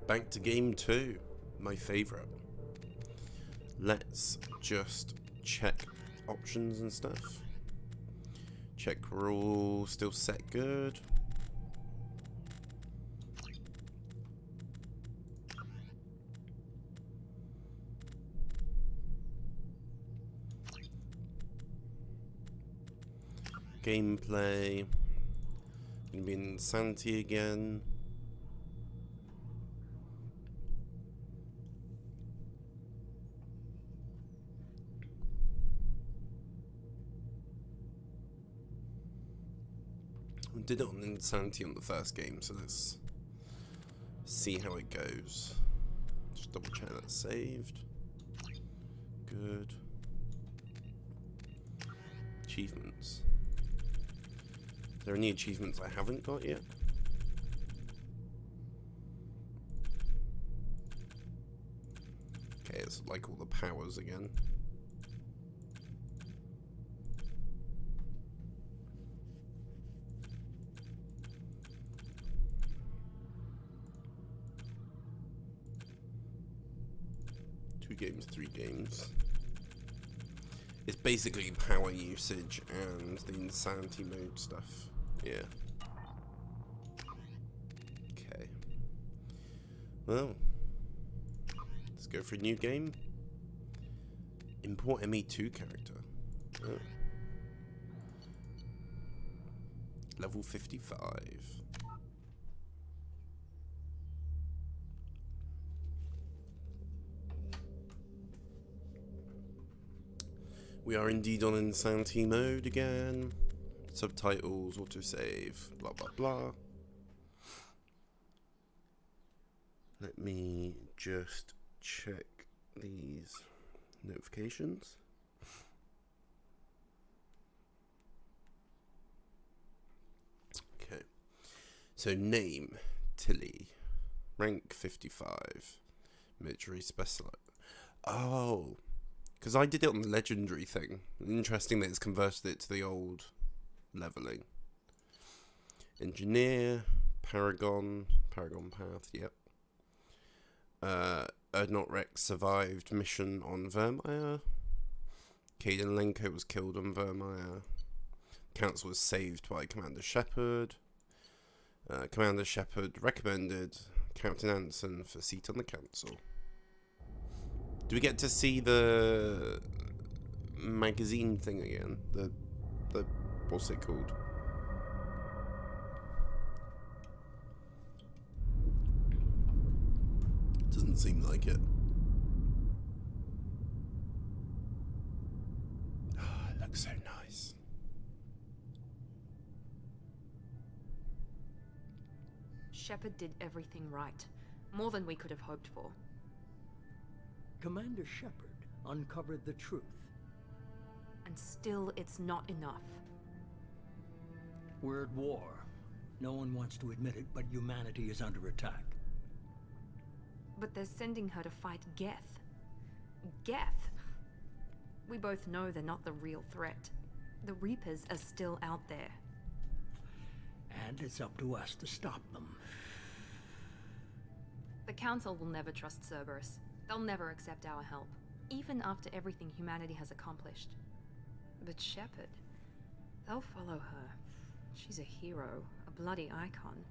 back to game 2. My favourite. Let's just check options and stuff. Check we're all still set good. Gameplay. Gonna be in Santi again. I did it on Insanity on the first game, so let's see how it goes. Just double check that's saved. Good. Achievements. Are there any achievements I haven't got yet? Okay, it's like all the powers again. Games, 3 games. It's basically power usage and the insanity mode stuff. Yeah. Okay. Well, let's go for a new game. Import ME2 character. Oh. Level 55. We are indeed on Insanity mode again. Subtitles, autosave, blah blah blah. Let me just check these notifications. Okay. So name, Tilly. Rank 55. Military specialist. Oh. Because I did it on the legendary thing. Interesting that it's converted it to the old leveling. Engineer, Paragon Path, yep. Erdnot Rex survived mission on Vermeer. Caden Lenko was killed on Vermeer. Council was saved by Commander Shepard. Commander Shepard recommended Captain Anson for seat on the council. Do we get to see the magazine thing again? The what's it called? Doesn't seem like it. Oh, it looks so nice. Shepard did everything right. More than we could have hoped for. Commander Shepard uncovered the truth. And still, it's not enough. We're at war. No one wants to admit it, but humanity is under attack. But they're sending her to fight Geth. Geth! We both know they're not the real threat. The Reapers are still out there. And it's up to us to stop them. The Council will never trust Cerberus. They'll never accept our help, even after everything humanity has accomplished. But Shepard, they'll follow her. She's a hero, a bloody icon.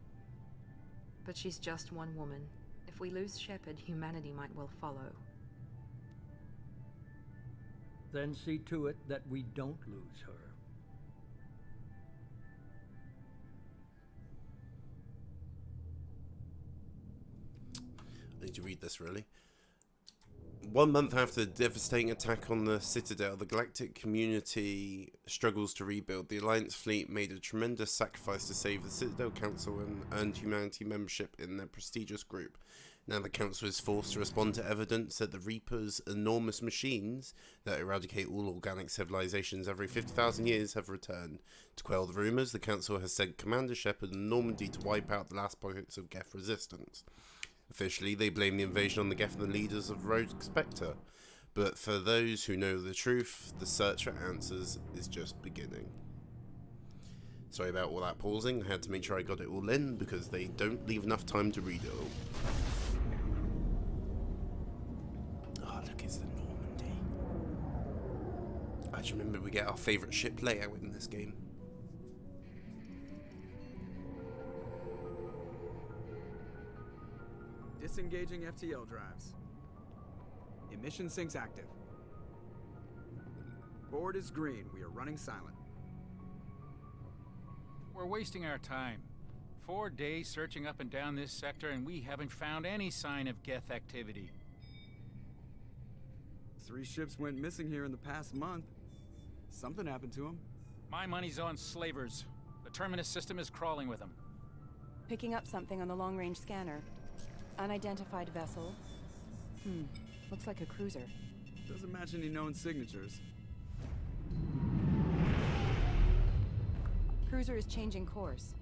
But she's just one woman. If we lose Shepard, humanity might well follow. Then see to it that we don't lose her. I need to read this, really. 1 month after the devastating attack on the Citadel, the galactic community struggles to rebuild. The Alliance fleet made a tremendous sacrifice to save the Citadel Council and earned humanity membership in their prestigious group. Now the Council is forced to respond to evidence that the Reapers, enormous machines that eradicate all organic civilizations every 50,000 years, have returned. To quell the rumours, the Council has sent Commander Shepard and Normandy to wipe out the last pockets of Geth resistance. Officially, they blame the invasion on the Geth and the leaders of Rogue Spectre. But for those who know the truth, the search for answers is just beginning. Sorry about all that pausing. I had to make sure I got it all in because they don't leave enough time to read it all. I just remember we get our favourite ship layout in this game. Disengaging FTL drives. Emission sinks active. Board is green. We are running silent. We're wasting our time. 4 days searching up and down this sector, and we haven't found any sign of Geth activity. 3 ships went missing here in the past month. Something happened to them. My money's on slavers. The Terminus system is crawling with them. Picking up something on the long-range scanner. Unidentified vessel. Looks like a cruiser. Doesn't match any known signatures. Cruiser is changing course.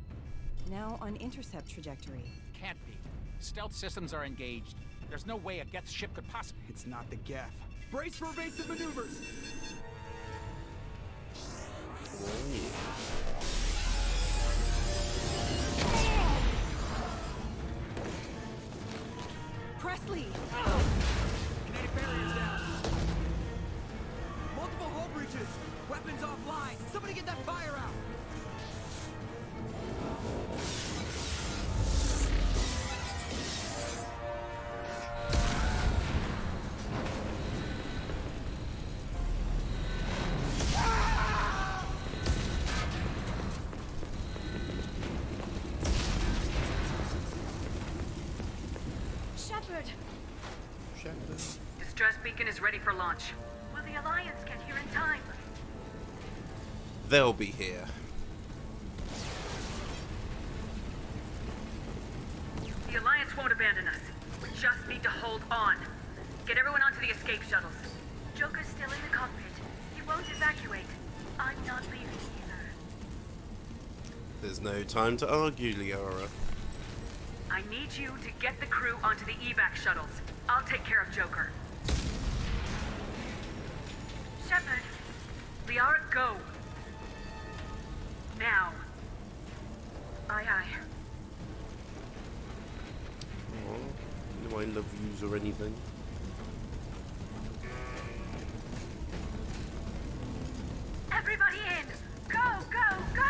Now on intercept trajectory. Can't be. Stealth systems are engaged. There's no way a Geth ship could possibly... It's not the Geth. Brace for evasive maneuvers! Oh, yeah. Presley! Kinetic barriers down. Multiple hull breaches. Weapons offline. Somebody get that fire out. Shepard! Distress beacon is ready for launch. Will the Alliance get here in time? They'll be here. The Alliance won't abandon us. We just need to hold on. Get everyone onto the escape shuttles. Joker's still in the cockpit. He won't evacuate. I'm not leaving either. There's no time to argue, Liara. I need you to get the crew onto the evac shuttles. I'll take care of Joker. Shepard. Liara, go. Now. Aye, aye. Oh, no, I love yous or anything. Everybody in! Go, go, go!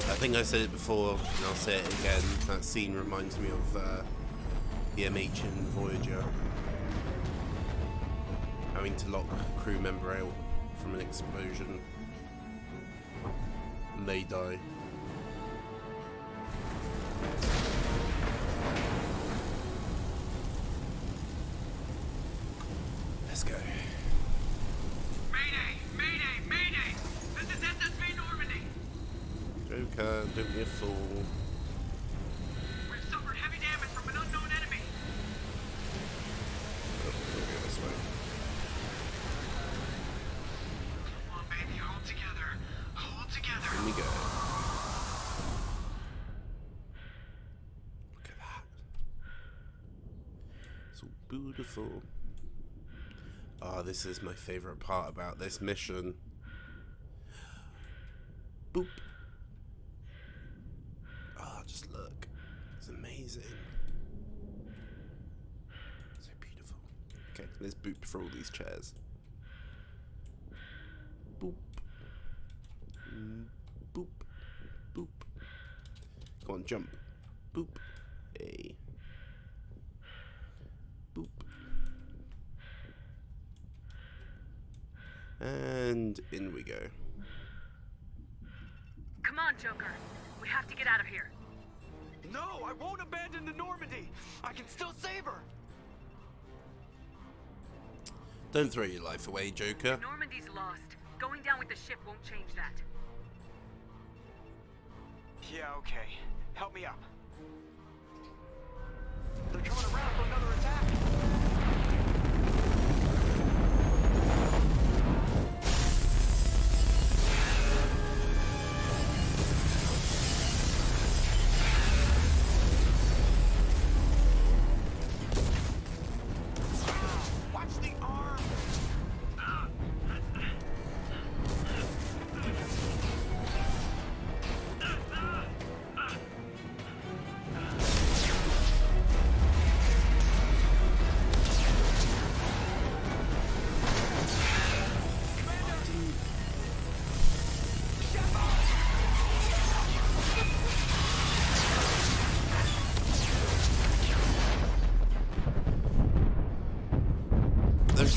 I think I said it before, and I'll say it again. That scene reminds me of the MH in Voyager. Having to lock a crew member out from an explosion. And they die. Let's go. Mayday! Mayday! Mayday! This is SSV Normandy! Joker, don't be a fool. We've suffered heavy damage from an unknown enemy. Oh, we'll go this way. Come on, baby, hold together. Hold together. Here we go. Look at that. So beautiful. Ah, this is my favorite part about this mission. Boop. Ah, just look. It's amazing. So beautiful. Okay, let's boop for all these chairs. Boop. Boop. Boop. Go on, jump. Boop. Hey. Boop. And in we go. Come on, Joker. We have to get out of here. No, I won't abandon the Normandy. I can still save her. Don't throw your life away, Joker. Normandy's lost. Going down with the ship won't change that. Yeah, okay. Help me up. They're coming around for another attack. Watch the arm.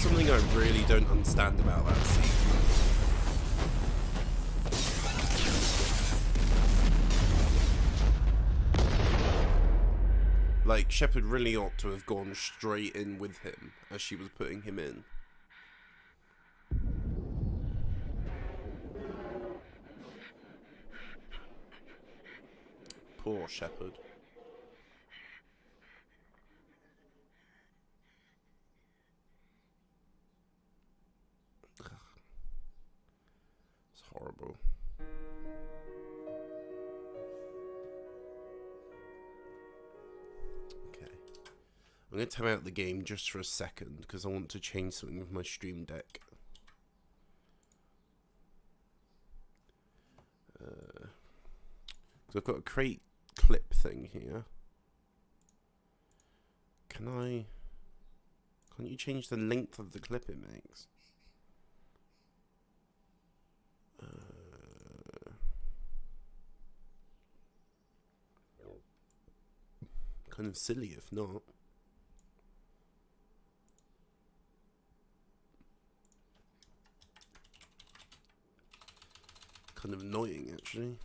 something I really don't understand about that scene. Like, Shepard really ought to have gone straight in with him as she was putting him in. Poor Shepard. It's horrible. I'm going to time out the game just for a second because I want to change something with my Stream Deck. So I've got a create clip thing here. Can't you change the length of the clip it makes? Kind of silly if not. Kind of annoying actually.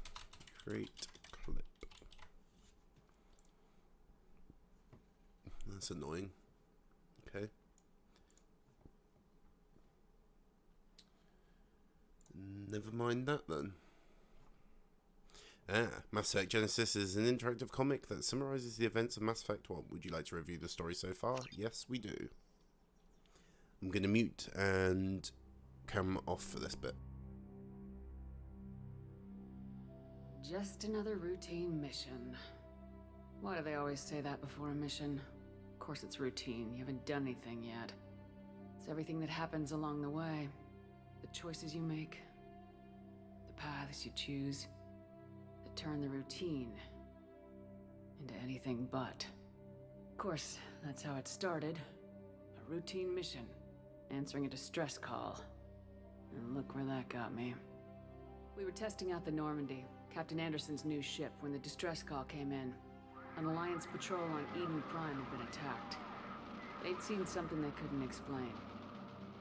Create clip. That's annoying. Okay. Never mind that then. Mass Effect Genesis is an interactive comic that summarizes the events of Mass Effect 1. Would you like to review the story so far? Yes, we do. I'm going to mute and come off for this bit. Just another routine mission. Why do they always say that before a mission? Of course it's routine. You haven't done anything yet. It's everything that happens along the way. The choices you make. The paths you choose. That turn the routine into anything but. Of course, that's how it started. A routine mission. Answering a distress call. And look where that got me. We were testing out the Normandy, Captain Anderson's new ship, when the distress call came in. An Alliance patrol on Eden Prime had been attacked. They'd seen something they couldn't explain.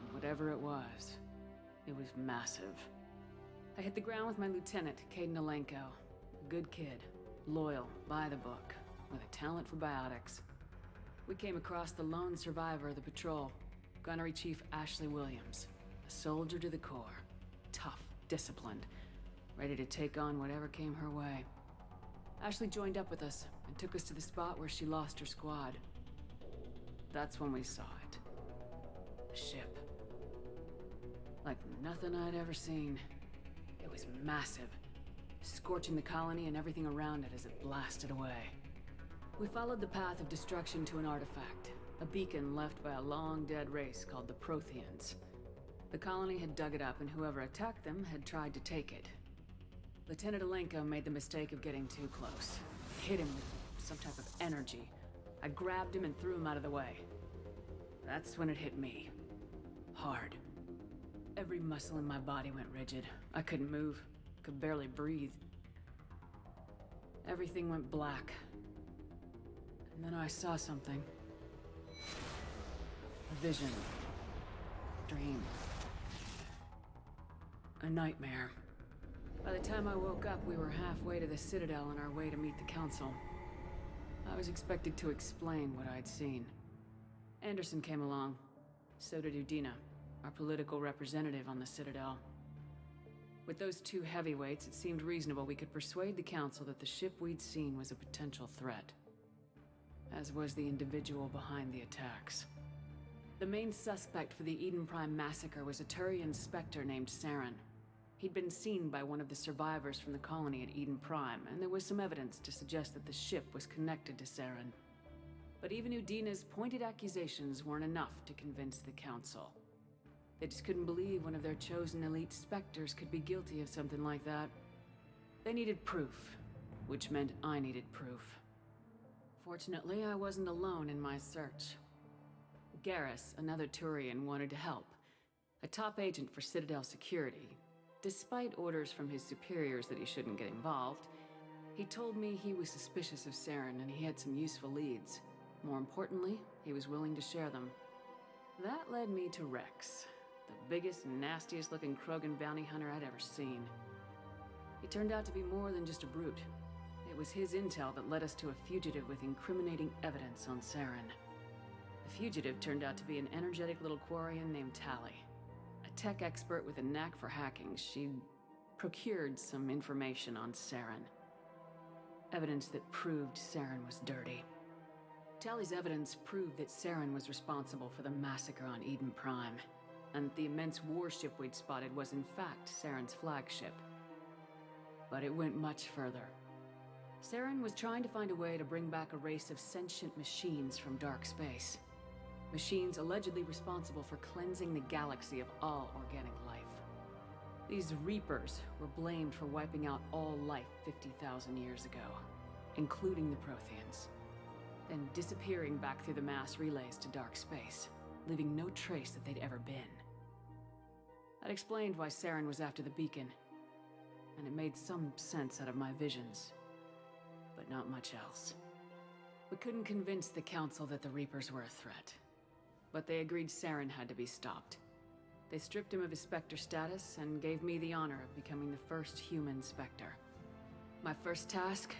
And whatever it was massive. I hit the ground with my lieutenant, Caden Alenko. A good kid, loyal, by the book, with a talent for biotics. We came across the lone survivor of the patrol, Gunnery Chief Ashley Williams. A soldier to the core. Tough, disciplined, ready to take on whatever came her way. Ashley joined up with us and took us to the spot where she lost her squad. That's when we saw it. The ship. Like nothing I'd ever seen. It was massive, scorching the colony and everything around it as it blasted away. We followed the path of destruction to an artifact, a beacon left by a long-dead race called the Protheans. The colony had dug it up, and whoever attacked them had tried to take it. Lieutenant Alenko made the mistake of getting too close. Hit him with some type of energy. I grabbed him and threw him out of the way. That's when it hit me. Hard. Every muscle in my body went rigid. I couldn't move. Could barely breathe. Everything went black. And then I saw something. A vision. Dream. A nightmare. By the time I woke up, we were halfway to the Citadel on our way to meet the Council. I was expected to explain what I'd seen. Anderson came along. So did Udina, our political representative on the Citadel. With those two heavyweights, it seemed reasonable we could persuade the Council that the ship we'd seen was a potential threat. As was the individual behind the attacks. The main suspect for the Eden Prime massacre was a Turian Spectre named Saren. He'd been seen by one of the survivors from the colony at Eden Prime, and there was some evidence to suggest that the ship was connected to Saren. But even Udina's pointed accusations weren't enough to convince the Council. They just couldn't believe one of their chosen elite Spectres could be guilty of something like that. They needed proof, which meant I needed proof. Fortunately, I wasn't alone in my search. Garrus, another Turian, wanted to help. A top agent for Citadel security. Despite orders from his superiors that he shouldn't get involved, he told me he was suspicious of Saren and he had some useful leads. More importantly, he was willing to share them. That led me to Rex, the biggest, nastiest looking Krogan bounty hunter I'd ever seen. He turned out to be more than just a brute. It was his intel that led us to a fugitive with incriminating evidence on Saren. The fugitive turned out to be an energetic little Quarian named Tally. A tech expert with a knack for hacking, she'd procured some information on Saren. Evidence that proved Saren was dirty. Tally's evidence proved that Saren was responsible for the massacre on Eden Prime, and the immense warship we'd spotted was in fact Saren's flagship. But it went much further. Saren was trying to find a way to bring back a race of sentient machines from dark space. Machines allegedly responsible for cleansing the galaxy of all organic life. These Reapers were blamed for wiping out all life 50,000 years ago, including the Protheans, then disappearing back through the mass relays to dark space, leaving no trace that they'd ever been. That explained why Saren was after the beacon, and it made some sense out of my visions, but not much else. We couldn't convince the Council that the Reapers were a threat, but they agreed Saren had to be stopped. They stripped him of his Spectre status and gave me the honor of becoming the first human Spectre. My first task?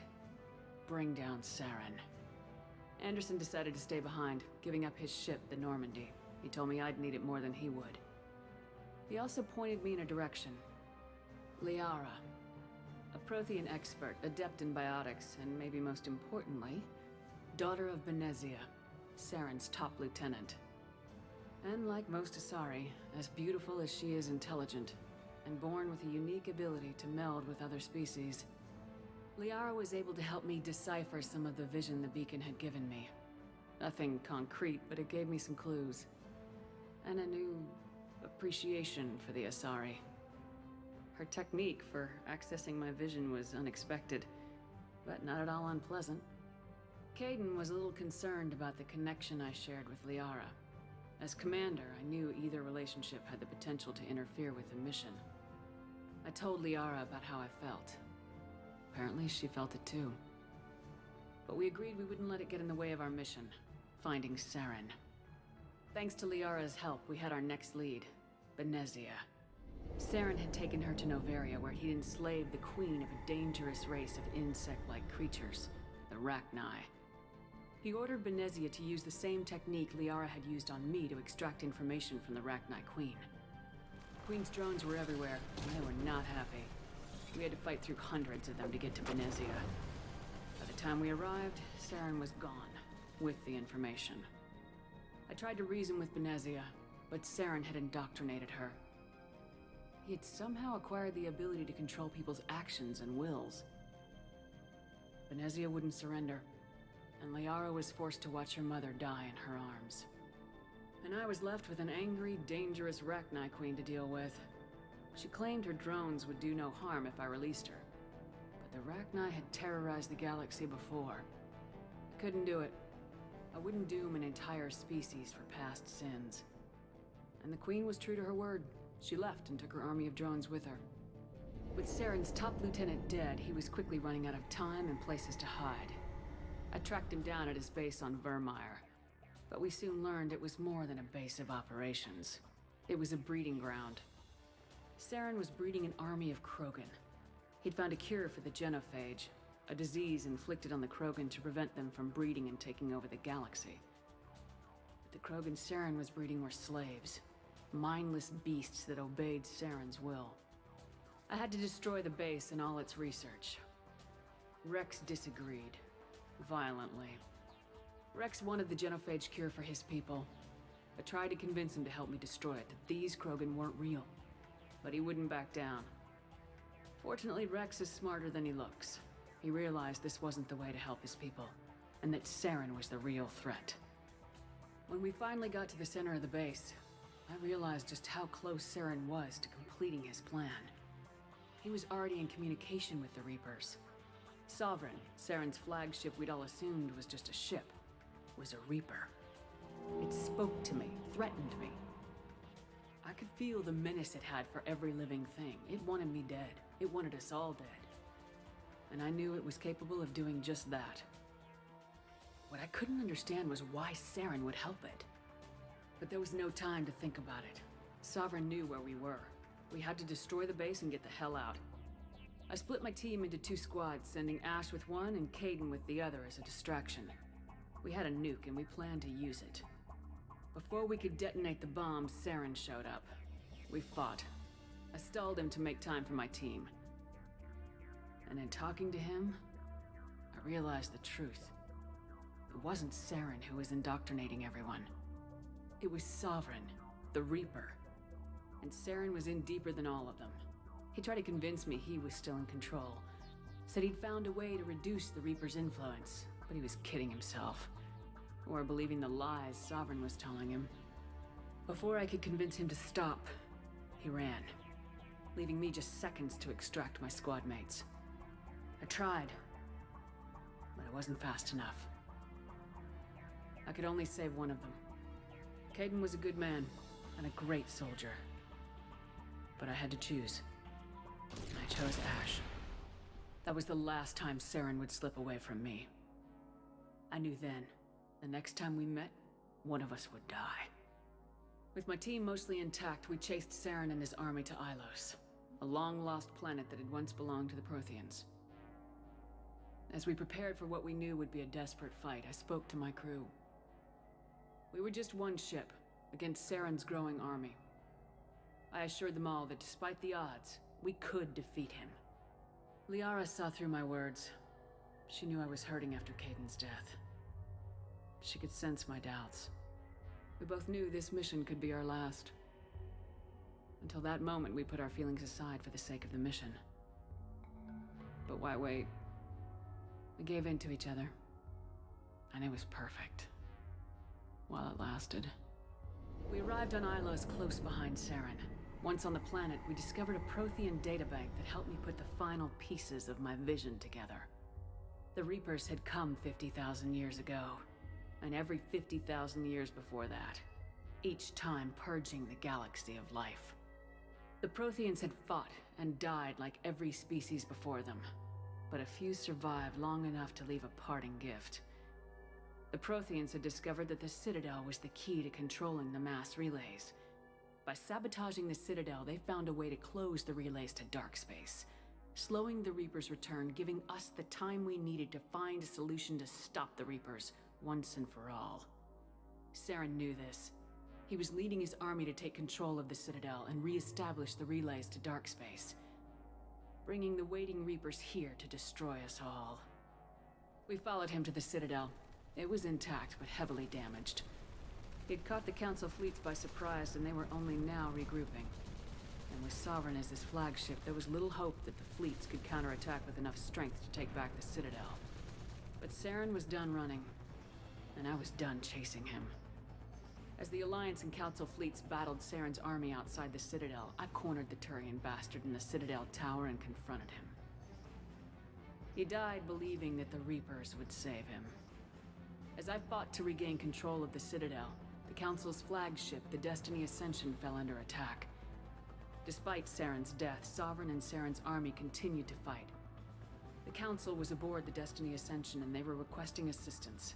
Bring down Saren. Anderson decided to stay behind, giving up his ship, the Normandy. He told me I'd need it more than he would. He also pointed me in a direction. Liara. A Prothean expert, adept in biotics, and maybe most importantly, daughter of Benezia, Saren's top lieutenant. And like most Asari, as beautiful as she is intelligent, and born with a unique ability to meld with other species, Liara was able to help me decipher some of the vision the beacon had given me. Nothing concrete, but it gave me some clues. And a new appreciation for the Asari. Her technique for accessing my vision was unexpected, but not at all unpleasant. Caden was a little concerned about the connection I shared with Liara. As commander, I knew either relationship had the potential to interfere with the mission. I told Liara about how I felt. Apparently, she felt it too. But we agreed we wouldn't let it get in the way of our mission, finding Saren. Thanks to Liara's help, we had our next lead, Benezia. Saren had taken her to Noveria, where he'd enslaved the queen of a dangerous race of insect-like creatures, the Rachni. He ordered Benezia to use the same technique Liara had used on me to extract information from the Rachni Queen. The Queen's drones were everywhere, and they were not happy. We had to fight through hundreds of them to get to Benezia. By the time we arrived, Saren was gone, with the information. I tried to reason with Benezia, but Saren had indoctrinated her. He had somehow acquired the ability to control people's actions and wills. Benezia wouldn't surrender, and Liara was forced to watch her mother die in her arms. And I was left with an angry, dangerous Rachni Queen to deal with. She claimed her drones would do no harm if I released her. But the Rachni had terrorized the galaxy before. I couldn't do it. I wouldn't doom an entire species for past sins. And the Queen was true to her word. She left and took her army of drones with her. With Saren's top lieutenant dead, he was quickly running out of time and places to hide. I tracked him down at his base on Vermeer, but we soon learned it was more than a base of operations. It was a breeding ground. Saren was breeding an army of Krogan. He'd found a cure for the genophage, a disease inflicted on the Krogan to prevent them from breeding and taking over the galaxy. But the Krogan Saren was breeding were slaves, mindless beasts that obeyed Saren's will. I had to destroy the base and all its research. Rex disagreed. Violently. Rex wanted the genophage cure for his people. I tried to convince him to help me destroy it, that these Krogan weren't real. But he wouldn't back down. Fortunately, Rex is smarter than he looks. He realized this wasn't the way to help his people, and that Saren was the real threat. When we finally got to the center of the base, I realized just how close Saren was to completing his plan. He was already in communication with the Reapers. Sovereign, Saren's flagship we'd all assumed was just a ship, was a Reaper. It spoke to me, threatened me. I could feel the menace it had for every living thing. It wanted me dead. It wanted us all dead. And I knew it was capable of doing just that. What I couldn't understand was why Saren would help it. But there was no time to think about it. Sovereign knew where we were. We had to destroy the base and get the hell out. I split my team into 2 squads, sending Ash with one and Caden with the other as a distraction. We had a nuke and we planned to use it. Before we could detonate the bomb, Saren showed up. We fought. I stalled him to make time for my team. And in talking to him, I realized the truth. It wasn't Saren who was indoctrinating everyone. It was Sovereign, the Reaper. And Saren was in deeper than all of them. He tried to convince me he was still in control. Said he'd found a way to reduce the Reaper's influence, but he was kidding himself. Or believing the lies Sovereign was telling him. Before I could convince him to stop, he ran, leaving me just seconds to extract my squad mates. I tried, but I wasn't fast enough. I could only save one of them. Caden was a good man and a great soldier. But I had to choose. And I chose Ash. That was the last time Saren would slip away from me. I knew then, the next time we met, one of us would die. With my team mostly intact, we chased Saren and his army to Ilos, a long-lost planet that had once belonged to the Protheans. As we prepared for what we knew would be a desperate fight, I spoke to my crew. We were just one ship, against Saren's growing army. I assured them all that despite the odds, we could defeat him. Liara saw through my words. She knew I was hurting after Caden's death. She could sense my doubts. We both knew this mission could be our last. Until that moment, we put our feelings aside for the sake of the mission. But why wait? We gave in to each other. And it was perfect. While it lasted. We arrived on Ilos close behind Saren. Once on the planet, we discovered a Prothean databank that helped me put the final pieces of my vision together. The Reapers had come 50,000 years ago, and every 50,000 years before that, each time purging the galaxy of life. The Protheans had fought and died like every species before them, but a few survived long enough to leave a parting gift. The Protheans had discovered that the Citadel was the key to controlling the mass relays. By sabotaging the Citadel, they found a way to close the relays to dark space, slowing the Reapers' return, giving us the time we needed to find a solution to stop the Reapers once and for all. Saren knew this. He was leading his army to take control of the Citadel and re-establish the relays to dark space, bringing the waiting Reapers here to destroy us all. We followed him to the Citadel. It was intact, but heavily damaged. He'd caught the Council fleets by surprise, and they were only now regrouping. And with Sovereign as his flagship, there was little hope that the fleets could counterattack with enough strength to take back the Citadel. But Saren was done running, and I was done chasing him. As the Alliance and Council fleets battled Saren's army outside the Citadel, I cornered the Turian bastard in the Citadel tower and confronted him. He died believing that the Reapers would save him. As I fought to regain control of the Citadel, the Council's flagship, the Destiny Ascension, fell under attack. Despite Saren's death, Sovereign and Saren's army continued to fight. The Council was aboard the Destiny Ascension and they were requesting assistance.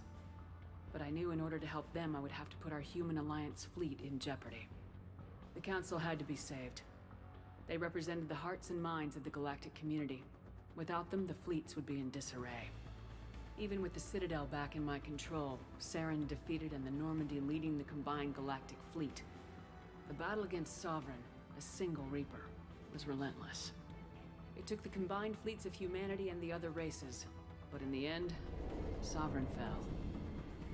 But I knew in order to help them, I would have to put our human Alliance fleet in jeopardy. The Council had to be saved. They represented the hearts and minds of the galactic community. Without them, the fleets would be in disarray. Even with the Citadel back in my control, Saren defeated and the Normandy leading the combined galactic fleet, the battle against Sovereign, a single Reaper, was relentless. It took the combined fleets of humanity and the other races, but in the end, Sovereign fell.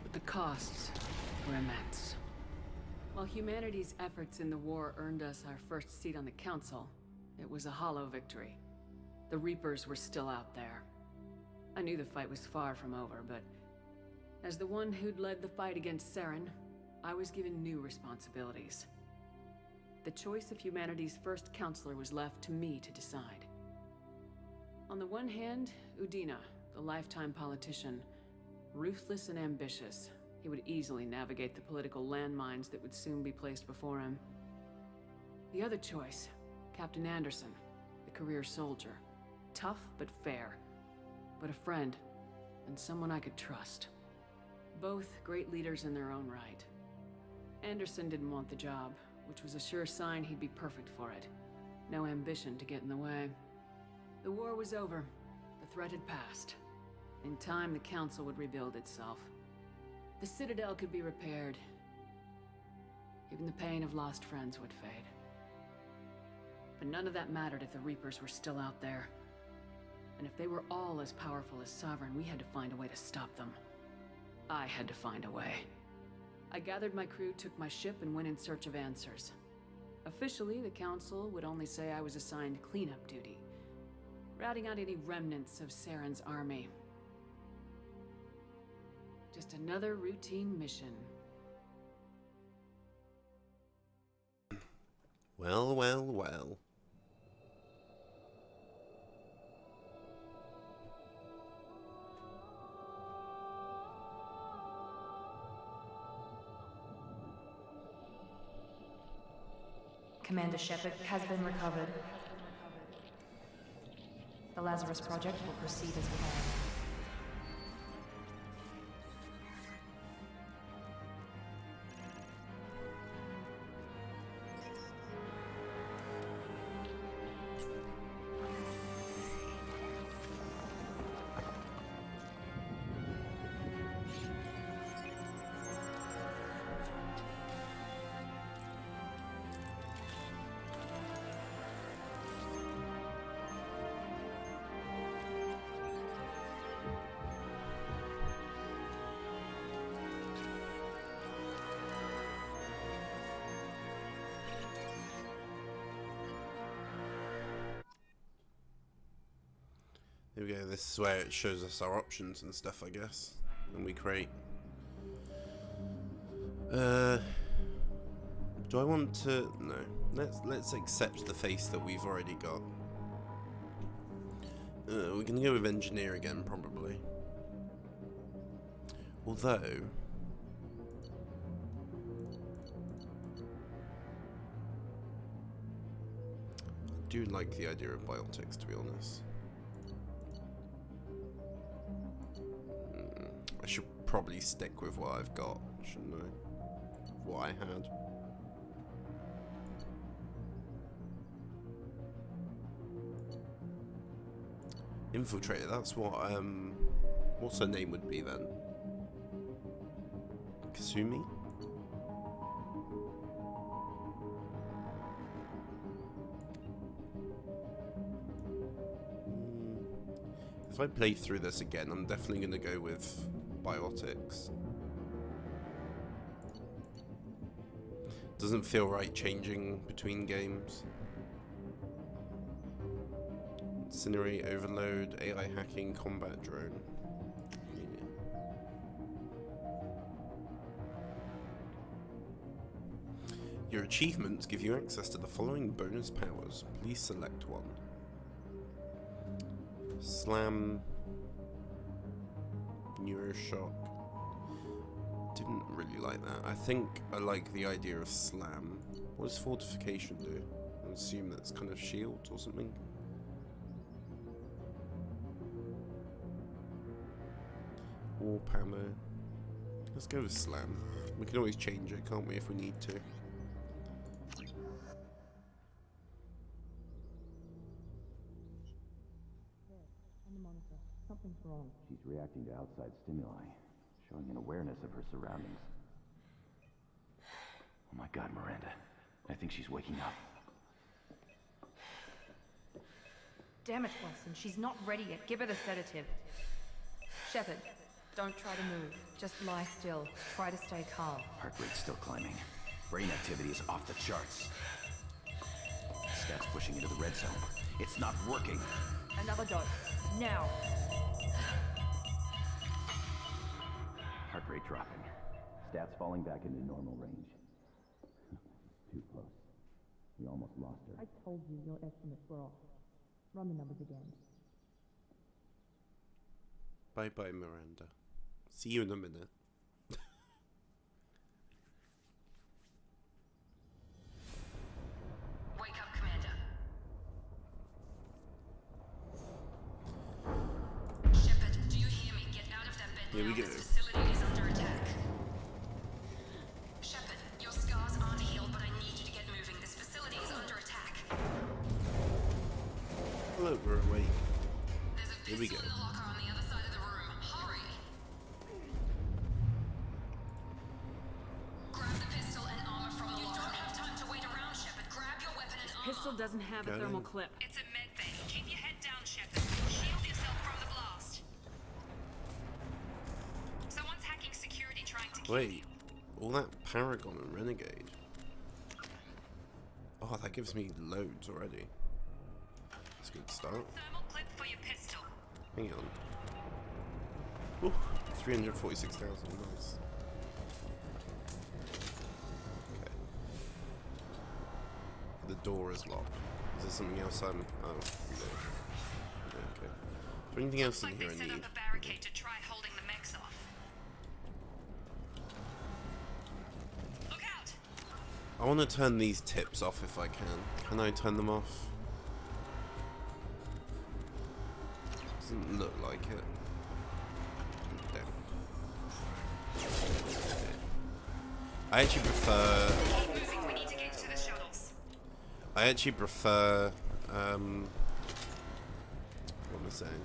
But the costs were immense. While humanity's efforts in the war earned us our first seat on the Council, it was a hollow victory. The Reapers were still out there. I knew the fight was far from over, but as the one who'd led the fight against Saren, I was given new responsibilities. The choice of humanity's first counselor was left to me to decide. On the one hand, Udina, the lifetime politician, ruthless and ambitious. He would easily navigate the political landmines that would soon be placed before him. The other choice, Captain Anderson, the career soldier. Tough but fair, but a friend, and someone I could trust. Both great leaders in their own right. Anderson didn't want the job, which was a sure sign he'd be perfect for it. No ambition to get in the way. The war was over. The threat had passed. In time, the Council would rebuild itself. The Citadel could be repaired. Even the pain of lost friends would fade. But none of that mattered if the Reapers were still out there. And if they were all as powerful as Sovereign, we had to find a way to stop them. I had to find a way. I gathered my crew, took my ship, and went in search of answers. Officially, the Council would only say I was assigned cleanup duty, routing out any remnants of Saren's army. Just another routine mission. Well, well, well. Commander Shepard has been recovered. The Lazarus Project will proceed as planned. Here we go, this is where it shows us our options and stuff, I guess. And we create... do I want to... No. Let's accept the face that we've already got. We're going to go with engineer again, probably. Although... I do like the idea of biotics, to be honest. I should probably stick with what I've got, shouldn't I? What I had. Infiltrator, that's what, what's her name would be then? Kasumi? If I play through this again, I'm definitely going to go with biotics. Doesn't feel right changing between games. Incinerate, overload, AI hacking, combat drone. Yeah. Your achievements give you access to the following bonus powers. Please select one. Slam, Neuroshock. Didn't really like that. I think I like the idea of Slam. What does Fortification do? I assume that's kind of shield or something. Warp ammo. Let's go with Slam. We can always change it, can't we, if we need to. Something's wrong. She's reacting to outside stimuli, showing an awareness of her surroundings. Oh my God, Miranda. I think she's waking up. Damn it, Wilson. She's not ready yet. Give her the sedative. Shepard, don't try to move. Just lie still. Try to stay calm. Heart rate's still climbing. Brain activity is off the charts. Stats pushing into the red zone. It's not working. Another dose. Now. Heart rate dropping. Stats falling back into normal range. Too close. We almost lost her. I told you your estimates were off. Run the numbers again. Bye-bye, Miranda. See you in a minute. Wake up, Commander. Shepard, do you hear me? Get out of that bed Here now. we go. This facility is under attack. Shepard, you're Here we go. In the locker on the other side of the room. Hurry! Grab the pistol and armor from the locker. You don't have time to wait around, Shepard. Grab your weapon and armor. Pistol doesn't have a thermal clip. It's a med bay. Keep your head down, Shepard. Shield yourself from the blast. Someone's hacking security trying to kill you. Wait, all that Paragon and Renegade. Oh, that gives me loads already. That's a good start. Thermal clip for your pistol. Hang on. Ooh, 346,000, nice. Okay. The door is locked. Is there something else I'm... Oh, no. Okay. Is there anything else in here I Set need? up a barricade to try holding the mechs off. Look out! I want to turn these tips off if I can. Can I turn them off? Doesn't look like it. No. I actually prefer... Keep moving, we need to get to the shuttles. I actually prefer... what am I saying?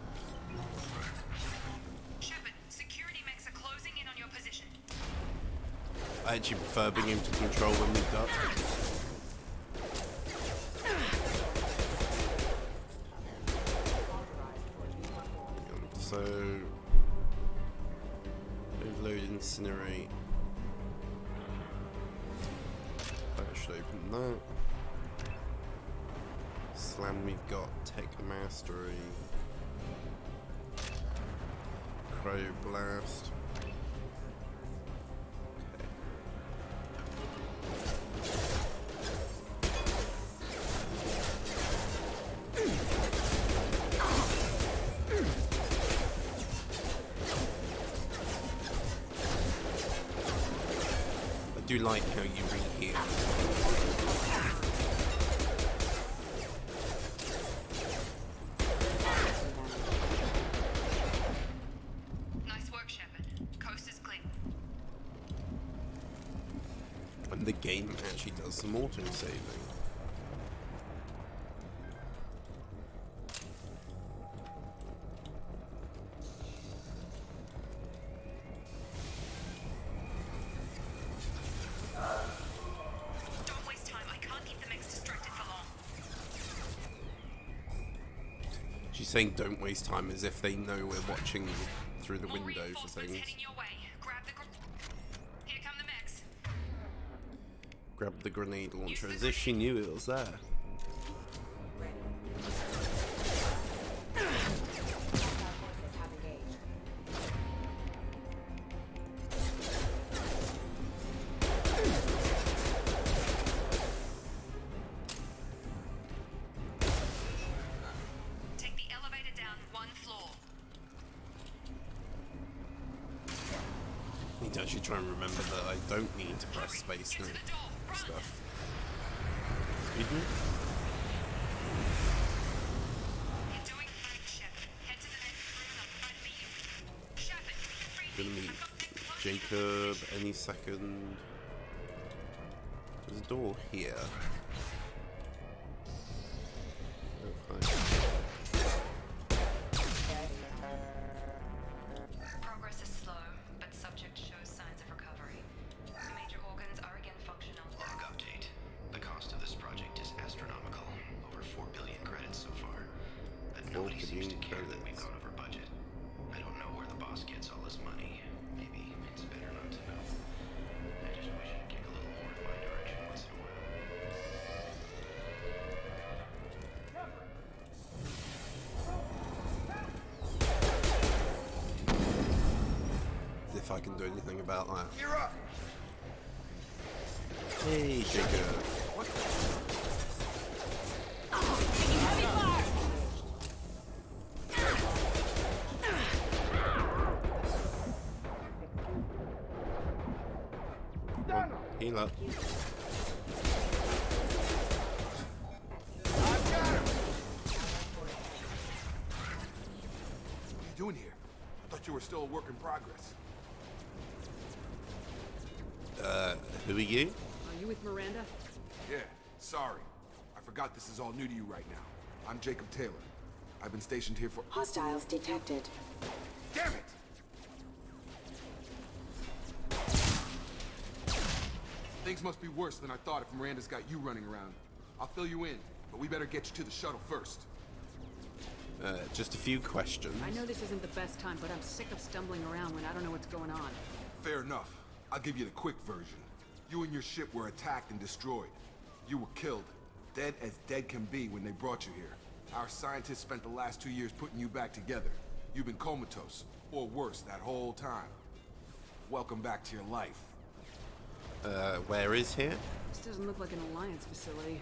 Shepard, security mechs are closing in on your position. I actually prefer being able to control when we duck. So, overload, incinerate. That should open that. Slam, we've got Tech Mastery. Crow Blast. I do like how you reheal. Nice work, Shepard. Coast is clean. And the game actually does some auto-saving. Don't waste time. I can't keep the mechs distracted for long. She's saying don't waste time as if they know we're watching through the More window for reinforcements things. heading your way. Grab the Here come the mechs. Grab the grenade launcher as if she knew it was there. Take the elevator down one floor. I need to actually try and remember that I don't need to press space and stuff. Excuse me? You're doing fine, Shepard. Head to the next room and I'll try to meet you. Shepard, you Gonna can meet free me. Jacob any second. There's a door here. Oh, hi. Progress is slow, but subject shows signs of recovery. Major organs are again functional. Log update. The cost of this project is astronomical. Over 4 billion credits so far. But nobody seems to care that we've gone over budget. I don't know where the boss gets all his money. Maybe it's better not to know. I just wish he'd kick a little more in my direction once in a while. If I can do anything about that. You're up. Hey, Jacob. Come on, heal up. I've got him. What are you doing here? I thought you were still a work in progress. Who are you? Are you with Miranda? Yeah, sorry. I forgot this is all new to you right now. I'm Jacob Taylor. I've been stationed here for... Hostiles detected. Damn it! Things must be worse than I thought if Miranda's got you running around. I'll fill you in, but we better get you to the shuttle first. Just a few questions. I know this isn't the best time, but I'm sick of stumbling around when I don't know what's going on. Fair enough. I'll give you the quick version. You and your ship were attacked and destroyed. You were killed. Dead as dead can be when they brought you here. Our scientists spent the last 2 years putting you back together. You've been comatose, or worse, that whole time. Welcome back to your life. Where is here? This doesn't look like an Alliance facility.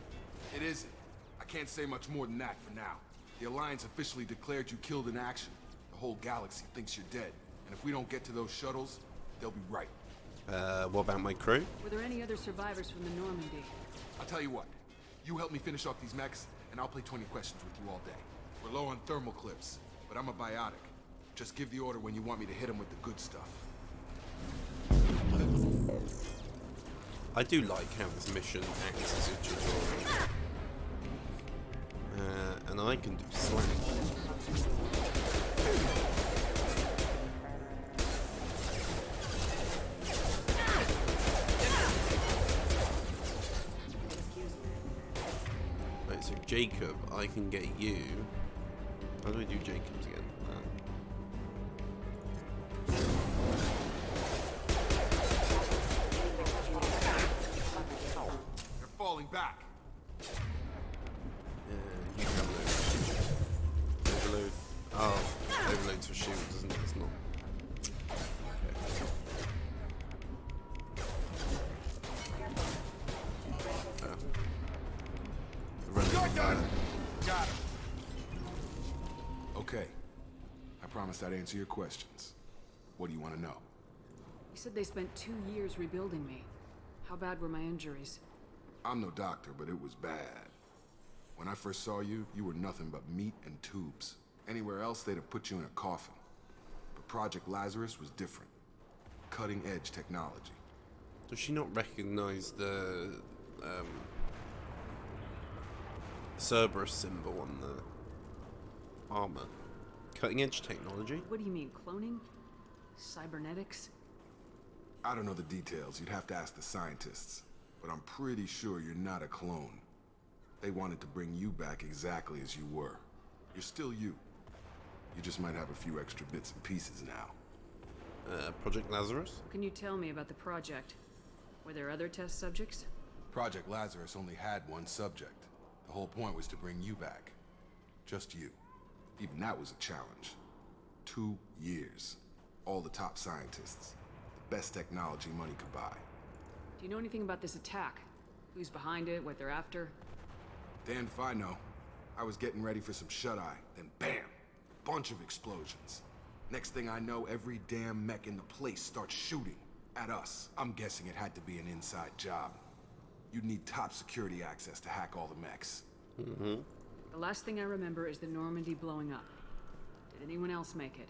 It isn't. I can't say much more than that for now. The Alliance officially declared you killed in action. The whole galaxy thinks you're dead. And if we don't get to those shuttles, they'll be right. What about my crew? Were there any other survivors from the Normandy? I'll tell you what. You help me finish off these mechs, and I'll play 20 questions with you all day. We're low on thermal clips, but I'm a biotic. Just give the order when you want me to hit them with the good stuff. I do like how this mission acts as a tutorial. And I can do slam. Right, so Jacob, I can get you. How do I do Jacob's again? They're falling back. You can overload. Oh, overloads for shields, isn't it? It's not. Got him. Okay. I promised I'd answer your questions. What do you want to know? You said they spent 2 years rebuilding me. How bad were my injuries? I'm no doctor, but it was bad. When I first saw you, you were nothing but meat and tubes. Anywhere else, they'd have put you in a coffin. But Project Lazarus was different. Cutting-edge technology. Does she not recognize the Cerberus symbol on the armor? Cutting-edge technology? What do you mean, cloning? Cybernetics? I don't know the details. You'd have to ask the scientists. But I'm pretty sure you're not a clone. They wanted to bring you back exactly as you were. You're still you. You just might have a few extra bits and pieces now. Project Lazarus? What can you tell me about the project? Were there other test subjects? Project Lazarus only had one subject. The whole point was to bring you back. Just you. Even that was a challenge. 2 years. All the top scientists. The best technology money could buy. Do you know anything about this attack? Who's behind it, what they're after? Damned if I know. I was getting ready for some shut-eye, then bam! Bunch of explosions. Next thing I know, every damn mech in the place starts shooting at us. I'm guessing it had to be an inside job. You'd need top security access to hack all the mechs. Mm-hmm. The last thing I remember is the Normandy blowing up. Did anyone else make it?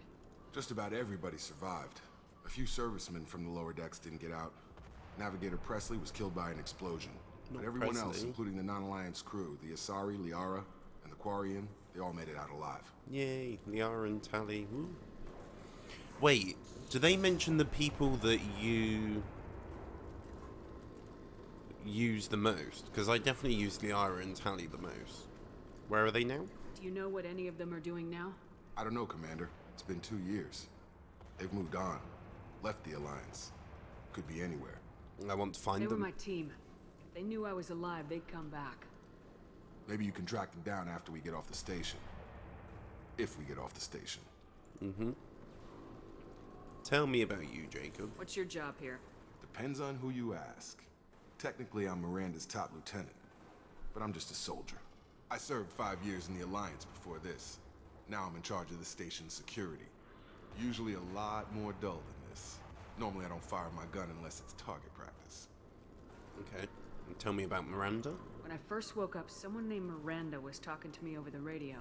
Just about everybody survived. A few servicemen from the lower decks didn't get out. Navigator Presley was killed by an explosion. But everyone else, including the non-Alliance crew, the Asari, Liara, and the Quarian, they all made it out alive. Yay, Liara and Tally. Woo. Wait, do they mention the people that you use the most? Because I definitely use Liara and Tally the most. Where are they now? Do you know what any of them are doing now? I don't know, Commander. It's been 2 years. They've moved on. Left the Alliance. Could be anywhere. I want to find them. They were my team. If they knew I was alive, they'd come back. Maybe you can track them down after we get off the station. If we get off the station. Mm-hmm. Tell me about you, Jacob. What's your job here? Depends on who you ask. Technically, I'm Miranda's top lieutenant. But I'm just a soldier. I served 5 years in the Alliance before this. Now I'm in charge of the station's security. Usually a lot more dull than this. Normally I don't fire my gun unless it's target practice. Okay. And tell me about Miranda. When I first woke up, someone named Miranda was talking to me over the radio.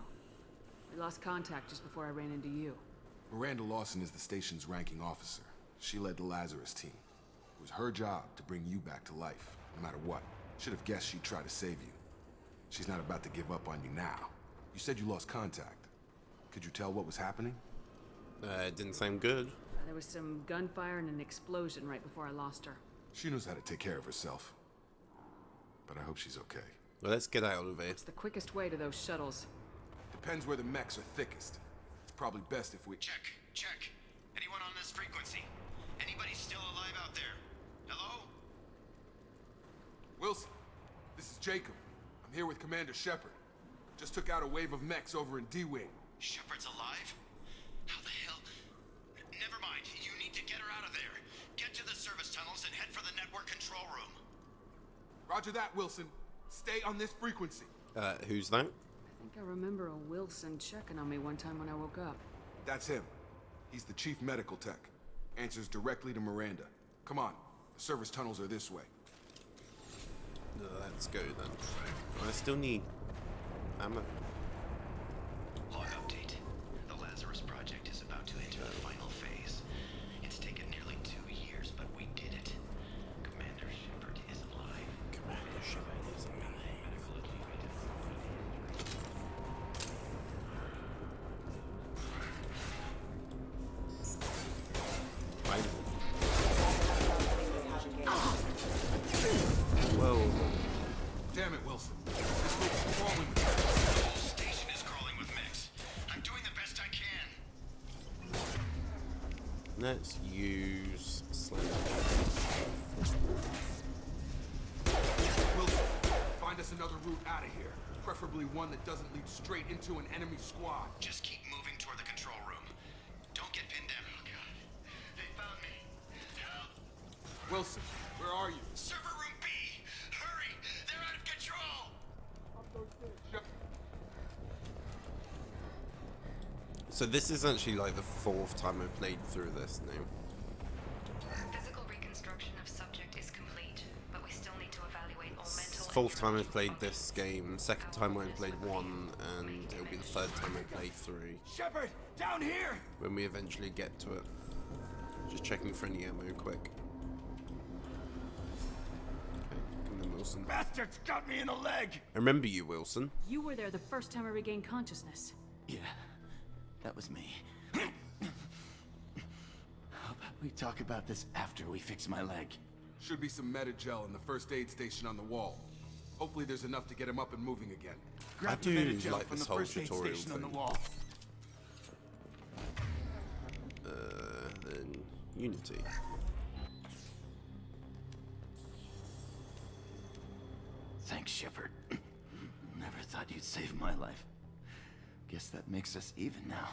We lost contact just before I ran into you. Miranda Lawson is the station's ranking officer. She led the Lazarus team. It was her job to bring you back to life, no matter what. Should have guessed she'd try to save you. She's not about to give up on you now. You said you lost contact. Could you tell what was happening? It didn't sound good. There was some gunfire and an explosion right before I lost her. She knows how to take care of herself. But I hope she's okay. Well, let's get out of here. It's the quickest way to those shuttles. Depends where the mechs are thickest. It's probably best if we... Check. Anyone on this frequency? Anybody still alive out there? Hello? Wilson, this is Jacob. I'm here with Commander Shepard. Just took out a wave of mechs over in D-Wing. Shepard's alive? How the hell? Never mind. You need to get her out of there. Get to the service tunnels and head for the network control room. Roger that, Wilson. Stay on this frequency. Who's that? I think I remember a Wilson checking on me one time when I woke up. That's him. He's the chief medical tech. Answers directly to Miranda. Come on. The service tunnels are this way. Let's go then. I still need ammo. Log update. The Lazarus project is about to enter the final phase. It's taken nearly 2 years, but we did it. Commander Shepard is alive. Commander Shepard is alive. Whoa. Damn it, Wilson. This rope's crawling with The whole station is crawling with mechs. I'm doing the best I can. Let's use Slam. Wilson, find us another route out of here. Preferably one that doesn't lead straight into an enemy squad. Just keep moving toward the control room. Don't get pinned down. Oh, God. They found me. Help! Wilson, where are you? Server room B! Hurry! They're out of control! So this is actually like the 4th time I've played through this now. Physical reconstruction of subject is complete, but we still need to evaluate all mental. 4th time I've played this game, 2nd time I played 1, and it'll be the 3rd time I play 3. Shepard, down here! When we eventually get to it. Just checking for any ammo quick. Okay, come on, Wilson. Bastards got me in the leg! I remember you, Wilson. You were there the first time I regained consciousness. Yeah, that was me. How about we talk about this after we fix my leg? Should be some Metagel in the first aid station on the wall. Hopefully there's enough to get him up and moving again. I do like this whole tutorial on the thing. wall. Then Unity. Thanks, Shepard. Never thought you'd save my life. Guess that makes us even now,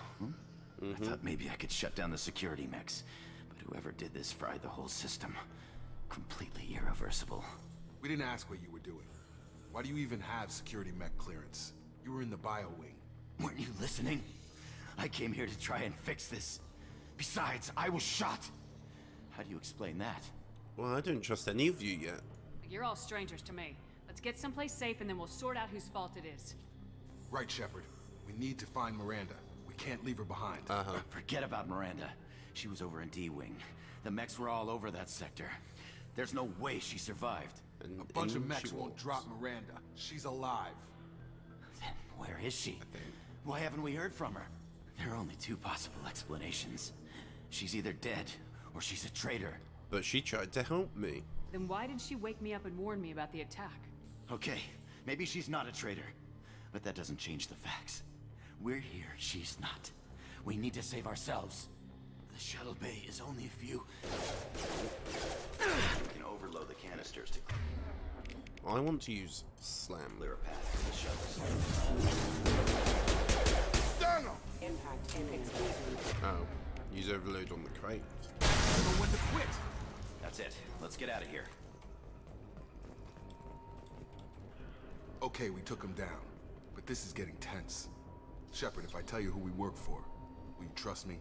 I thought maybe I could shut down the security mechs, but whoever did this fried the whole system. Completely irreversible. We didn't ask what you were doing. Why do you even have security mech clearance? You were in the bio wing. Weren't you listening? I came here to try and fix this. Besides, I was shot. How do you explain that? Well, I don't trust any of you yet. You're all strangers to me. Let's get someplace safe and then we'll sort out whose fault it is. Right, Shepard. We need to find Miranda. We can't leave her behind. Forget about Miranda. She was over in D-Wing. The mechs were all over that sector. There's no way she survived. And A bunch of in mechs she won't walks. drop Miranda. She's alive. Then where is she? Why haven't we heard from her? There are only 2 possible explanations. She's either dead, or she's a traitor. But she tried to help me. Then why did she wake me up and warn me about the attack? Okay, maybe she's not a traitor. But that doesn't change the facts. We're here, she's not. We need to save ourselves. The shuttle bay is only a few... We can overload the canisters to I want to use Slam. clear a path for the shuttles. Stango! Impact and exclusion. Oh, use overload on the crate. Know when to quit. That's it. Let's get out of here. Okay, we took him down. But this is getting tense. Shepard, if I tell you who we work for, will you trust me?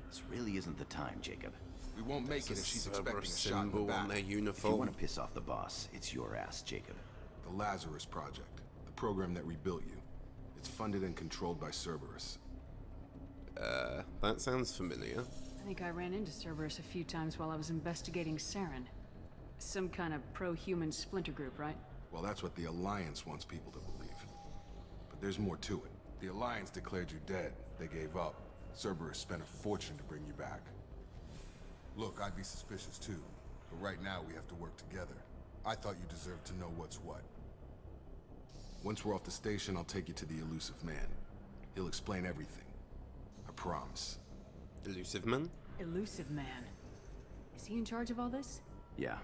This really isn't the time, Jacob. We won't make it if she's expecting a Cerberus shot in the symbol back. on their If you uniform. want to piss off the boss, it's your ass, Jacob. The Lazarus Project, the program that rebuilt you. It's funded and controlled by Cerberus. That sounds familiar. I think I ran into Cerberus a few times while I was investigating Saren. Some kind of pro-human splinter group, right? Well, that's what the Alliance wants people to believe. But there's more to it. The Alliance declared you dead, They gave up. Cerberus spent a fortune to bring you back. Look, I'd be suspicious too, but right now we have to work together. I thought you deserved to know what's what. Once we're off the station, I'll take you to the elusive man. He'll explain everything. I promise. Elusive man? Elusive man. Is he in charge of all this? Yeah,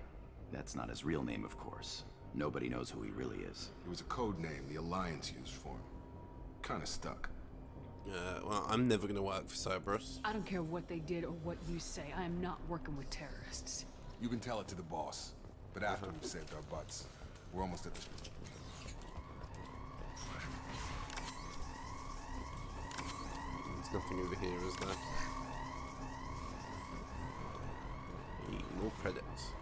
that's not his real name, of course. Nobody knows who he really is. It was a code name the Alliance used for him. Kinda stuck. Well, I'm never gonna work for Cerberus. I don't care what they did or what you say. I am not working with terrorists. You can tell it to the boss, but after we've saved our butts. We're almost at the... There's nothing over here, is there? More credits.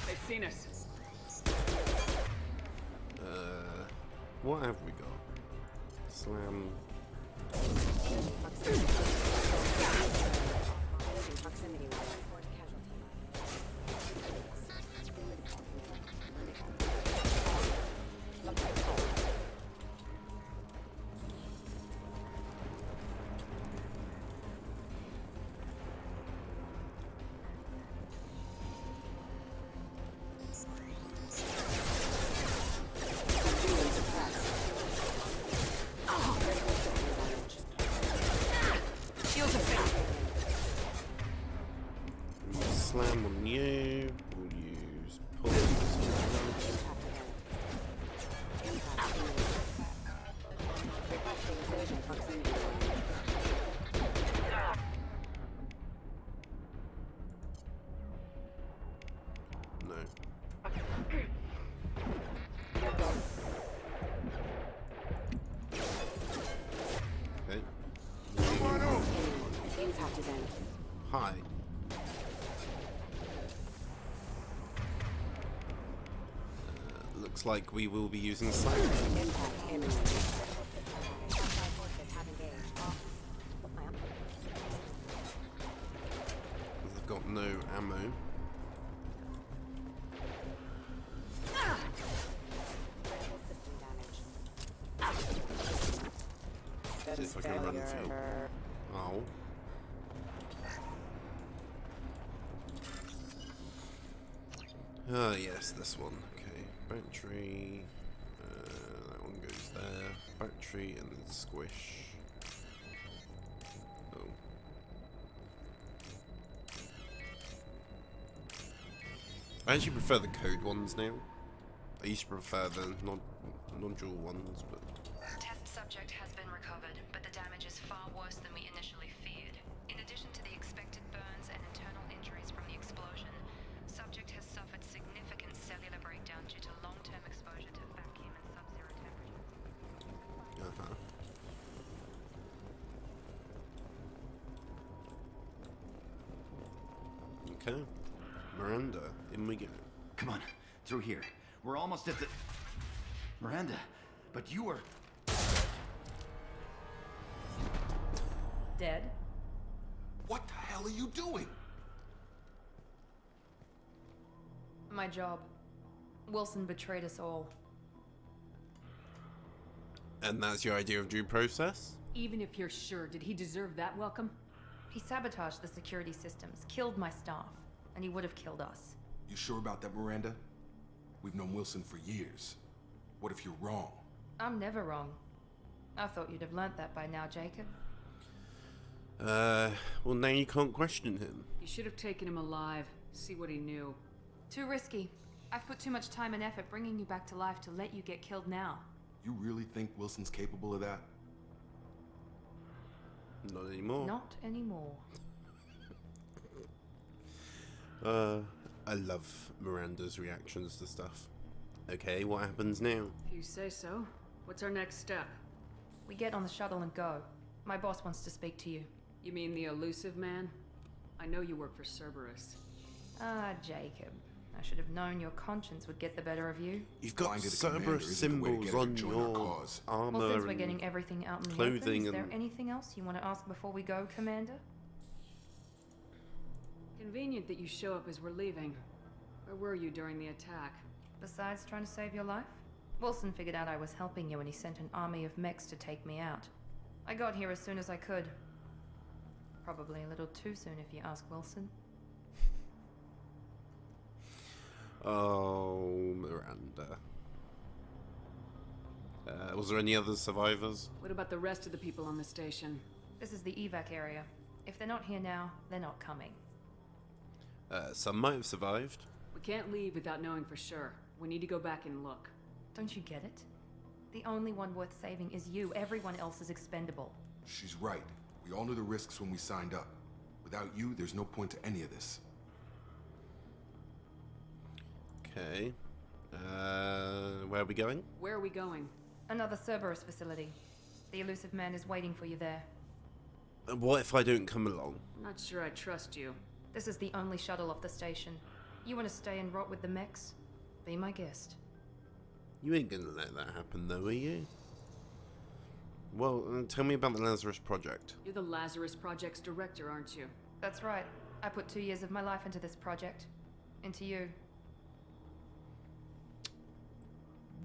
They've seen us. What have we got? Slam. Slam on you. We'll use pulse. No. Okay. Hi. Looks like we will be using slam. They've got no ammo. See if I can run through. Oh. Ah, yes, this one. Okay, battery. That one goes there. Battery and then squish. Oh. I actually prefer the code ones now. I used to prefer the non-dual ones, but... Test subject has been recovered, but the damage is far worse than we initially feared. In addition to the expected burns and internal injuries from the explosion, subject has suffered significant cellular breakdown due to long-term exposure to vacuum and sub-zero temperatures. Okay. Miranda, in we go. Come on, through here. We're almost at the... Miranda, but you were... Dead? What the hell are you doing? My job. Wilson betrayed us all. And that's your idea of due process? Even if you're sure, did he deserve that welcome? He sabotaged the security systems, killed my staff, and he would have killed us. You sure about that, Miranda? We've known Wilson for years. What if you're wrong? I'm never wrong. I thought you'd have learnt that by now, Jacob. Well, now you can't question him. You should have taken him alive. See what he knew. Too risky. I've put too much time and effort bringing you back to life to let you get killed now. You really think Wilson's capable of that? Not anymore. Not anymore. I love Miranda's reactions to stuff. Okay, what happens now? If you say so. What's our next step? We get on the shuttle and go. My boss wants to speak to you. You mean the elusive man? I know you work for Cerberus. Ah, Jacob. I should have known your conscience would get the better of you. You've got Cerberus symbols on your armor. Well, since we're getting everything out in the open, clothing is there and... anything else you want to ask before we go, Commander? Convenient that you show up as we're leaving. Where were you during the attack? Besides trying to save your life? Wilson figured out I was helping you and he sent an army of mechs to take me out. I got here as soon as I could. Probably a little too soon if you ask Wilson. Oh, Miranda. Was there any other survivors? What about the rest of the people on the station? This is the evac area. If they're not here now, they're not coming. Some might have survived. We can't leave without knowing for sure. We need to go back and look. Don't you get it? The only one worth saving is you. Everyone else is expendable. She's right. We all knew the risks when we signed up. Without you, there's no point to any of this. Okay. Where are we going? Where are we going? Another Cerberus facility. The elusive man is waiting for you there. What if I don't come along? I'm not sure I trust you. This is the only shuttle off the station. You want to stay and rot with the mechs? Be my guest. You ain't gonna let that happen though, are you? Well, tell me about the Lazarus Project. You're the Lazarus Project's director, aren't you? That's right. I put 2 years of my life into this project. Into you.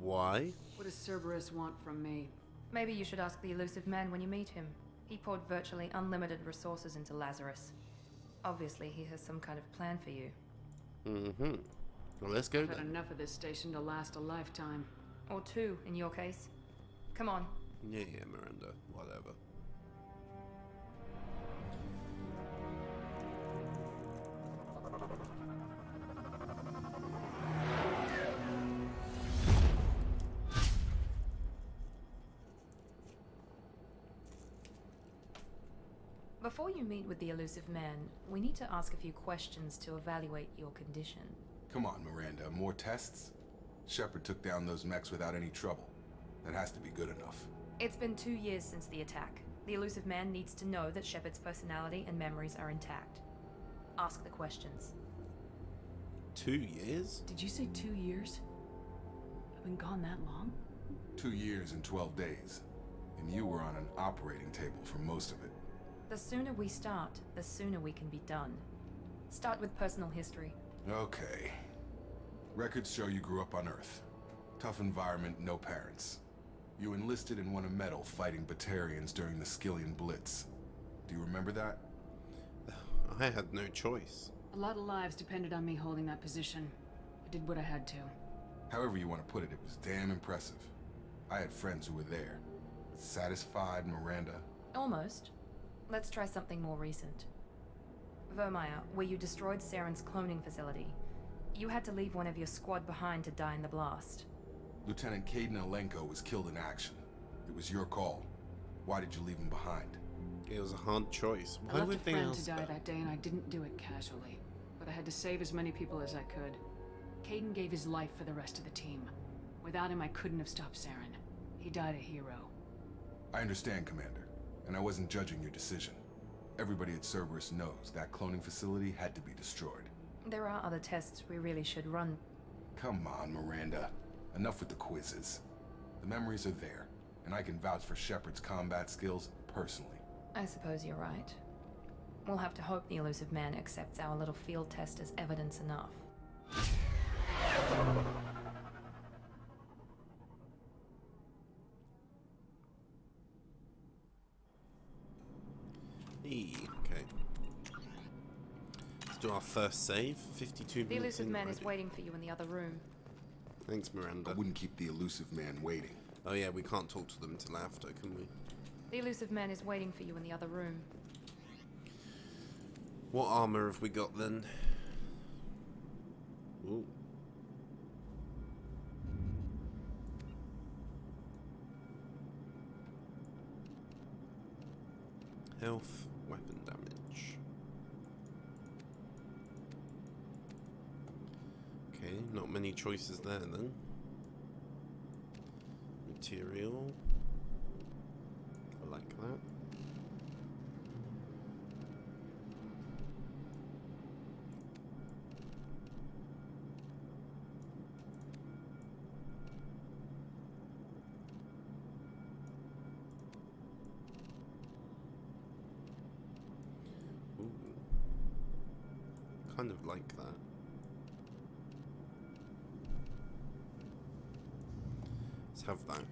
Why? What does Cerberus want from me? Maybe you should ask the elusive man when you meet him. He poured virtually unlimited resources into Lazarus. Obviously, he has some kind of plan for you. Mm-hmm. Well, let's go I've had then. enough of this station to last a lifetime. Or 2, in your case. Come on. Yeah, Miranda. Whatever. Before you meet with the elusive man, we need to ask a few questions to evaluate your condition. Come on, Miranda. More tests? Shepard took down those mechs without any trouble. That has to be good enough. It's been 2 years since the attack. The elusive man needs to know that Shepard's personality and memories are intact. Ask the questions. 2 years? Did you say 2 years? I've been gone that long? 2 years and 12 days. And you were on an operating table for most of it. The sooner we start, the sooner we can be done. Start with personal history. Okay. Records show you grew up on Earth. Tough environment, no parents. You enlisted and won a medal fighting Batarians during the Skillian Blitz. Do you remember that? I had no choice. A lot of lives depended on me holding that position. I did what I had to. However you want to put it, it was damn impressive. I had friends who were there. Satisfied, Miranda? Almost. Let's try something more recent. Vermeer, where you destroyed Saren's cloning facility. You had to leave one of your squad behind to die in the blast. Lieutenant Caden Alenko was killed in action. It was your call. Why did you leave him behind? It was a hard choice. I Why left a would they friend ask to die that? that day, and I didn't do it casually. But I had to save as many people as I could. Caden gave his life for the rest of the team. Without him, I couldn't have stopped Saren. He died a hero. I understand, Commander, and I wasn't judging your decision. Everybody at Cerberus knows that cloning facility had to be destroyed. There are other tests we really should run. Come on, Miranda. Enough with the quizzes. The memories are there, and I can vouch for Shepard's combat skills personally. I suppose you're right. We'll have to hope the elusive man accepts our little field test as evidence enough. Okay. Let's do our first save. 52 The minutes elusive in man is already. waiting for you in the other room. Thanks, Miranda. I wouldn't keep the elusive man waiting. Oh yeah, we can't talk to them till after, can we? The elusive man is waiting for you in the other room. What armor have we got then? Ooh. Health, weapon damage. Okay, not many choices there then. Material. I like that. Ooh. Kind of like that. Let's have that.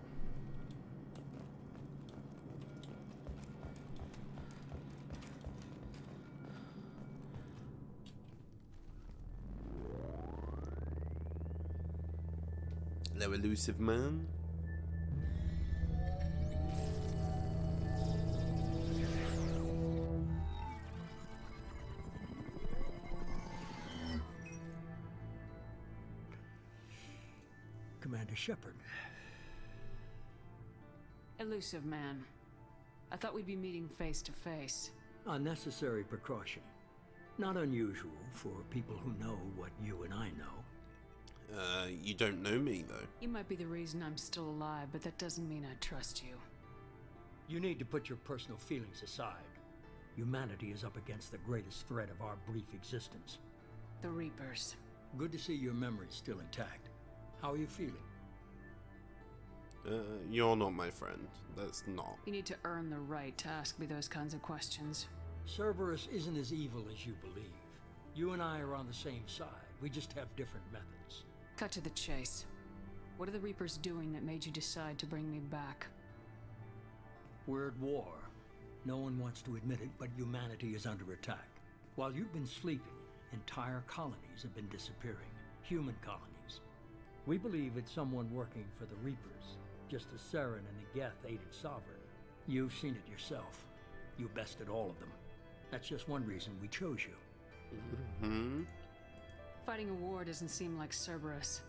Hello, elusive man. Commander Shepard. Elusive man. I thought we'd be meeting face to face. Unnecessary precaution. Not unusual for people who know what you and I know. You don't know me, though. You might be the reason I'm still alive, but that doesn't mean I trust you. You need to put your personal feelings aside. Humanity is up against the greatest threat of our brief existence. The Reapers. Good to see your memory's still intact. How are you feeling? You're not my friend. That's not. You need to earn the right to ask me those kinds of questions. Cerberus isn't as evil as you believe. You and I are on the same side. We just have different methods. Cut to the chase. What are the Reapers doing that made you decide to bring me back? We're at war. No one wants to admit it, but humanity is under attack. While you've been sleeping, entire colonies have been disappearing. Human colonies. We believe it's someone working for the Reapers, just as Saren and the Geth aided Sovereign. You've seen it yourself. You bested all of them. That's just one reason we chose you. Mm-hmm. Fighting a war doesn't seem like Cerberus.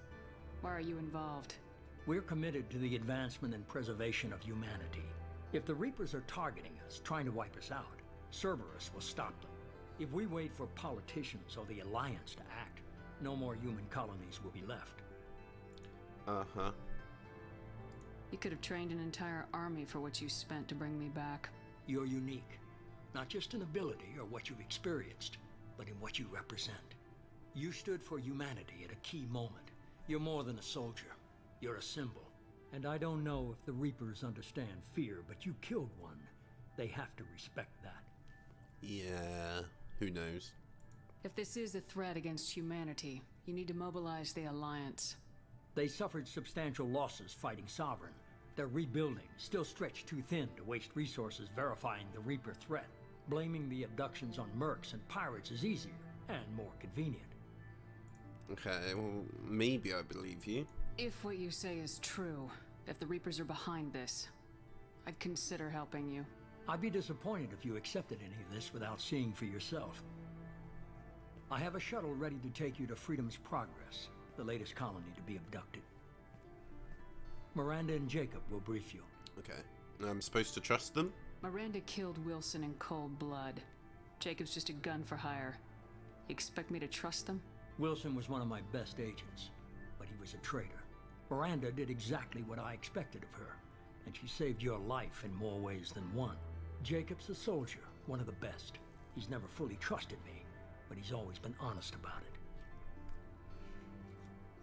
Why are you involved? We're committed to the advancement and preservation of humanity. If the Reapers are targeting us, trying to wipe us out, Cerberus will stop them. If we wait for politicians or the Alliance to act, no more human colonies will be left. Uh-huh. You could have trained an entire army for what you spent to bring me back. You're unique. Not just in ability or what you've experienced, but in what you represent. You stood for humanity at a key moment. You're more than a soldier. You're a symbol. And I don't know if the Reapers understand fear, but you killed one. They have to respect that. Yeah, who knows? If this is a threat against humanity, you need to mobilize the Alliance. They suffered substantial losses fighting Sovereign. They're rebuilding, still stretched too thin to waste resources verifying the Reaper threat. Blaming the abductions on mercs and pirates is easier and more convenient. Okay, well, maybe I believe you. If what you say is true, if the Reapers are behind this, I'd consider helping you. I'd be disappointed if you accepted any of this without seeing for yourself. I have a shuttle ready to take you to Freedom's Progress, the latest colony to be abducted. Miranda and Jacob will brief you. Okay. I'm supposed to trust them? Miranda killed Wilson in cold blood. Jacob's just a gun for hire. You expect me to trust them? Wilson was one of my best agents, but he was a traitor. Miranda did exactly what I expected of her, and she saved your life in more ways than one. Jacob's a soldier, one of the best. He's never fully trusted me, but he's always been honest about it.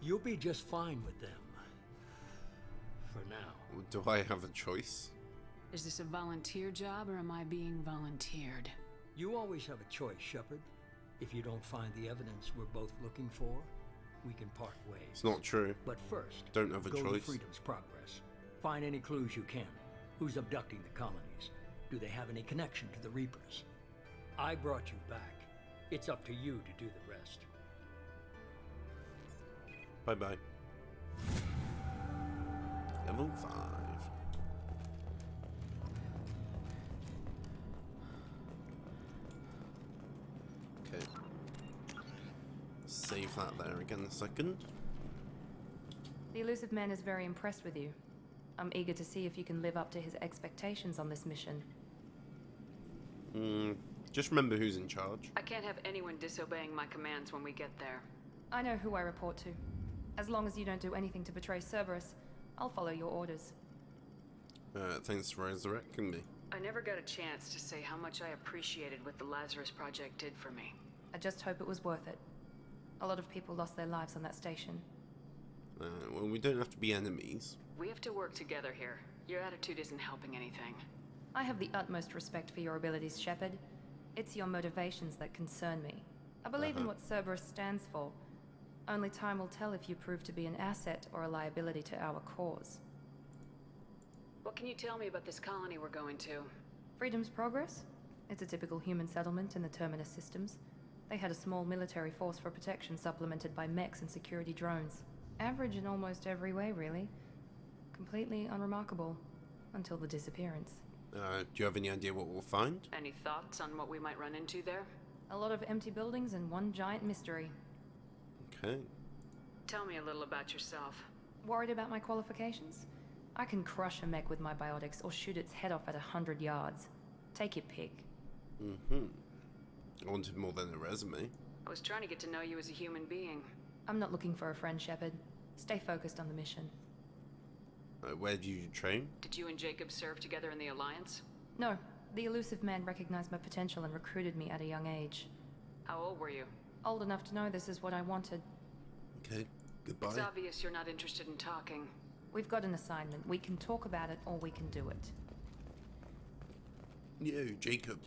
You'll be just fine with them. For now. Do I have a choice? Is this a volunteer job, or am I being volunteered? You always have a choice, Shepard. If you don't find the evidence we're both looking for, we can part ways. It's not true. But first, don't have a go choice. To Freedom's Progress. Find any clues you can. Who's abducting the colonies? Do they have any connection to the Reapers? I brought you back. It's up to you to do the rest. Bye-bye. Level 5. Okay. Save that there again a second. The elusive man is very impressed with you. I'm eager to see if you can live up to his expectations on this mission. Just remember who's in charge. I can't have anyone disobeying my commands when we get there. I know who I report to. As long as you don't do anything to betray Cerberus, I'll follow your orders. Thanks for resurrecting me. I never got a chance to say how much I appreciated what the Lazarus Project did for me. I just hope it was worth it. A lot of people lost their lives on that station. Well, we don't have to be enemies. We have to work together here. Your attitude isn't helping anything. I have the utmost respect for your abilities, Shepard. It's your motivations that concern me. I believe in what Cerberus stands for. Only time will tell if you prove to be an asset or a liability to our cause. What can you tell me about this colony we're going to? Freedom's Progress? It's a typical human settlement in the Terminus systems. They had a small military force for protection supplemented by mechs and security drones. Average in almost every way, really. Completely unremarkable. Until the disappearance. Do you have any idea what we'll find? Any thoughts on what we might run into there? A lot of empty buildings and one giant mystery. Okay. Tell me a little about yourself. Worried about my qualifications? I can crush a mech with my biotics or shoot its head off at 100 yards. Take your pick. I wanted more than a resume. I was trying to get to know you as a human being. I'm not looking for a friend, Shepard. Stay focused on the mission. Where do you train? Did you and Jacob serve together in the Alliance? No. The elusive man recognized my potential and recruited me at a young age. How old were you? Old enough to know this is what I wanted. Okay, goodbye. It's obvious you're not interested in talking. We've got an assignment. We can talk about it or we can do it. Yo, Jacob.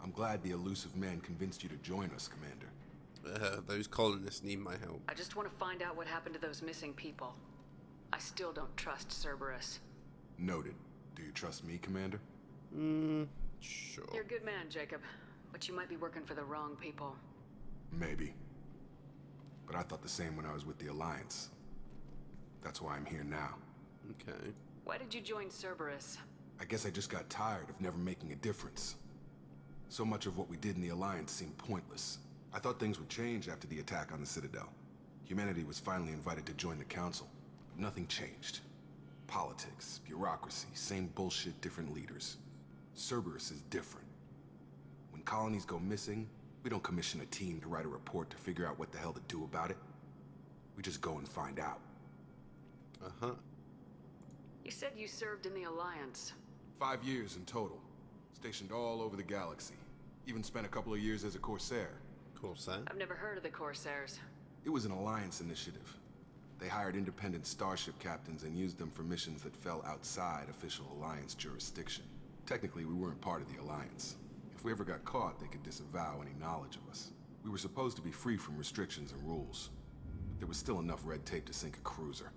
I'm glad the elusive man convinced you to join us, Commander. Those colonists need my help. I just want to find out what happened to those missing people. I still don't trust Cerberus. Noted. Do you trust me, Commander? Sure. You're a good man, Jacob. But you might be working for the wrong people. Maybe. But I thought the same when I was with the Alliance. That's why I'm here now. Okay. Why did you join Cerberus? I guess I just got tired of never making a difference. So much of what we did in the Alliance seemed pointless. I thought things would change after the attack on the Citadel. Humanity was finally invited to join the Council. But nothing changed. Politics, bureaucracy, same bullshit, different leaders. Cerberus is different. When colonies go missing, we don't commission a team to write a report to figure out what the hell to do about it. We just go and find out. You said you served in the Alliance. 5 years in total. Stationed all over the galaxy. Even spent a couple of years as a Corsair. Corsair? I've never heard of the Corsairs. It was an Alliance initiative. They hired independent starship captains and used them for missions that fell outside official Alliance jurisdiction. Technically, we weren't part of the Alliance. If we ever got caught, they could disavow any knowledge of us. We were supposed to be free from restrictions and rules. But there was still enough red tape to sink a cruiser.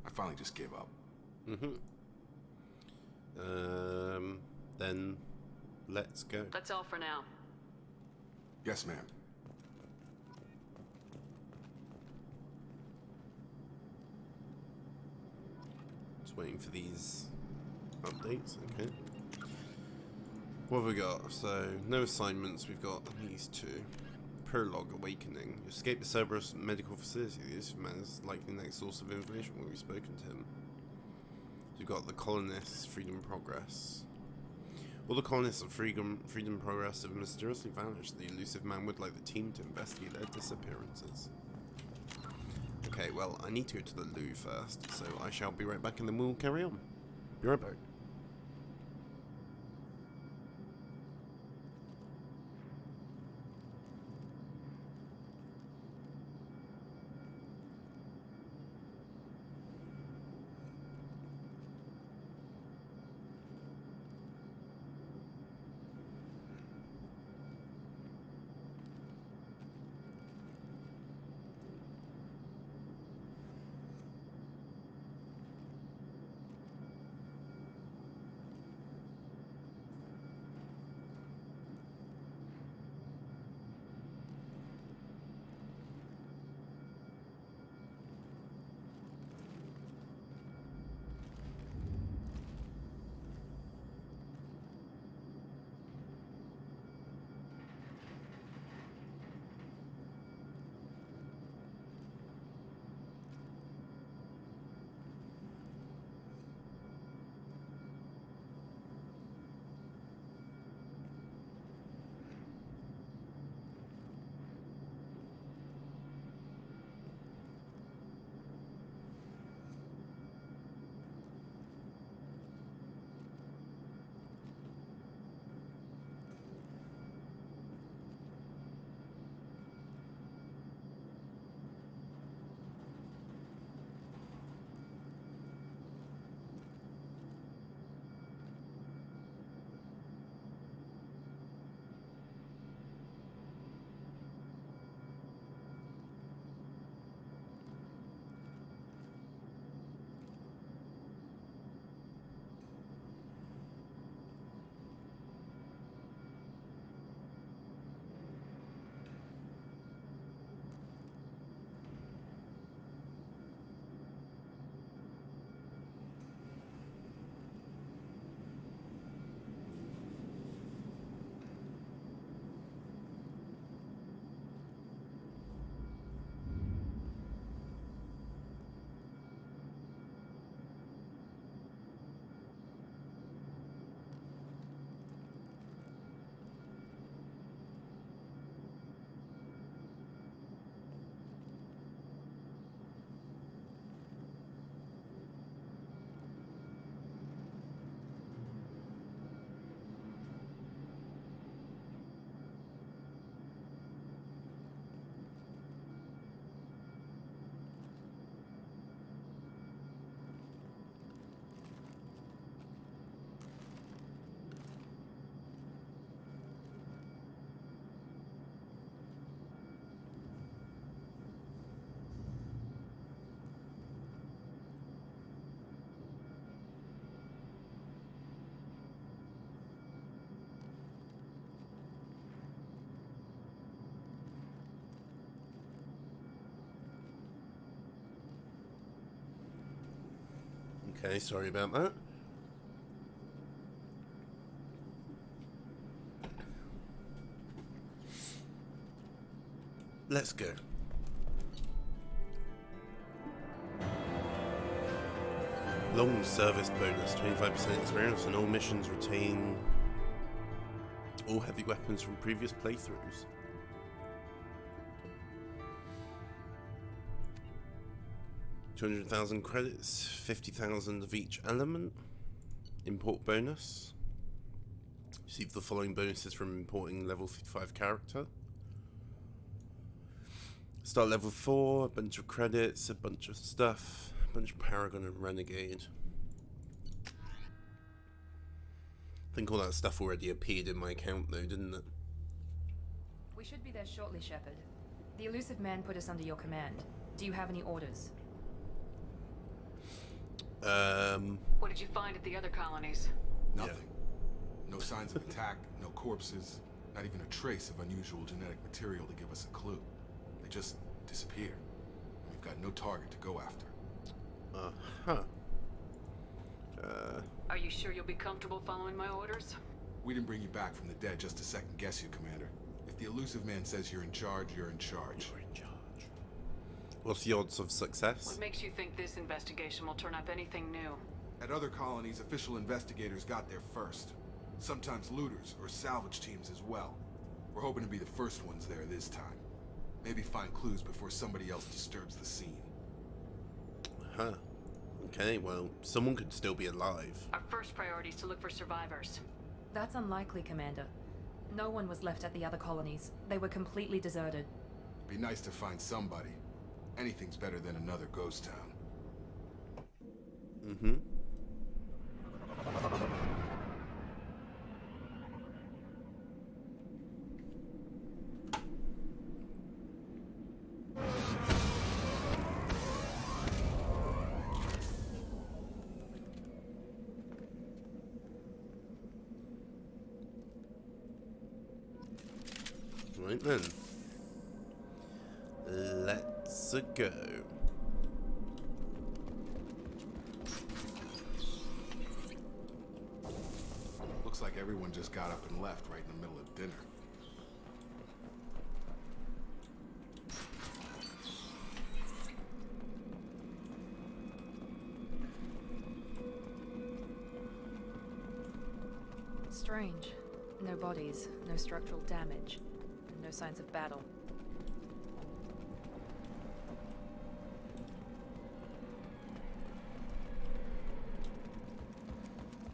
I finally just gave up. Then let's go. That's all for now. Yes, ma'am. Just waiting for these updates, okay. What have we got? So, no assignments, we've got these two. Prologue Awakening. You escape the Cerberus medical facility. This man is likely the next source of information when we've spoken to him. So we've got the colonists, Freedom Progress. All the colonists of Freedom Progress have mysteriously vanished. The elusive man would like the team to investigate their disappearances. Okay, well, I need to go to the loo first, so I shall be right back and then we'll carry on. Be right back. Okay, sorry about that. Let's go. Long service bonus, 25% experience, and all missions retain all heavy weapons from previous playthroughs. $200,000 credits, 50,000 of each element. Import bonus. Receive the following bonuses from importing level 55 character. Start level 4, a bunch of credits, a bunch of stuff, a bunch of Paragon and Renegade. I think all that stuff already appeared in my account though, didn't it? We should be there shortly, Shepard. The elusive man put us under your command. Do you have any orders? What did you find at the other colonies? Nothing. No signs of attack, no corpses, not even a trace of unusual genetic material to give us a clue. They just disappear. We've got no target to go after. Are you sure you'll be comfortable following my orders? We didn't bring you back from the dead just to second guess you, Commander. If the elusive man says you're in charge, you're in charge. You're in charge. What's the odds of success? What makes you think this investigation will turn up anything new? At other colonies, official investigators got there first. Sometimes looters or salvage teams as well. We're hoping to be the first ones there this time. Maybe find clues before somebody else disturbs the scene. Huh. Okay, well, someone could still be alive. Our first priority is to look for survivors. That's unlikely, Commander. No one was left at the other colonies. They were completely deserted. Be nice to find somebody. Anything's better than another ghost town. Mm-hmm. Right then. Let's go. Looks like everyone just got up and left right in the middle of dinner. Strange. No bodies, no structural damage, no signs of battle.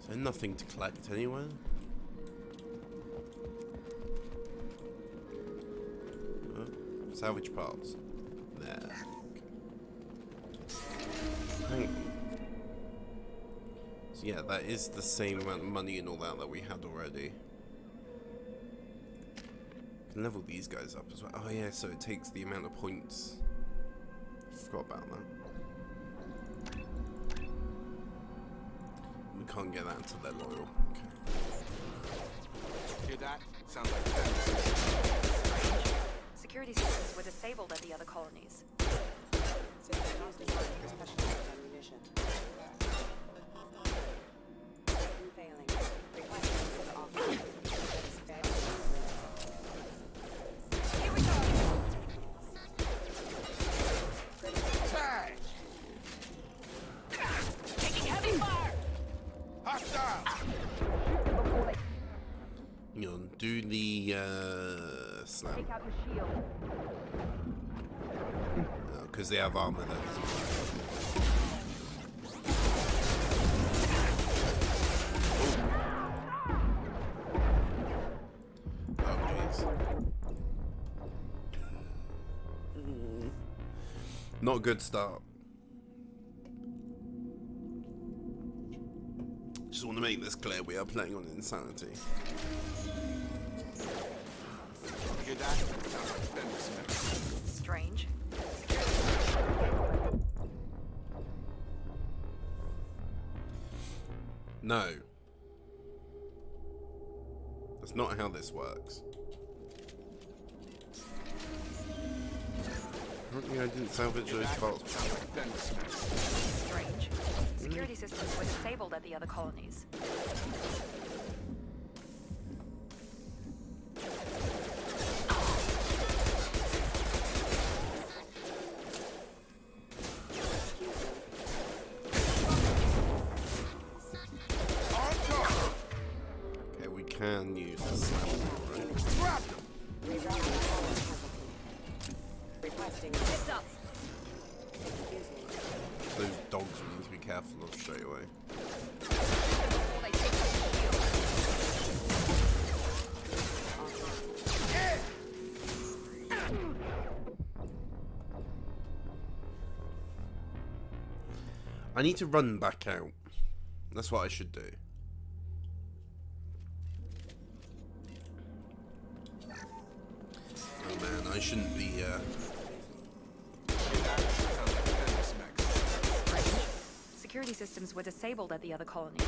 Is there nothing to collect anywhere? Oh, salvage parts. There. Hang on. So yeah, that is the same amount of money and all that we had already. Can level these guys up as well. Oh yeah, so it takes the amount of points. Forgot about that. We can't get that until they're loyal. Okay. Hear that? Sounds like that. Security systems were disabled at the other colonies. Do the slam. Take out your shield. Because they have armor though. Not a good start. Just want to make this clear, we are playing on insanity. Hear that? Sounds like FemShep. Strange. No. That's not how this works. Apparently I didn't salvage those parts. Strange. Security systems were disabled at the other colonies. Okay, we can use the slam, right? Requesting heads up. Those dogs we need to be careful of straight away. I need to run back out. That's what I should do. Oh man, I shouldn't be Security systems were disabled at the other colonies.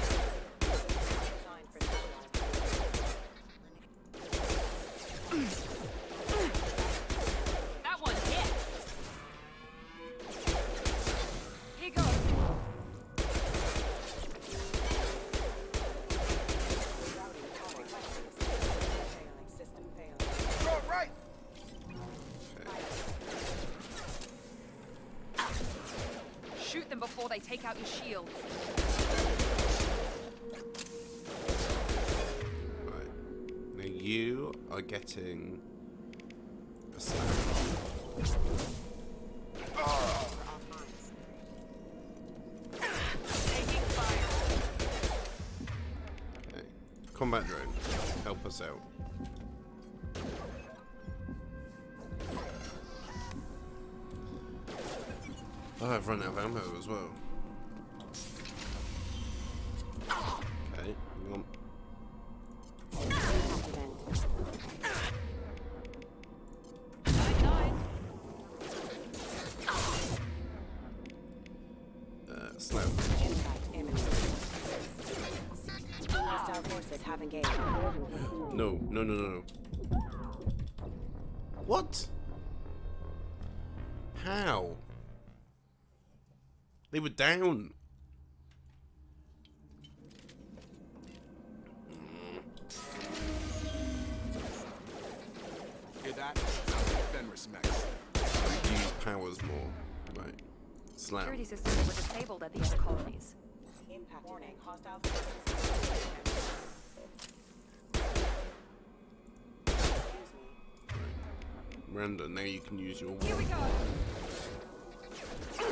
That one hit. Here goes. System failed. Go right. Shoot them before they take out your shields. right. Now you are getting a slam. Taking fire. Okay. Combat drone, help us out. Oh, I've run out of ammo as well. Okay, hang on. Slam. Hostile forces have engaged. No, no, no, no, no. What? How? They were down. Hear that? Fenris mechs. Use powers more. Right. Slam. Security systems were disabled at the other colonies. Impact warning. Hostile Miranda, now you can use your Here we wand. go.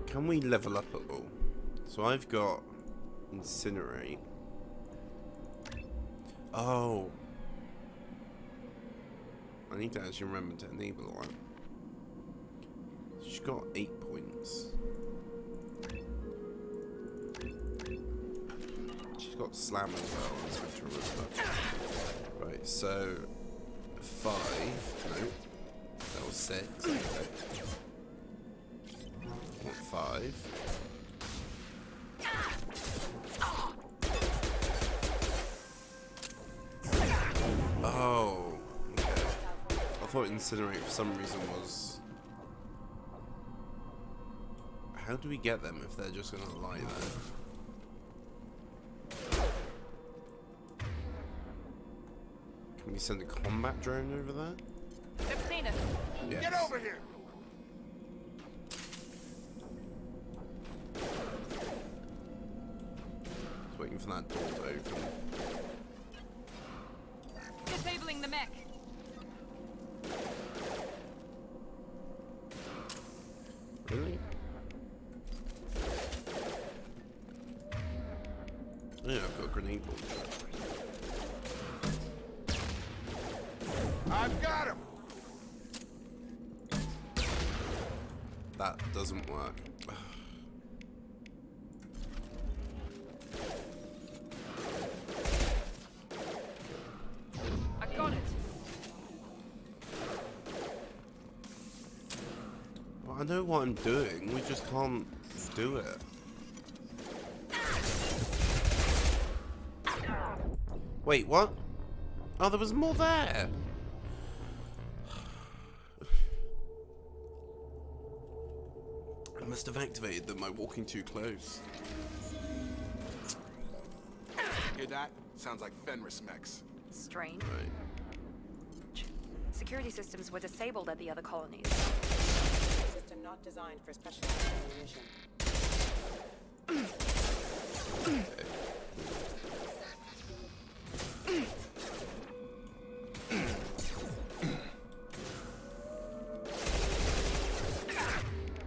Can we level up at all? So I've got Incinerate. Oh. I need to actually remember to enable that. She's got 8 points. She's got Slam as well, that's good to remember. Right, so 5. No. That was 6. Okay. What, 5? Oh, okay. I thought Incinerate for some reason was... How do we get them if they're just gonna lie there? Can we send a combat drone over there? I've seen it. Yes. Get over here. Just waiting for that door to open. Disabling the mech. Really? Oh, yeah, I've got a grenade launcher. I've got him. That doesn't work. I got it. Well, I know what I'm doing, we just can't do it. Wait, what? Oh, there was more there! I must have activated them by walking too close. Hear that? Sounds like Fenris mechs. Strange. Right. Security systems were disabled at the other colonies. System not designed for specialized ammunition.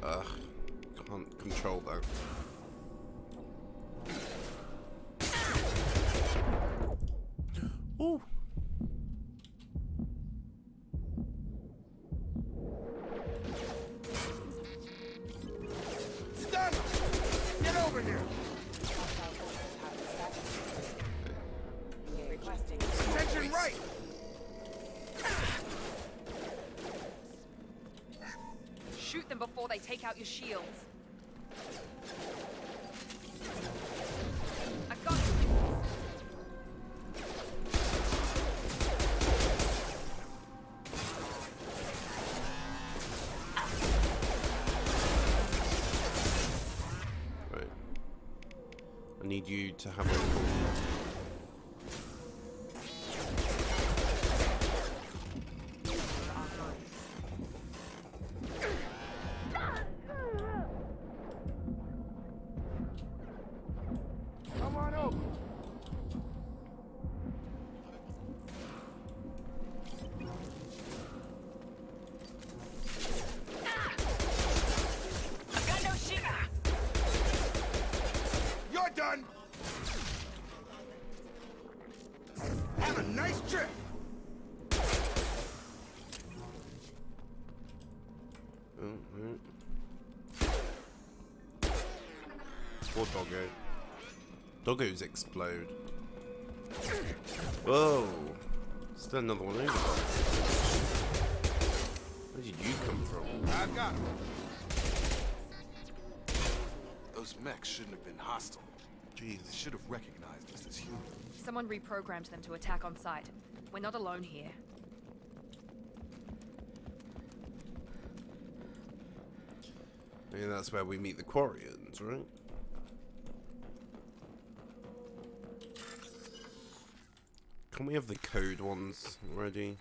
Ugh, can't control that. Ooh. Stun! Get over here! Requesting. Attention right! Shoot them before they take out your shields. I got you. Right. I need you to have a... Come on over. You're done. Have a nice trip. Poor doggo. Doggos explode. Whoa! Still another one over. Where did you come from? I've got him. Those mechs shouldn't have been hostile. Jeez. They should have recognized us as human. Someone reprogrammed them to attack on sight. We're not alone here. Maybe that's where we meet the Quarians, right? Can we have the code ones already?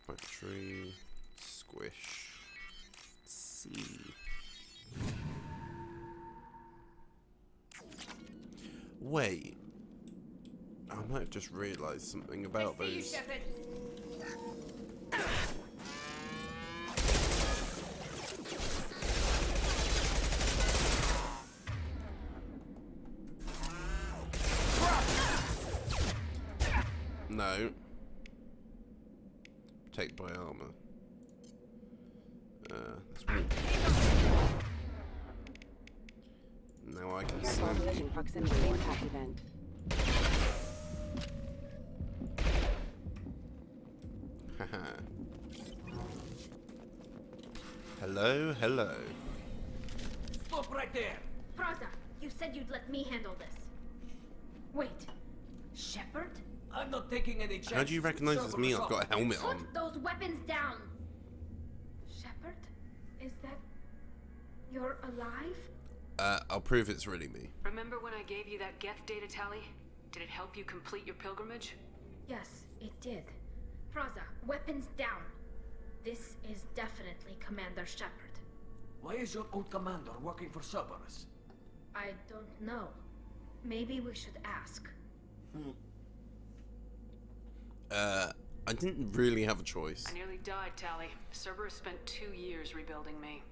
Battery, squish, C. Wait. I might have just realised something about those. No. Protect by armor. Let's walk. Now I can slam you. Proximity impact event. Haha. Hello, hello. Stop right there! Praza, you said you'd let me handle this. Wait, Shepard? I'm not taking any chances. How do you recognize it's me? I've got a helmet on. Put those weapons down! Shepard? Is that... you're alive? I'll prove it's really me. Remember when I gave you that Geth data tally? Did it help you complete your pilgrimage? Yes, it did. Praza, weapons down. This is definitely Commander Shepard. Why is your old commander working for Cerberus? I don't know. Maybe we should ask. I didn't really have a choice. I nearly died, Tally. Cerberus spent 2 years rebuilding me.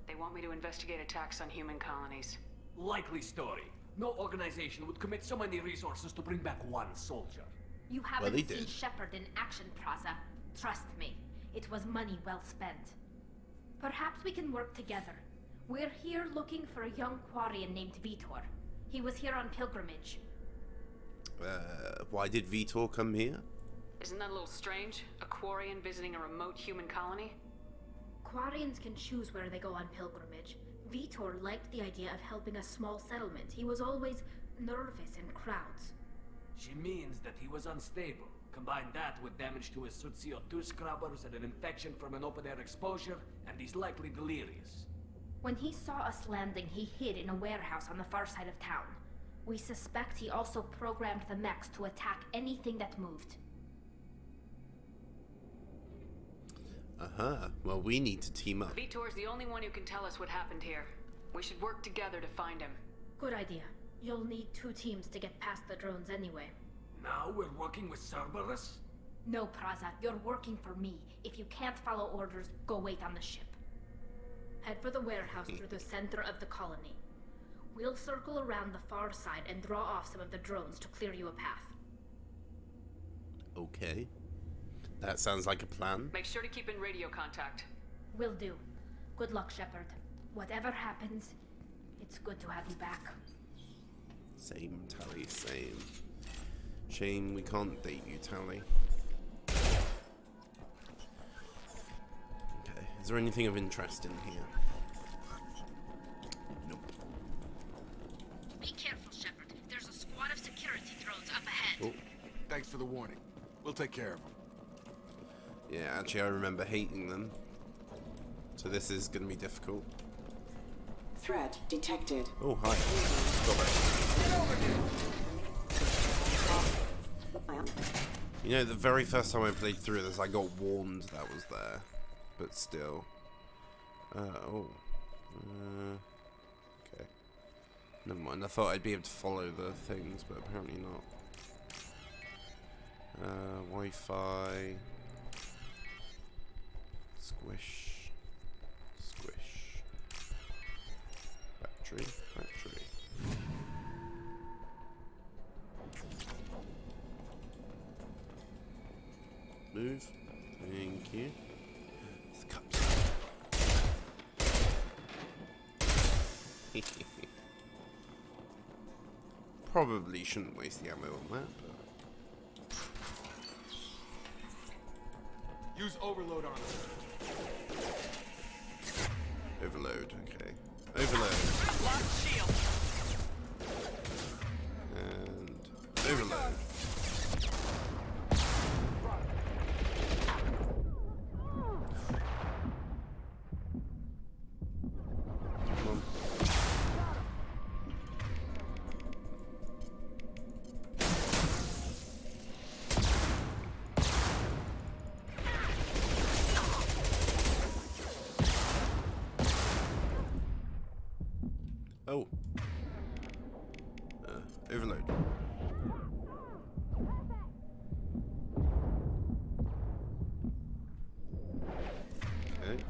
They want me to investigate attacks on human colonies. Likely story. No organization would commit so many resources to bring back one soldier. You haven't they seen did. Shepard in action, Praza. Trust me, it was money well spent. Perhaps we can work together. We're here looking for a young Quarian named Vitor. He was here on pilgrimage. Why did Vitor come here? Isn't that a little strange? A Quarian visiting a remote human colony? Quarians can choose where they go on pilgrimage. Vitor liked the idea of helping a small settlement. He was always nervous in crowds. She means that he was unstable. Combine that with damage to his suit CO2 scrubbers and an infection from an open-air exposure, and he's likely delirious. When he saw us landing, he hid in a warehouse on the far side of town. We suspect he also programmed the mechs to attack anything that moved. Uh-huh. Well, we need to team up. Vitor's the only one who can tell us what happened here. We should work together to find him. Good idea. You'll need 2 teams to get past the drones anyway. Now we're working with Cerberus? No, Praza, you're working for me. If you can't follow orders, go wait on the ship. Head for the warehouse through the center of the colony. We'll circle around the far side and draw off some of the drones to clear you a path. Okay. That sounds like a plan. Make sure to keep in radio contact. Will do. Good luck, Shepard. Whatever happens, it's good to have you back. Same, Tally, same. Shame we can't date you, Tally. Okay, is there anything of interest in here? Nope. Be careful, Shepard. There's a squad of security drones up ahead. Oh. Thanks for the warning. We'll take care of them. Yeah, actually I remember hating them. So this is going to be difficult. Threat detected. Oh, hi. You know, the very first time I played through this, I got warned that was there. But still. Okay. Never mind, I thought I'd be able to follow the things, but apparently not. Wi-Fi. Squish. Squish. Battery. Battery. Move. Thank you. Probably shouldn't waste the ammo on that, but... Use overload on it. Overload, okay. Overload. And overload. Come on. Oh. Overload. Okay.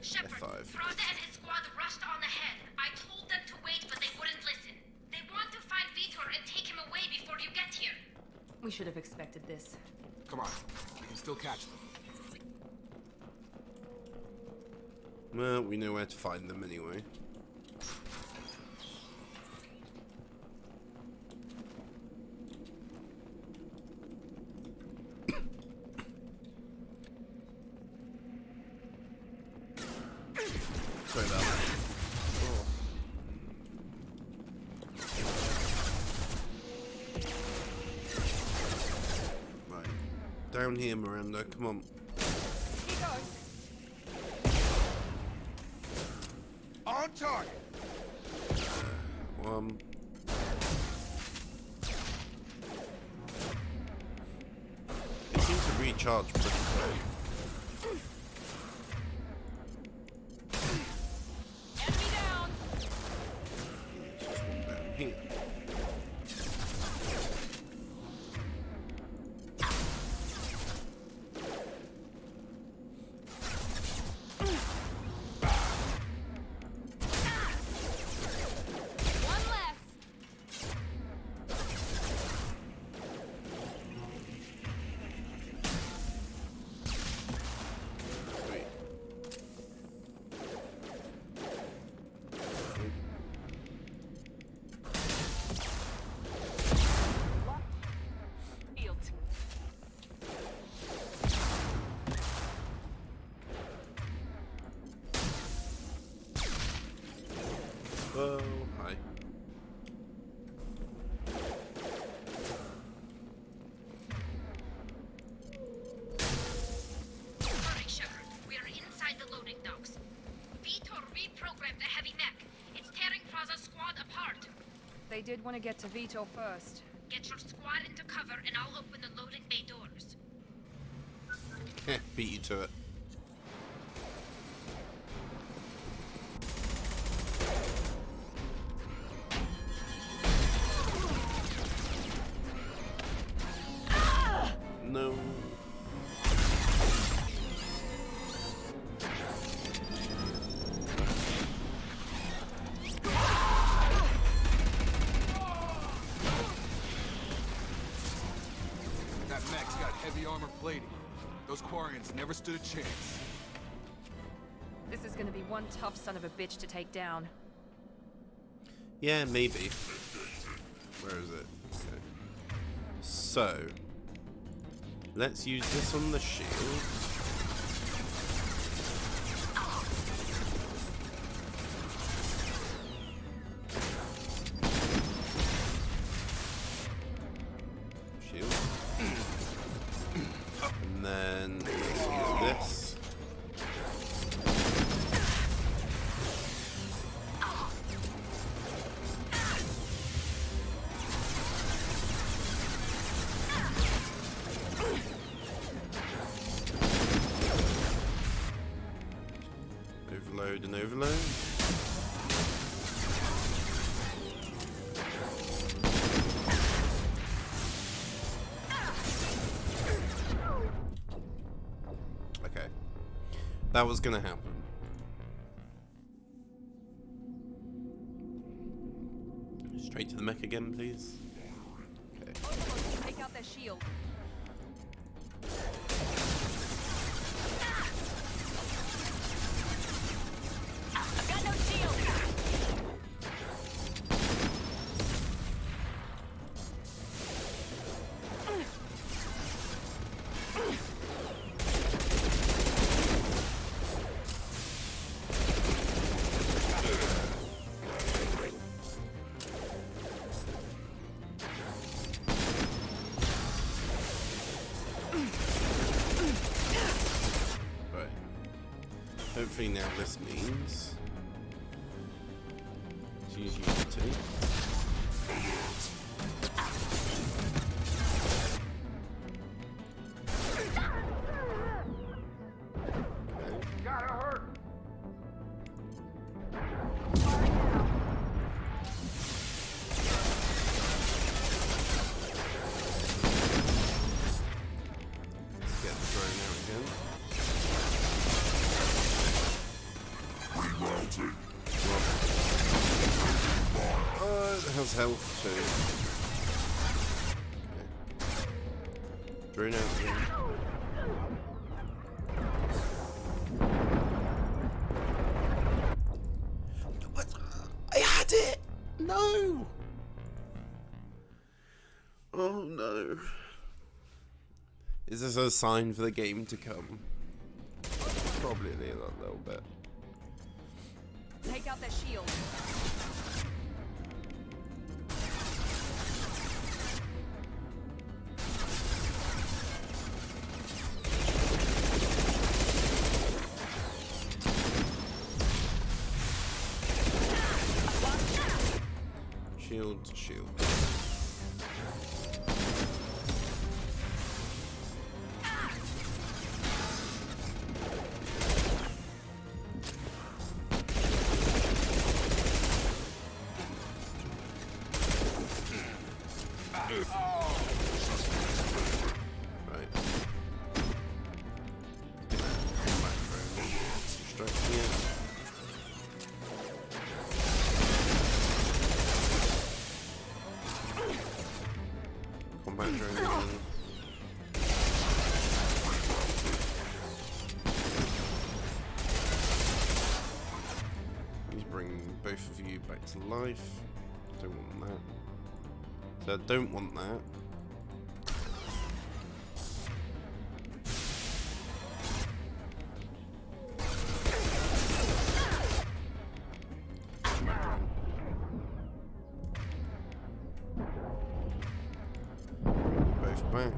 Shepard, Froda and his squad rushed on ahead. I told them to wait, but they wouldn't listen. They want to find Vitor and take him away before you get here. We should have expected this. Come on, we can still catch them. Well, we know where to find them anyway. Sorry about that. Oh. Right. Down here, Miranda. Come on. On target! They seem to recharge pretty quick. Enemy down! Just one down here. One less! did want to get to Vitor first. Get your squad into cover and I'll open the loading bay doors. Beat you to it. No. That mech's got heavy armor plating. Those Quarians never stood a chance. This is gonna be one tough son of a bitch to take down. Yeah, maybe. Where is it? Okay. So, let's use this on the shield. Shield. And then let's use this. Overload and overload. Okay. That was gonna happen. Straight to the mech again, please. Okay. Take out their shield. I've got no shield. Hopefully now this means to use Unity. Gotta hurt. Let's get the drone out again. It has health too. Okay. Drone out again. What? I had it! No! Oh no. Is this a sign for the game to come? Probably a little bit. Take out their shield. Shield to shield. Right. Distracting it. Combat drone again. He's bringing both of you back to life. Don't want that. So I don't want that. Both back.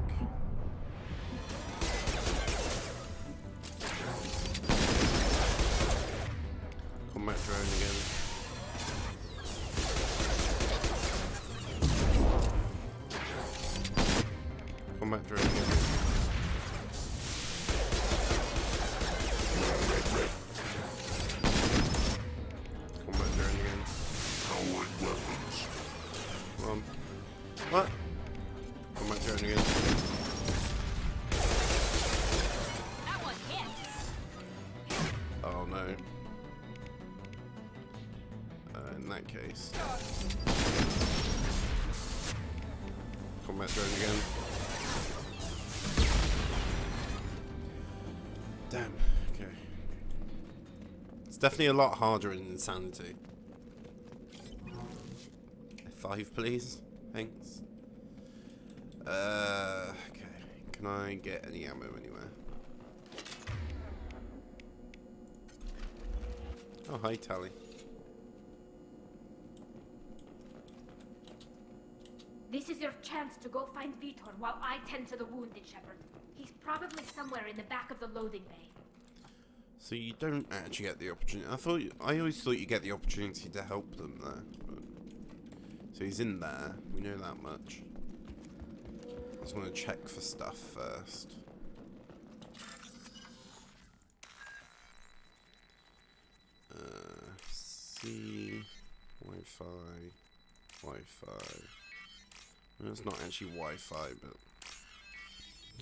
Combat drone again. Combat drone again. Combat drone again. Come on. What? Combat drone again. That one hit. Oh no. In that case. Combat drone again. Damn, okay. It's definitely a lot harder in Insanity. F5 please. Thanks. Okay. Can I get any ammo anywhere? Oh, hi, Tally. This is your chance to go find Vitor while I tend to the wounded, Shepard. He's probably somewhere in the back of the loading bay. So you don't actually get the opportunity. I always thought you get the opportunity to help them there. But... So he's in there. We know that much. I just want to check for stuff first. C, Wi-Fi. Well, it's not actually Wi-Fi, but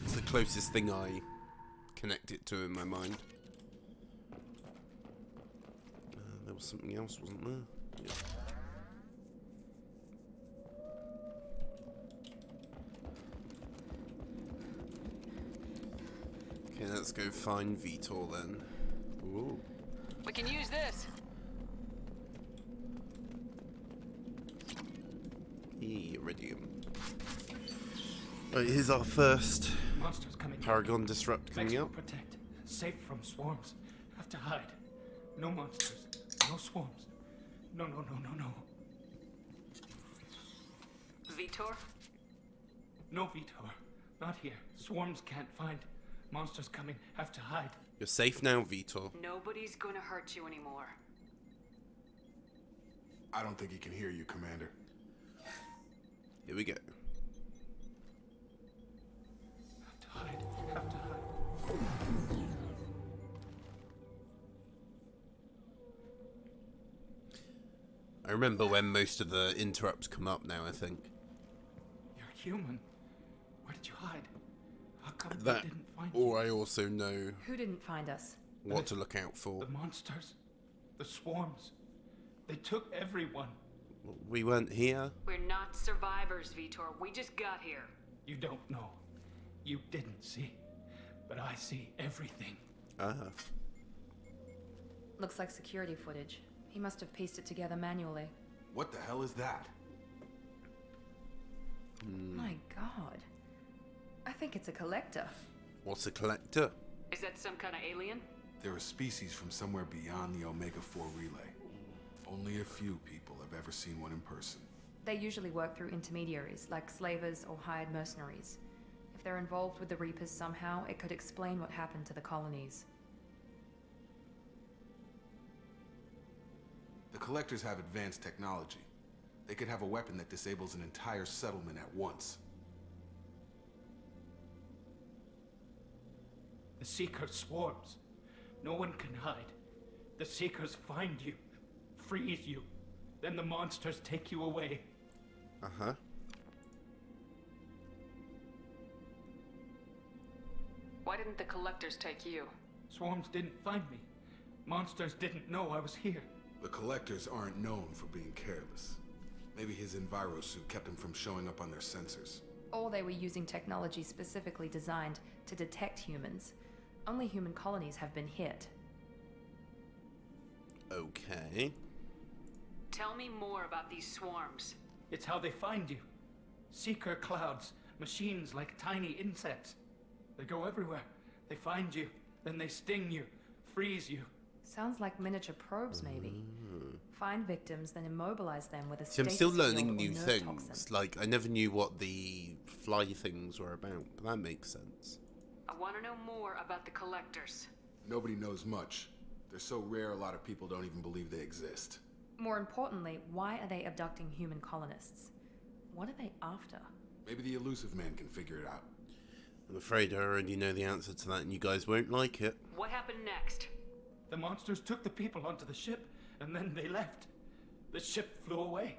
it's the closest thing I connect it to in my mind. There was something else, wasn't there? Yeah. Okay, let's go find Vitor then. Ooh. We can use this. Iridium. Right, here's our first Paragon Disrupt coming up. Protect. Safe from swarms. Have to hide. No monsters. No swarms. No. Vitor? No, Vitor. Not here. Swarms can't find. Monsters coming. Have to hide. You're safe now, Vitor. Nobody's gonna hurt you anymore. I don't think he can hear you, Commander. Here we go. Have to hide. Have to hide. I remember when most of the interrupts come up now, I think. You're human. Where did you hide? How come That, they didn't find or I also know Who didn't find us? what to look out for. The monsters. The swarms. They took everyone. We weren't here. We're not survivors, Vitor. We just got here. You don't know. You didn't see. But I see everything. Looks like security footage. He must have pieced it together manually. What the hell is that? My god. I think it's a collector. What's a collector? Is that some kind of alien? They're a species from somewhere beyond the Omega-4 relay. Only a few people have ever seen one in person. They usually work through intermediaries, like slavers or hired mercenaries. If they're involved with the Reapers somehow, it could explain what happened to the colonies. The Collectors have advanced technology. They could have a weapon that disables an entire settlement at once. The Seeker swarms. No one can hide. The Seekers find you, freeze you, then the monsters take you away. Why didn't the Collectors take you? Swarms didn't find me. Monsters didn't know I was here. The Collectors aren't known for being careless. Maybe his envirosuit kept him from showing up on their sensors. Or they were using technology specifically designed to detect humans. Only human colonies have been hit. Okay. Tell me more about these swarms. It's how they find you. Seeker clouds, machines like tiny insects. They go everywhere. They find you, then they sting you, freeze you. Sounds like miniature probes, maybe. Find victims, then immobilize them with a See, I'm stasis still field learning or new nerve things. toxin. Like, I never knew what the fly things were about, but that makes sense. I want to know more about the Collectors. Nobody knows much. They're so rare, a lot of people don't even believe they exist. More importantly, why are they abducting human colonists? What are they after? Maybe the Elusive Man can figure it out. I'm afraid I already know the answer to that, and you guys won't like it. What happened next? The monsters took the people onto the ship, and then they left. The ship flew away.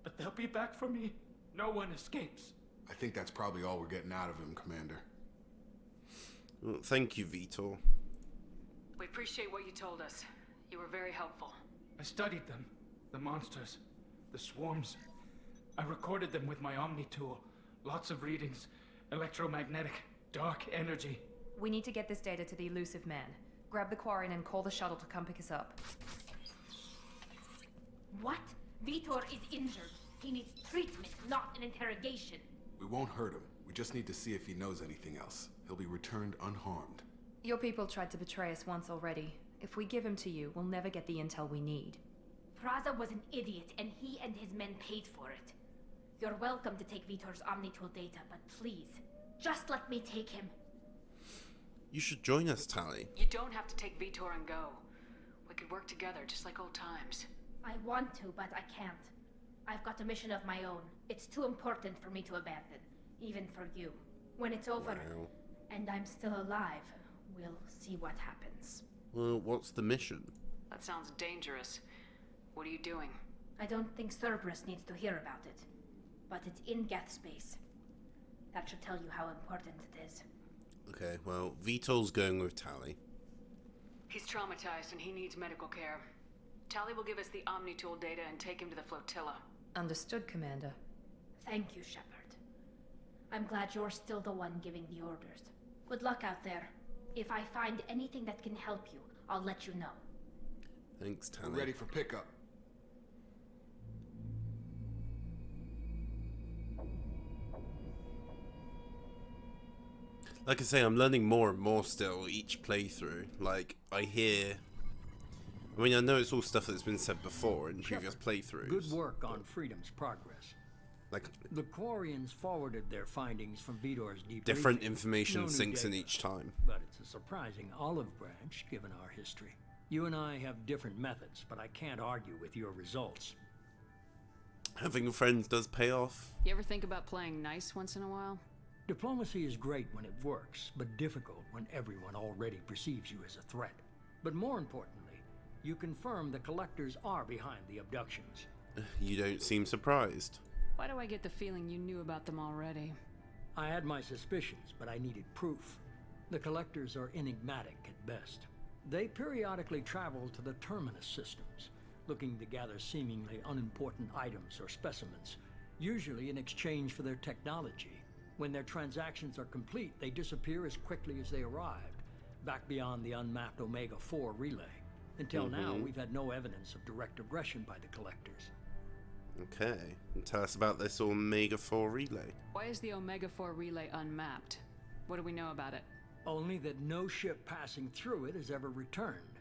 But they'll be back for me. No one escapes. I think that's probably all we're getting out of him, Commander. Well, thank you, Vitor. We appreciate what you told us. You were very helpful. I studied them. The monsters. The swarms. I recorded them with my Omni tool. Lots of readings. Electromagnetic. Dark energy. We need to get this data to the elusive man. Grab the Quarian and call the shuttle to come pick us up. What? Vitor is injured. He needs treatment, not an interrogation. We won't hurt him. We just need to see if he knows anything else. He'll be returned unharmed. Your people tried to betray us once already. If we give him to you, we'll never get the intel we need. Praza was an idiot, and he and his men paid for it. You're welcome to take Vitor's Omnitool data, but please, just let me take him. You should join us, Tali. You don't have to take Vitor and go. We could work together, just like old times. I want to, but I can't. I've got a mission of my own. It's too important for me to abandon, even for you. When it's over, and I'm still alive, we'll see what happens. Well, what's the mission? That sounds dangerous. What are you doing? I don't think Cerberus needs to hear about it. But it's in Geth space. That should tell you how important it is. Okay, well, Vitor's going with Tali. He's traumatized and he needs medical care. Tali will give us the Omnitool data and take him to the flotilla. Understood, Commander. Thank you, Shepard. I'm glad you're still the one giving the orders. Good luck out there. If I find anything that can help you, I'll let you know. Thanks, Tali. We're ready for pickup. Like I say, I'm learning more and more still each playthrough. Like, I hear... I mean, I know it's all stuff that's been said before in previous playthroughs. Good work on Freedom's progress. Like, the Quarians forwarded their findings from Vitor's debriefing. Different information sinks in each time. But it's a surprising olive branch, given our history. You and I have different methods, but I can't argue with your results. Having friends does pay off. You ever think about playing nice once in a while? Diplomacy is great when it works, but difficult when everyone already perceives you as a threat. But more importantly, you confirm the Collectors are behind the abductions. You don't seem surprised. Why do I get the feeling you knew about them already? I had my suspicions, but I needed proof. The Collectors are enigmatic at best. They periodically travel to the Terminus systems, looking to gather seemingly unimportant items or specimens, usually in exchange for their technology. When their transactions are complete, they disappear as quickly as they arrived, back beyond the unmapped Omega-4 relay. Until now, we've had no evidence of direct aggression by the Collectors. Okay, and tell us about this Omega-4 relay. Why is the Omega-4 relay unmapped? What do we know about it? Only that no ship passing through it has ever returned.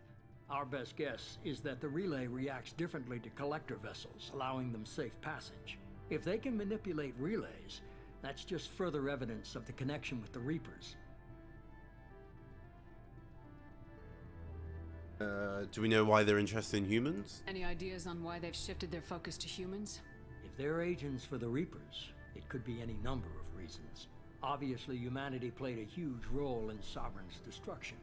Our best guess is that the relay reacts differently to Collector vessels, allowing them safe passage. If they can manipulate relays, that's just further evidence of the connection with the Reapers. Do we know why they're interested in humans? Any ideas on why they've shifted their focus to humans? If they're agents for the Reapers, it could be any number of reasons. Obviously, humanity played a huge role in Sovereign's destruction.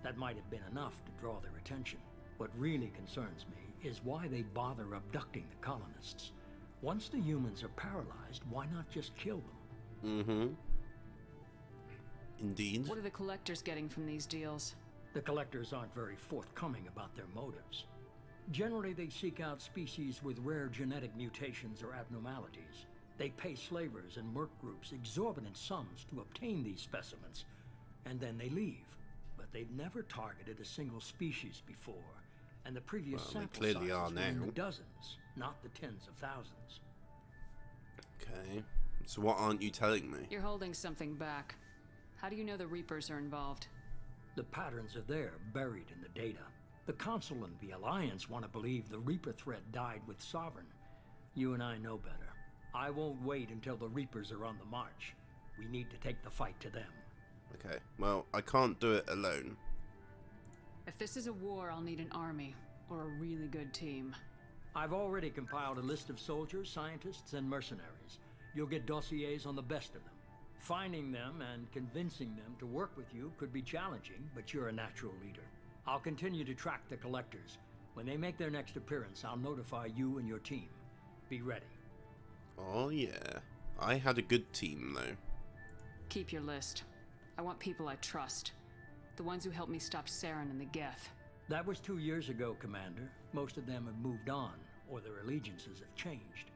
That might have been enough to draw their attention. What really concerns me is why they bother abducting the colonists. Once the humans are paralyzed, why not just kill them? Indeed. What are the Collectors getting from these deals? The Collectors aren't very forthcoming about their motives. Generally, they seek out species with rare genetic mutations or abnormalities. They pay slavers and merc groups exorbitant sums to obtain these specimens, and then they leave. But they've never targeted a single species before, and the previous sample sizes were in the dozens, not the tens of thousands. Okay, so what aren't you telling me? You're holding something back. How do you know the Reapers are involved? The patterns are there, buried in the data. The Council and the Alliance want to believe the Reaper threat died with Sovereign. You and I know better. I won't wait until the Reapers are on the march. We need to take the fight to them. Okay, well, I can't do it alone. If this is a war, I'll need an army, or a really good team. I've already compiled a list of soldiers, scientists, and mercenaries. You'll get dossiers on the best of them. Finding them and convincing them to work with you could be challenging, but you're a natural leader. I'll continue to track the collectors. When they make their next appearance, I'll notify you and your team. Be ready. Oh yeah. I had a good team though. Keep your list. I want people I trust. The ones who helped me stop Saren and the Geth. That was 2 years ago, Commander. Most of them have moved on, or their allegiances have changed.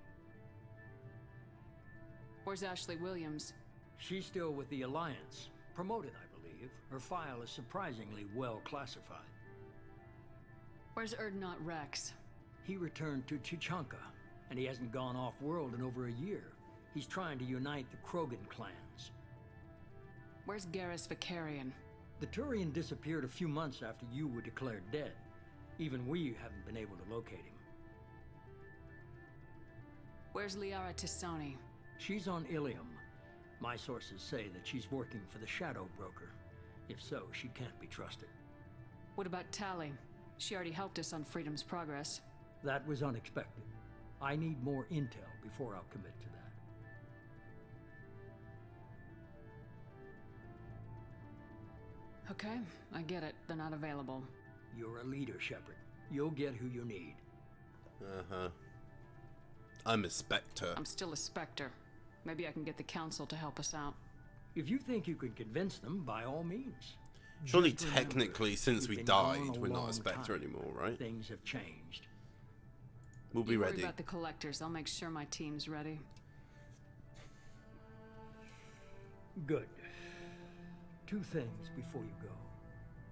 Where's Ashley Williams? She's still with the Alliance. Promoted, I believe. Her file is surprisingly well classified. Where's Erdnot Rex? He returned to Chichanka, and he hasn't gone off-world in over a year. He's trying to unite the Krogan clans. Where's Garrus Vicarian? The Turian disappeared a few months after you were declared dead. Even we haven't been able to locate him. Where's Liara Tisoni? She's on Ilium. My sources say that she's working for the Shadow Broker. If so, she can't be trusted. What about Tali? She already helped us on Freedom's Progress. That was unexpected. I need more intel before I'll commit to that. Okay, I get it. They're not available. You're a leader, Shepard. You'll get who you need. Uh-huh. I'm a Spectre. I'm still a Spectre. Maybe I can get the Council to help us out. If you think you can convince them, by all means. Surely Just remember, technically, since we we've been gone died, a we're not a long Spectre time. anymore, right? Things have changed. We'll be You worry ready. about the collectors. I'll make sure my team's ready. Good. 2 things before you go.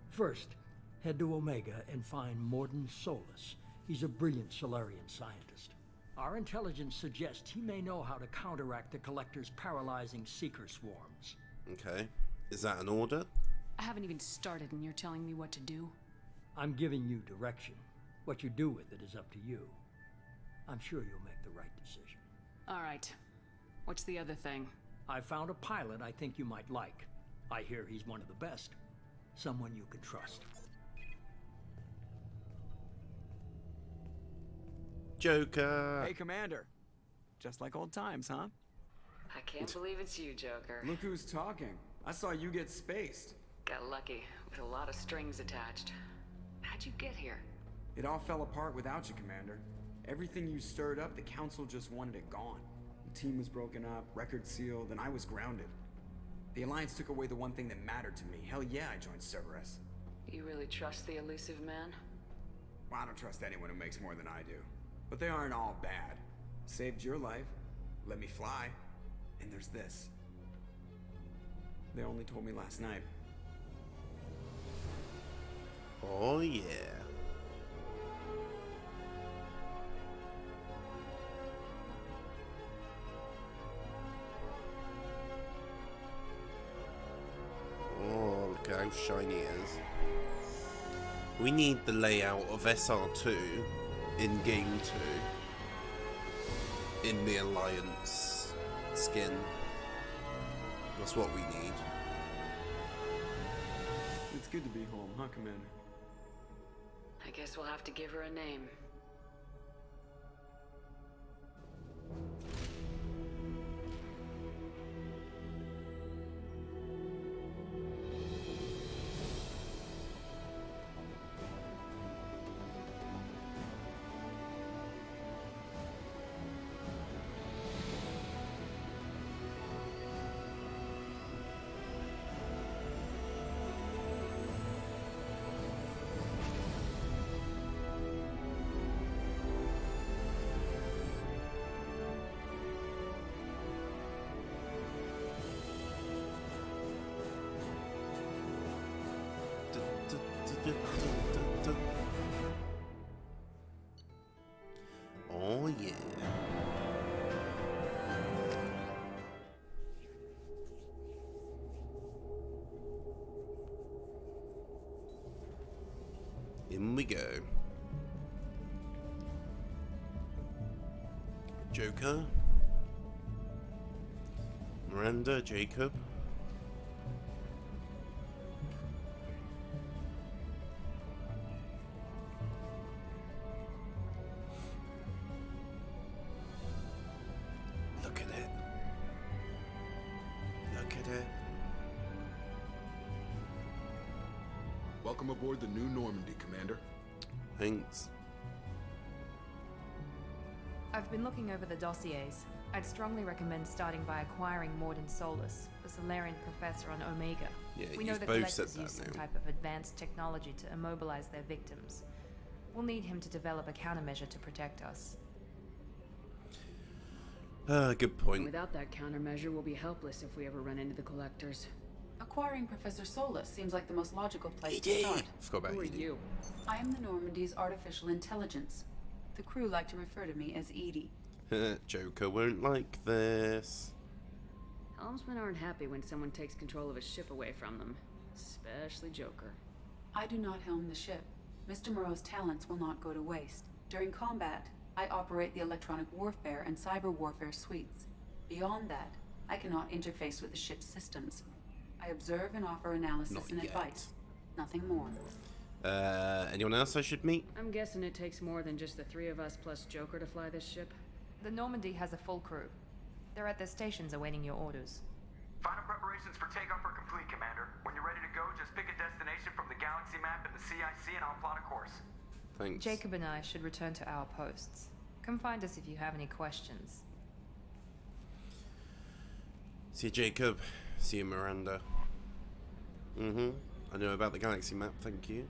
First, head to Omega and find Morden Solus. He's a brilliant Solarian scientist. Our intelligence suggests he may know how to counteract the Collector's paralyzing Seeker swarms. Okay. Is that an order? I haven't even started and you're telling me what to do? I'm giving you direction. What you do with it is up to you. I'm sure you'll make the right decision. All right. What's the other thing? I found a pilot I think you might like. I hear he's one of the best. Someone you can trust. Joker! Hey, Commander. Just like old times, huh? I can't believe it's you, Joker. Look who's talking. I saw you get spaced. Got lucky, with a lot of strings attached. How'd you get here? It all fell apart without you, Commander. Everything you stirred up, the Council just wanted it gone. The team was broken up, record sealed, and I was grounded. The Alliance took away the one thing that mattered to me. Hell yeah, I joined Cerberus. You really trust the elusive man? Well, I don't trust anyone who makes more than I do. But they aren't all bad. Saved your life, let me fly, and there's this. They only told me last night. Oh yeah. Oh, look at how shiny it is. We need the layout of SR2 in Game 2 in the Alliance skin. That's what we need. It's good to be home, huh, Commander? I guess we'll have to give her a name. Oh yeah. In we go. Joker. Miranda, Jacob. Look at it. Look okay. Welcome aboard the New Normandy, Commander. Thanks. I've been looking over the dossiers. I'd strongly recommend starting by acquiring Morden Solus, the Solarian professor on Omega. Yeah, we know you've the both collectors said use that some now. type of advanced technology to immobilize their victims. We'll need him to develop a countermeasure to protect us. Good point. Without that countermeasure, we'll be helpless if we ever run into the collectors. Acquiring Professor Solus seems like the most logical place ED. to start. Forgot about Who are ED. you? I am the Normandy's artificial intelligence. The crew like to refer to me as Edie. Joker won't like this. Helmsmen aren't happy when someone takes control of a ship away from them. Especially Joker. I do not helm the ship. Mr. Moreau's talents will not go to waste. During combat, I operate the electronic warfare and cyber warfare suites. Beyond that, I cannot interface with the ship's systems. I observe and offer analysis Not and yet. advice. Nothing more. Anyone else I should meet? I'm guessing it takes more than just the three of us plus Joker to fly this ship. The Normandy has a full crew. They're at their stations awaiting your orders. Final preparations for takeoff are complete, Commander. When you're ready to go, just pick a destination from the galaxy map and the CIC and I'll plot a course. Thanks. Jacob and I should return to our posts. Come find us if you have any questions. See you, Jacob. See you, Miranda. I know about the galaxy map, thank you.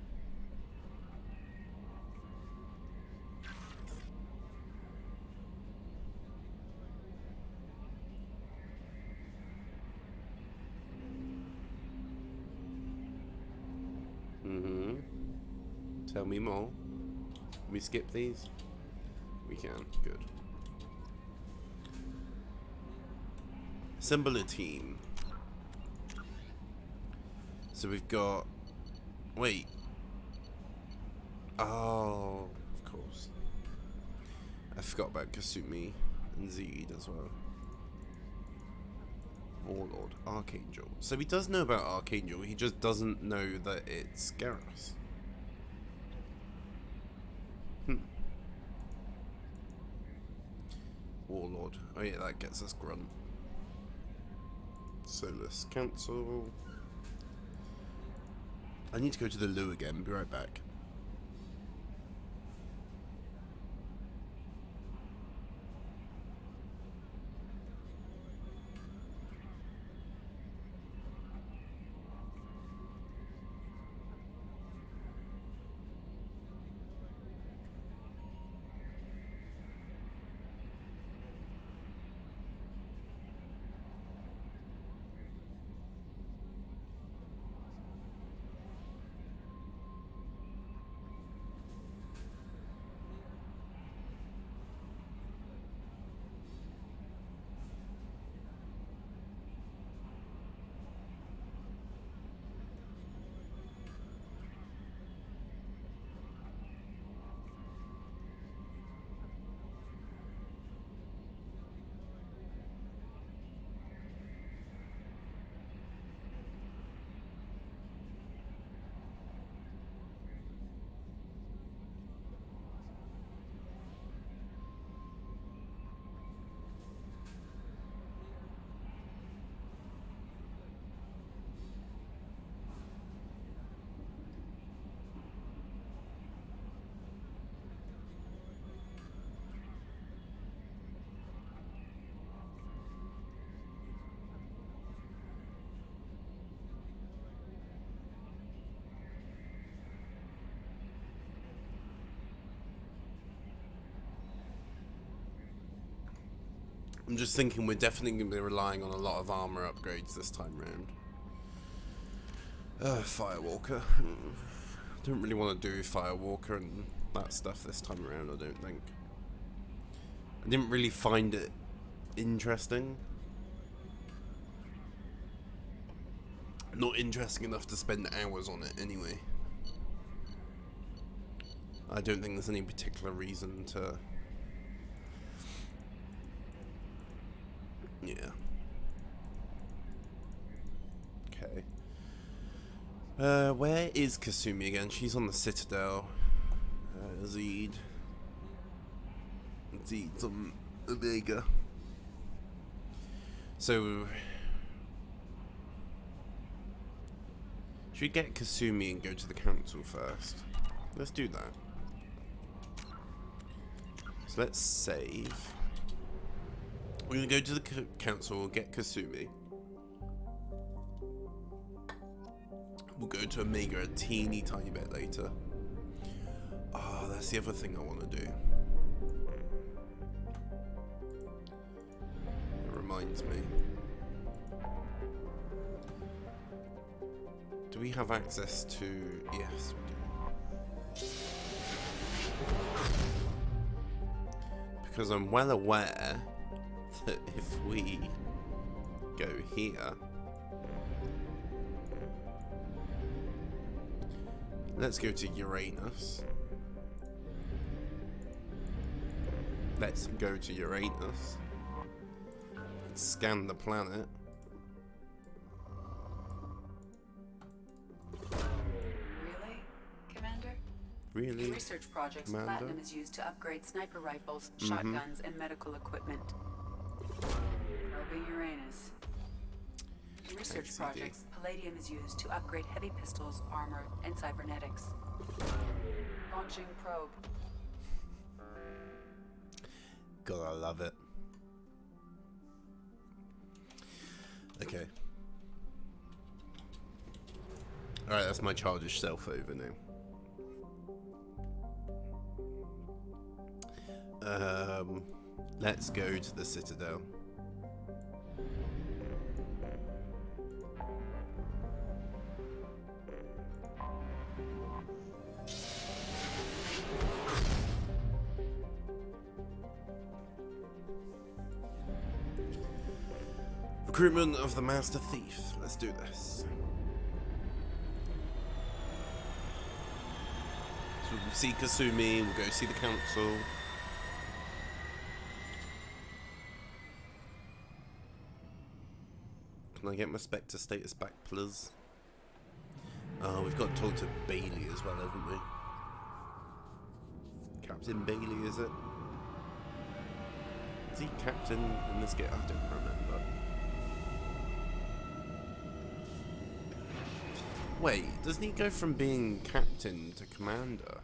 Tell me more. Can we skip these? We can. Good. Assemble a team. So we've got... Wait. Oh, of course. I forgot about Kasumi and Zed as well. Warlord, Archangel. So he does know about Archangel, he just doesn't know that it's Garrus. Warlord. Oh yeah, that gets us Grunt. Solus. Cancel. I need to go to the loo again. Be right back. I'm just thinking we're definitely going to be relying on a lot of armor upgrades this time round. Firewalker. Don't really want to do Firewalker and that stuff this time around, I don't think. I didn't really find it interesting. Not interesting enough to spend hours on it anyway. I don't think there's any particular reason to... Yeah. Okay. Where is Kasumi again? She's on the Citadel. Zed. Zed's on Omega. So... Should we get Kasumi and go to the council first? Let's do that. So let's save. We're going to go to the council, we'll get Kasumi. We'll go to Omega a teeny tiny bit later. Ah, that's the other thing I want to do. It reminds me. Do we have access to... Yes, we do. Because I'm well aware that if we go here... Let's go to Uranus. Let's go to Uranus. Scan the planet. Really, Commander? Really? In research projects, Commander? platinum is used to upgrade sniper rifles, shotguns, and medical equipment. Probing Uranus. In research projects, palladium is used to upgrade heavy pistols, armor, and cybernetics. Launching probe. God, I love it. Okay. Alright, that's my childish self over now. Let's go to the Citadel. Recruitment of the Master Thief. Let's do this. So we'll see Kasumi, we'll go see the council. Can I get my Spectre status back, please? Oh, we've got to talk to Bailey as well, haven't we? Captain Bailey, is it? Is he captain in this game? I don't remember. Wait, doesn't he go from being captain to commander?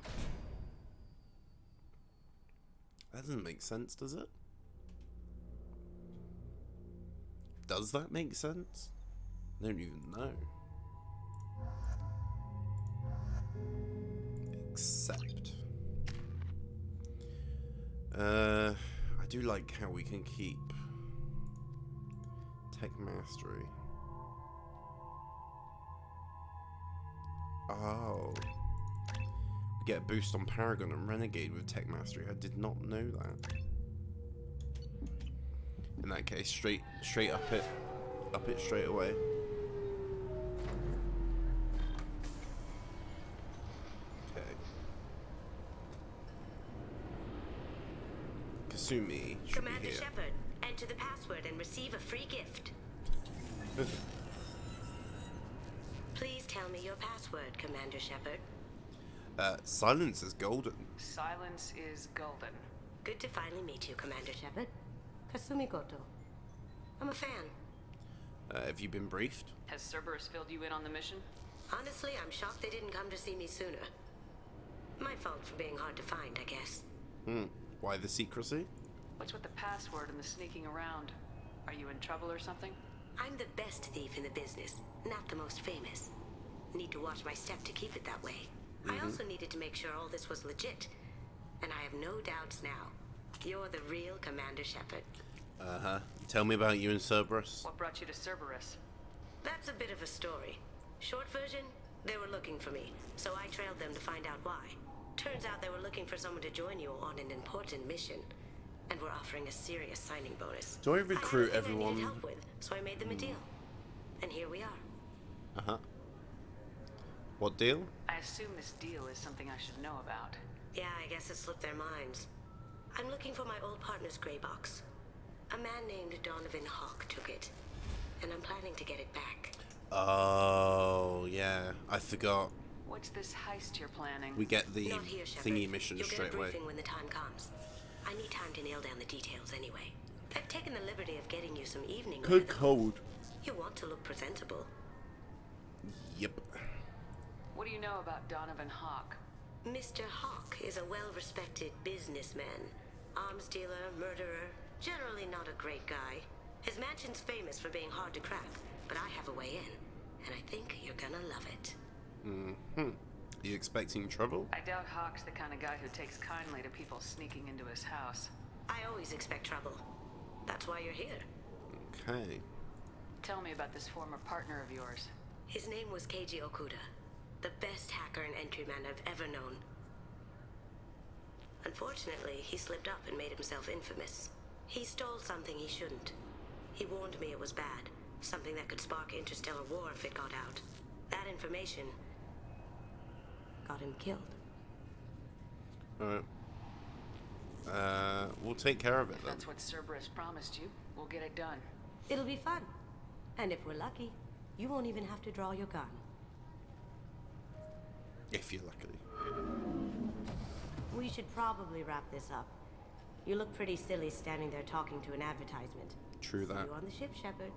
That doesn't make sense, does it? Does that make sense? I don't even know. Except... I do like how we can keep Tech Mastery. Oh. We get a boost on Paragon and Renegade with Tech Mastery. I did not know that. In that case, straight up it straight away. Okay. Kasumi should Commander be here. Shepard, enter the password and receive a free gift. Please tell me your password, Commander Shepard. Silence is golden. Silence is golden. Good to finally meet you, Commander Shepard. Kasumi Goto. I'm a fan. Have you been briefed? Has Cerberus filled you in on the mission? Honestly, I'm shocked they didn't come to see me sooner. My fault for being hard to find, I guess. Why the secrecy? What's with the password and the sneaking around? Are you in trouble or something? I'm the best thief in the business, not the most famous. Need to watch my step to keep it that way. I also needed to make sure all this was legit. And I have no doubts now. You're the real Commander Shepard. Tell me about you and Cerberus. What brought you to Cerberus? That's a bit of a story. Short version, they were looking for me, so I trailed them to find out why. Turns out they were looking for someone to join you on an important mission. And we're offering a serious signing bonus. Do I recruit everyone? I needed help with, so I made them a deal. And here we are. What deal? I assume this deal is something I should know about. Yeah, I guess it slipped their minds. I'm looking for my old partner's gray box. A man named Donovan Hawk took it, and I'm planning to get it back. Oh, yeah. I forgot. What's this heist you're planning? We get the Not here, Shepard. thingy mission You'll straight get a away. briefing when the time comes. I need time to nail down the details anyway. I've taken the liberty of getting you some evening wear, though. Cold. You want to look presentable. Yep. What do you know about Donovan Hawk? Mr. Hawk is a well-respected businessman. Arms dealer, murderer, generally not a great guy. His mansion's famous for being hard to crack, but I have a way in, and I think you're gonna love it. Mm-hmm. You expecting trouble? I doubt Hawk's the kind of guy who takes kindly to people sneaking into his house. I always expect trouble. That's why you're here. Okay. Tell me about this former partner of yours. His name was Keiji Okuda, the best hacker and entryman I've ever known. Unfortunately, he slipped up and made himself infamous. He stole something he shouldn't. He warned me it was bad, something that could spark interstellar war if it got out. That information got him killed. Alright. We'll take care of it then. That's what Cerberus promised you. We'll get it done. It'll be fun. And if we're lucky, you won't even have to draw your gun. If you're lucky. We should probably wrap this up. You look pretty silly standing there talking to an advertisement. True that. See you on the ship, Shepard.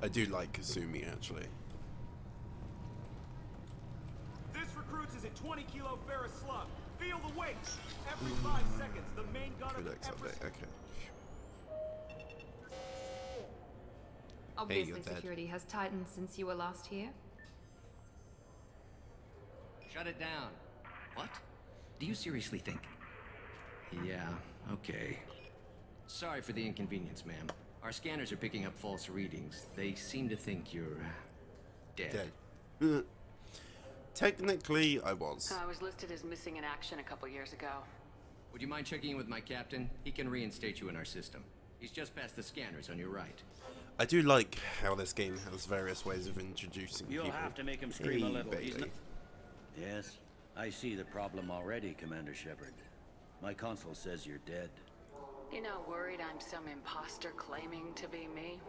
I do like Kasumi, actually. This recruits is a 20-kilo ferrous slug. Feel the weight. Every 5 seconds, the main gun of Codex every... update, okay. Obviously, you're dead. security has tightened since you were last here. Shut it down. What? Do you seriously think? Yeah, okay. Sorry for the inconvenience, ma'am. Our scanners are picking up false readings. They seem to think you're... dead. Technically, I was. I was listed as missing in action a couple years ago. Would you mind checking in with my captain? He can reinstate you in our system. He's just past the scanners on your right. I do like how this game has various ways of introducing You'll people. have to make him scream a Hey, little. He's baby. Yes, I see the problem already, Commander Shepard. My console says you're dead. You're not worried I'm some imposter claiming to be me?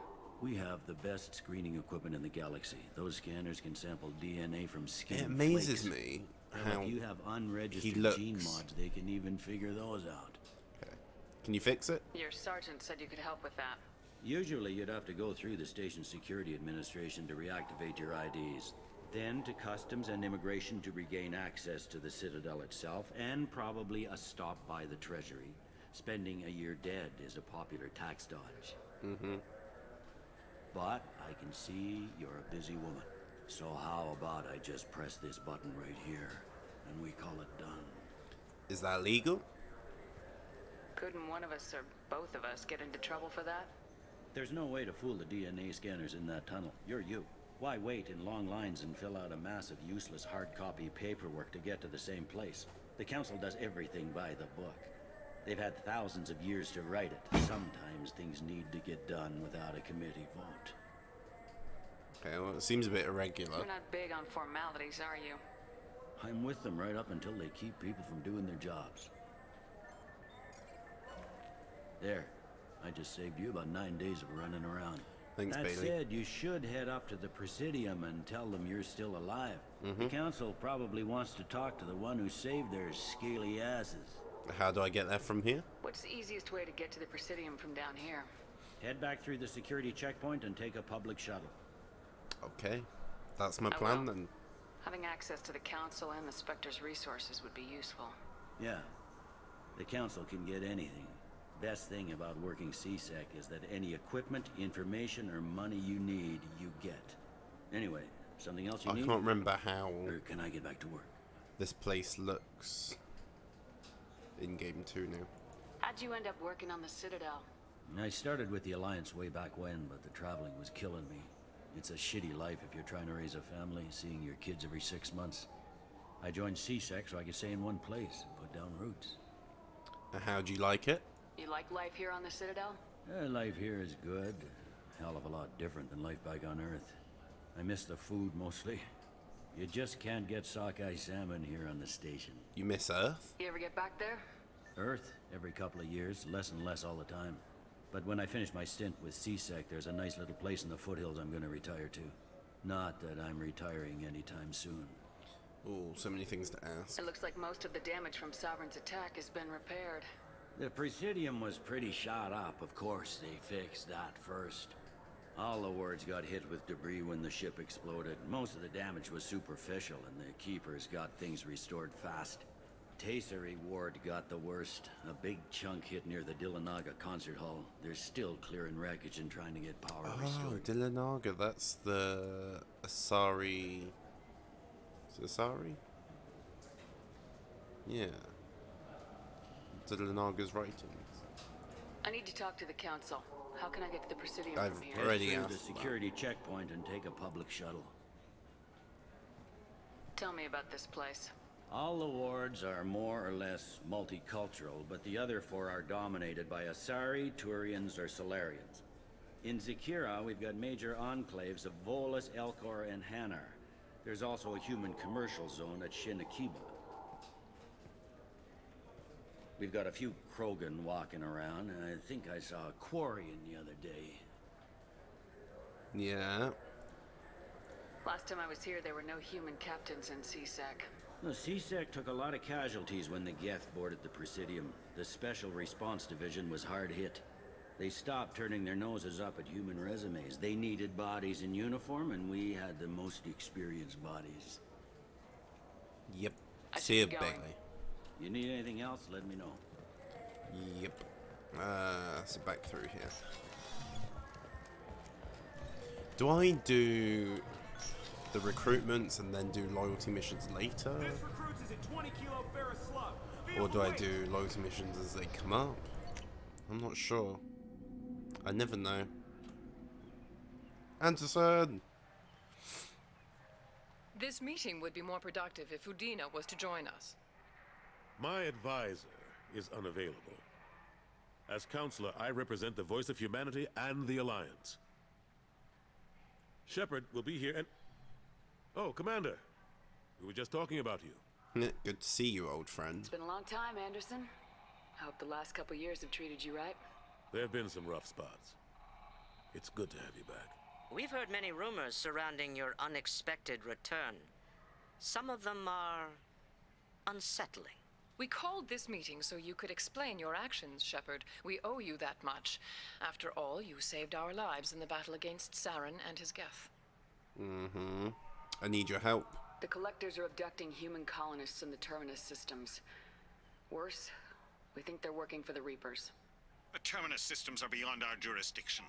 We have the best screening equipment in the galaxy. Those scanners can sample DNA from skin. It amazes flakes. me Well, how if you have unregistered he looks. gene mods, they can even figure those out. Okay. Can you fix it? Your sergeant said you could help with that. Usually you'd have to go through the station security administration to reactivate your IDs. Then to customs and immigration to regain access to the Citadel itself, and probably a stop by the Treasury. Spending a year dead is a popular tax dodge. Mm-hmm. But I can see you're a busy woman. So how about I just press this button right here, and we call it done. Is that legal? Couldn't one of us or both of us get into trouble for that? There's no way to fool the DNA scanners in that tunnel. You're you. Why wait in long lines and fill out a massive useless hard copy paperwork to get to the same place? The Council does everything by the book. They've had thousands of years to write it. Sometimes things need to get done without a committee vote. Okay, well, it seems a bit irregular. You're not big on formalities, are you? I'm with them right up until they keep people from doing their jobs. There. I just saved you about 9 days of running around. Thanks, that Bailey. said, you should head up to the Presidium and tell them you're still alive. The Council probably wants to talk to the one who saved their scaly asses. How do I get there from here? What's the easiest way to get to the Presidium from down here? Head back through the security checkpoint and take a public shuttle. Okay, that's my I plan will. then. Having access to the Council and the Spectre's resources would be useful. Yeah, the Council can get anything. Best thing about working CSEC is that any equipment, information, or money you need, you get. Anyway, something else you I need? can't remember how Or can I get back to work? this place looks in game 2 now. How'd you end up working on the Citadel? I started with the Alliance way back when, but the traveling was killing me. It's a shitty life if you're trying to raise a family, seeing your kids every 6 months. I joined CSEC so I could stay in one place and put down roots. How'd you like it? You like life here on the Citadel? Life here is good. Hell of a lot different than life back on Earth. I miss the food mostly. You just can't get sockeye salmon here on the station. You miss Earth? You ever get back there? Earth, every couple of years, less and less all the time. But when I finish my stint with CSEC, there's a nice little place in the foothills I'm going to retire to. Not that I'm retiring anytime soon. Oh, so many things to ask. It looks like most of the damage from Sovereign's attack has been repaired. The Presidium was pretty shot up. Of course, they fixed that first. All the wards got hit with debris when the ship exploded. Most of the damage was superficial, and the Keepers got things restored fast. Tasery Ward got the worst. A big chunk hit near the Dillanaga concert hall. They're still clearing wreckage and trying to get power restored. Oh, Dillanaga, that's the Asari... Is it Asari? Yeah. Dillanaga's writings. I need to talk to the council. How can I get to the Presidium I've from here? already Head asked through the security checkpoint and take a public shuttle. Tell me about this place. All the wards are more or less multicultural, but the other four are dominated by Asari, Turians, or Solarians. In Zakira, we've got major enclaves of Volus, Elcor, and Hanar. There's also a human commercial zone at Shinakiba. We've got a few Krogan walking around, and I think I saw a Quarian the other day. Yeah. Last time I was here, there were no human captains in CSEC. The CSEC took a lot of casualties when the Geth boarded the Presidium. The Special Response Division was hard hit. They stopped turning their noses up at human resumes. They needed bodies in uniform, and we had the most experienced bodies. Yep. See you, Bailey. You need anything else, let me know. Yep. So back through here. Do I do the recruitments and then do loyalty missions later? This recruits is a 20 kilo ferrous slug. Or do I do loyalty missions as they come up? I'm not sure. I never know. Anderson! This meeting would be more productive if Udina was to join us. My advisor is unavailable. As counselor, I represent the voice of humanity and the Alliance. Shepard will be here and... Oh, Commander. We were just talking about you. Good to see you, old friend. It's been a long time, Anderson. I hope the last couple years have treated you right. There have been some rough spots. It's good to have you back. We've heard many rumors surrounding your unexpected return. Some of them are unsettling. We called this meeting so you could explain your actions, Shepard. We owe you that much. After all, you saved our lives in the battle against Saren and his Geth. Mm-hmm. I need your help. The Collectors are abducting human colonists in the Terminus systems. Worse, we think they're working for the Reapers. The Terminus systems are beyond our jurisdiction.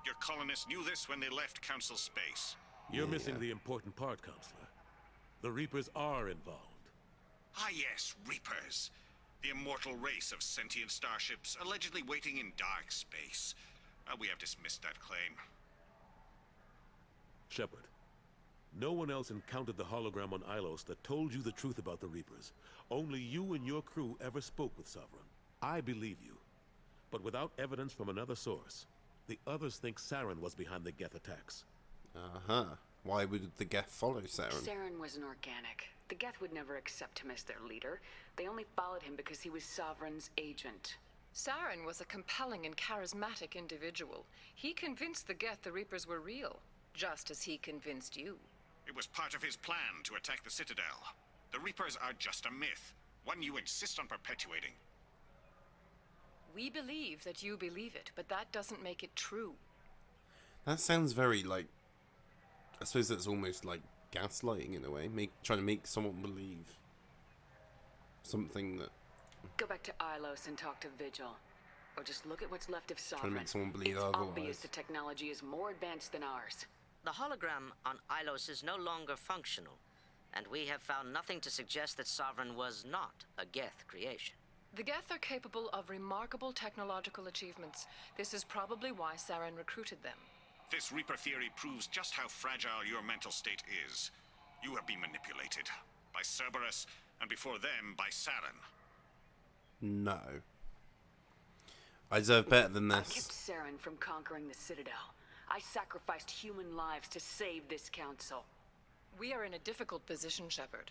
Your colonists knew this when they left Council space. You're missing the important part, Counselor. The Reapers are involved. Ah yes, Reapers. The immortal race of sentient starships allegedly waiting in dark space. We have dismissed that claim. Shepard, no one else encountered the hologram on Ilos that told you the truth about the Reapers. Only you and your crew ever spoke with Sovereign. I believe you. But without evidence from another source, the others think Saren was behind the Geth attacks. Uh-huh. Why would the Geth follow Saren? Saren was an organic. The Geth would never accept him as their leader. They only followed him because he was Sovereign's agent. Saren was a compelling and charismatic individual. He convinced the Geth the Reapers were real, just as he convinced you. It was part of his plan to attack the Citadel. The Reapers are just a myth, one you insist on perpetuating. We believe that you believe it, but that doesn't make it true. That sounds very, like... I suppose that's almost like gaslighting in a way. Trying to make someone believe something that... Go back to Ilos and talk to Vigil. Or just look at what's left of Sovereign. Trying to make someone believe it's otherwise. obvious the technology is more advanced than ours. The hologram on Ilos is no longer functional, and we have found nothing to suggest that Sovereign was not a Geth creation. The Geth are capable of remarkable technological achievements. This is probably why Saren recruited them. This Reaper theory proves just how fragile your mental state is. You have been manipulated. By Cerberus, and before them, by Saren. No. I deserve better than I this. kept Saren from conquering the Citadel. I sacrificed human lives to save this council. We are in a difficult position, Shepard.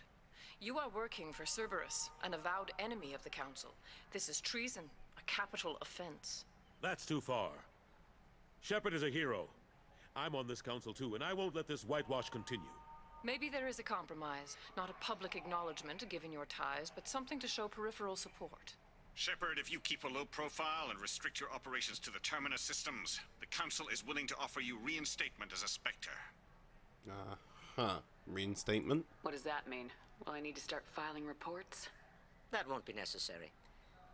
You are working for Cerberus, an avowed enemy of the Council. This is treason, a capital offense. That's too far. Shepard is a hero. I'm on this council too, and I won't let this whitewash continue. Maybe there is a compromise, not a public acknowledgement given your ties, but something to show peripheral support. Shepard, if you keep a low profile and restrict your operations to the Terminus systems, the Council is willing to offer you reinstatement as a Spectre. Reinstatement? What does that mean? Will I need to start filing reports? That won't be necessary.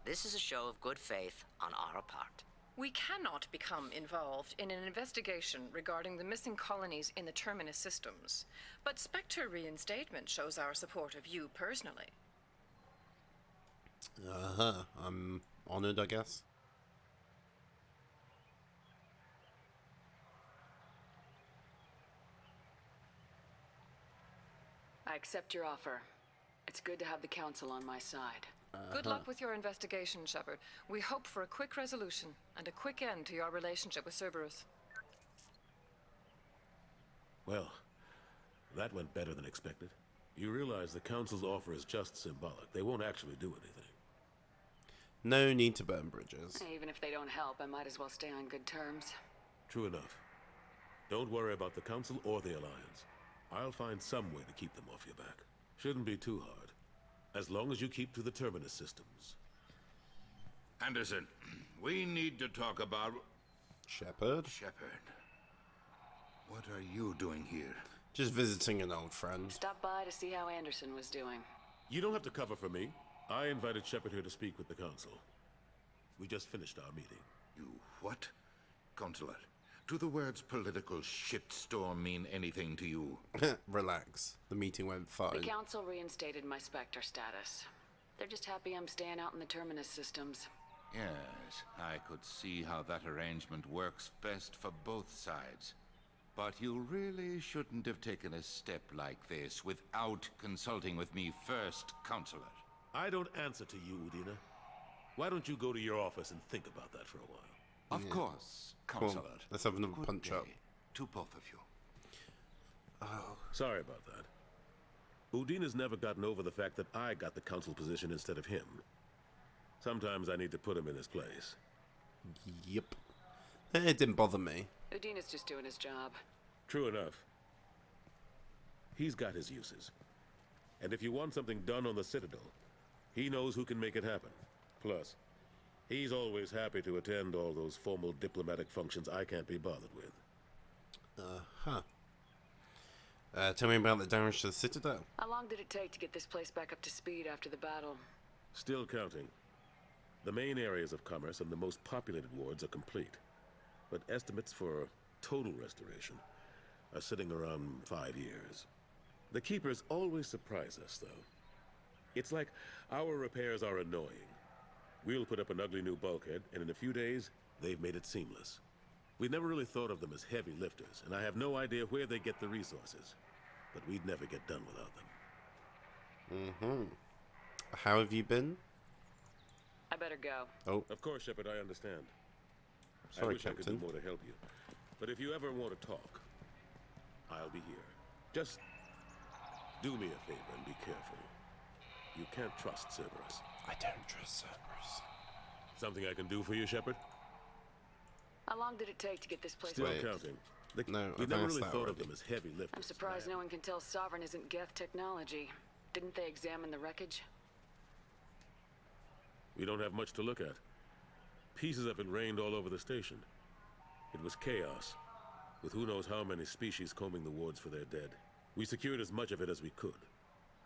This is a show of good faith on our part. We cannot become involved in an investigation regarding the missing colonies in the Terminus systems, but Spectre reinstatement shows our support of you personally. I'm honored, I guess. I accept your offer. It's good to have the Council on my side. Good luck with your investigation, Shepard. We hope for a quick resolution and a quick end to your relationship with Cerberus. Well, that went better than expected. You realize the Council's offer is just symbolic. They won't actually do anything. No need to burn bridges. Even if they don't help, I might as well stay on good terms. True enough. Don't worry about the Council or the Alliance. I'll find some way to keep them off your back. Shouldn't be too hard. As long as you keep to the Terminus systems. Anderson, we need to talk about... Shepard? Shepard. What are you doing here? Just visiting an old friend. Stop by to see how Anderson was doing. You don't have to cover for me. I invited Shepard here to speak with the Council. We just finished our meeting. You what? Consular, do the words political shitstorm mean anything to you? Relax. The meeting went fine. The Council reinstated my Spectre status. They're just happy I'm staying out in the Terminus systems. Yes, I could see how that arrangement works best for both sides. But you really shouldn't have taken a step like this without consulting with me first, Counselor. I don't answer to you, Udina. Why don't you go to your office and think about that for a while? Of course, Counselor. Cool. Let's have another punch up. To both of you. Oh. Sorry about that. Udina's never gotten over the fact that I got the Council position instead of him. Sometimes I need to put him in his place. Yep. It didn't bother me. Udina's just doing his job. True enough. He's got his uses. And if you want something done on the Citadel, he knows who can make it happen. Plus, he's always happy to attend all those formal diplomatic functions I can't be bothered with. Tell me about the damage to the Citadel. How long did it take to get this place back up to speed after the battle? Still counting. The main areas of commerce and the most populated wards are complete. But estimates for total restoration are sitting around 5 years. The Keepers always surprise us, though. It's like our repairs are annoying. We'll put up an ugly new bulkhead, and in a few days, they've made it seamless. We never really thought of them as heavy lifters, and I have no idea where they get the resources. But we'd never get done without them. How have you been? I better go. Oh. Of course, Shepard, I understand. Sorry, I wish I Captain. could do more to help you. But if you ever want to talk, I'll be here. Just do me a favor and be careful. You can't trust Cerberus. I don't trust Cerberus. Something I can do for you, Shepard? How long did it take to get this place Still back? counting. No, we I've never asked really that thought of already. them as heavy lifters. I'm surprised no one can tell Sovereign isn't Geth technology. Didn't they examine the wreckage? We don't have much to look at. Pieces of it rained all over the station. It was chaos, with who knows how many species combing the wards for their dead. We secured as much of it as we could.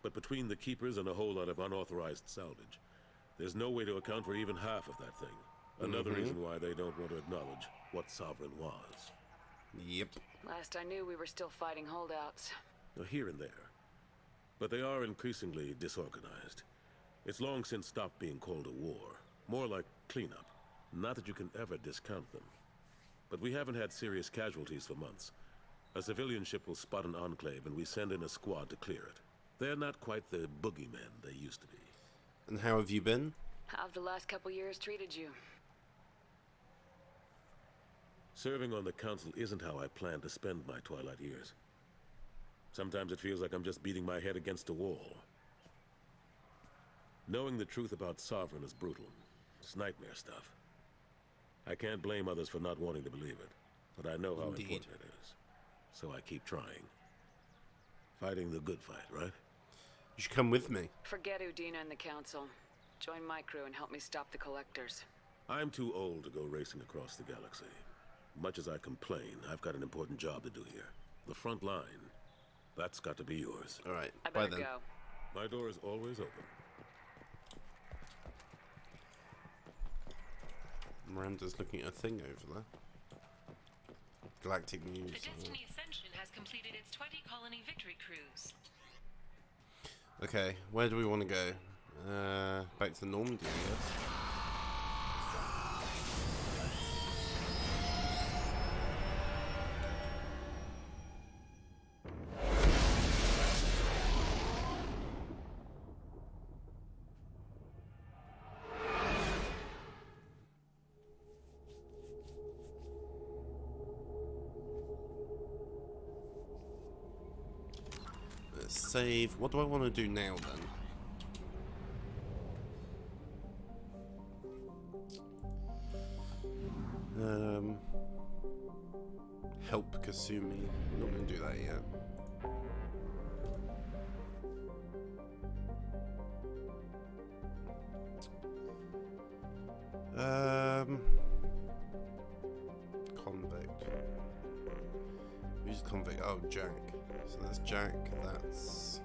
But between the Keepers and a whole lot of unauthorized salvage, there's no way to account for even half of that thing. Another reason why they don't want to acknowledge what Sovereign was. Yep. Last I knew, we were still fighting holdouts. Here and there. But they are increasingly disorganized. It's long since stopped being called a war. More like cleanup. Not that you can ever discount them. But we haven't had serious casualties for months. A civilian ship will spot an enclave and we send in a squad to clear it. They're not quite the boogeymen they used to be. And how have you been? How have the last couple years treated you? Serving on the Council isn't how I plan to spend my twilight years. Sometimes it feels like I'm just beating my head against a wall. Knowing the truth about Sovereign is brutal. It's nightmare stuff. I can't blame others for not wanting to believe it, but I know how Indeed. important it is. So I keep trying. Fighting the good fight, right? You should come with me. Forget Udina and the Council. Join my crew and help me stop the collectors. I'm too old to go racing across the galaxy. Much as I complain, I've got an important job to do here. The front line. That's got to be yours. All right. I better go. My door is always open. Miranda's looking at a thing over there. Galactic News. The Destiny Ascension has completed its 20-colony victory cruise. Okay, where do we want to go? Back to Normandy, I guess. Save. What do I want to do now then? Help Kasumi. I'm not going to do that yet. Convict. Who's convict? Oh, Jack. So that's Jack, that's...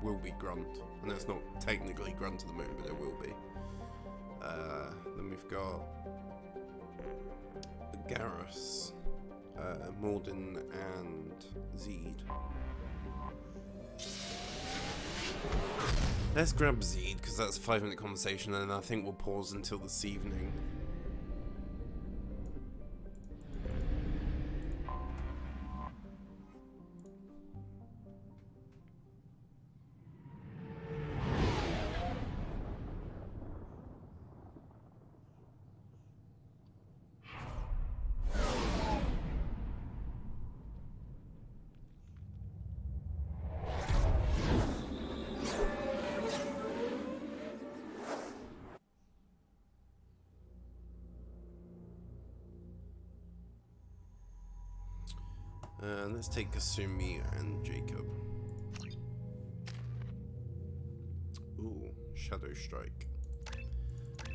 will be Grunt. And that's not technically Grunt to the moon, but it will be. Then we've got... Garrus, Morden, and Zed. Let's grab Zed, because that's a 5-minute conversation, and I think we'll pause until this evening. Let's take Kasumi and Jacob. Ooh, Shadow Strike.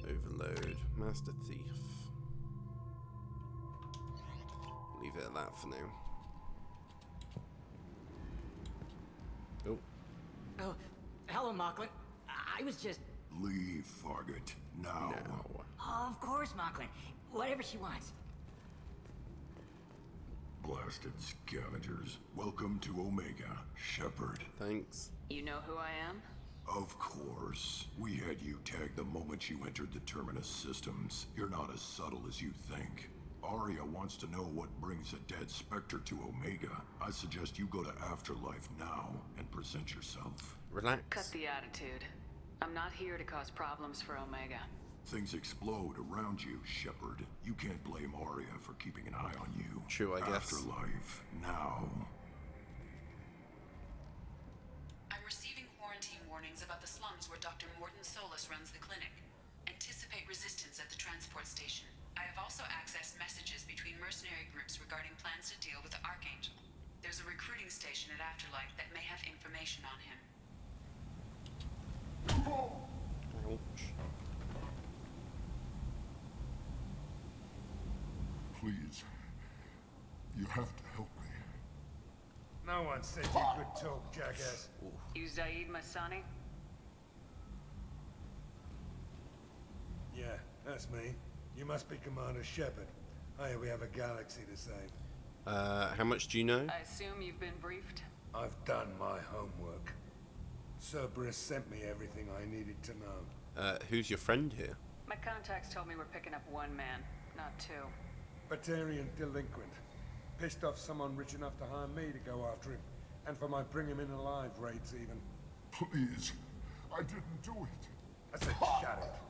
Overload. Master Thief. Leave it at that for now. Oh. Oh, hello, Mocklin. I was just... Leave, Fargate. Now. Oh, of course, Mocklin. Whatever she wants. Blasted scavengers. Welcome to Omega, Shepard. Thanks. You know who I am? Of course. We had you tagged the moment you entered the Terminus systems. You're not as subtle as you think. Arya wants to know what brings a dead Spectre to Omega. I suggest you go to Afterlife now and present yourself. Relax. Cut the attitude. I'm not here to cause problems for Omega. Things explode around you, Shepard. You can't blame Arya for keeping an eye on you. True, I guess. Afterlife, now. I'm receiving quarantine warnings about the slums where Dr. Morden Solus runs the clinic. Anticipate resistance at the transport station. I have also accessed messages between mercenary groups regarding plans to deal with the Archangel. There's a recruiting station at Afterlife that may have information on him. Ouch. Please. You have to help me. No one said you could talk, jackass. You Zaid Masani? Yeah, that's me. You must be Commander Shepard. Hey, we have a galaxy to save. How much do you know? I assume you've been briefed? I've done my homework. Cerberus sent me everything I needed to know. Who's your friend here? My contacts told me we're picking up one man, not two. Batarian delinquent. Pissed off someone rich enough to hire me to go after him. And for my bring him in alive raids even. Please. I didn't do it. I said shut it.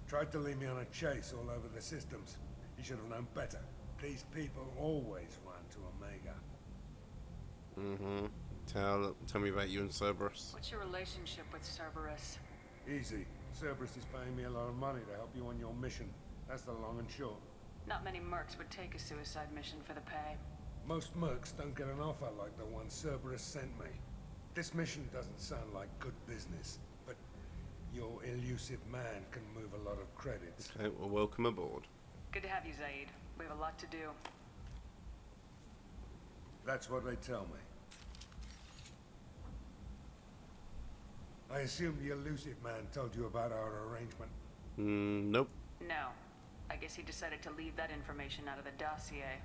Tried to lead me on a chase all over the systems. He should have known better. These people always run to Omega. Tell me about you and Cerberus. What's your relationship with Cerberus? Easy. Cerberus is paying me a lot of money to help you on your mission. That's the long and short. Not many mercs would take a suicide mission for the pay. Most mercs don't get an offer like the one Cerberus sent me. This mission doesn't sound like good business, but Your elusive man can move a lot of credits. Okay, well, welcome aboard. Good to have you, Zaid. We have a lot to do. That's what they tell me. I assume the elusive man told you about our arrangement. Nope. No. I guess he decided to leave that information out of the dossier.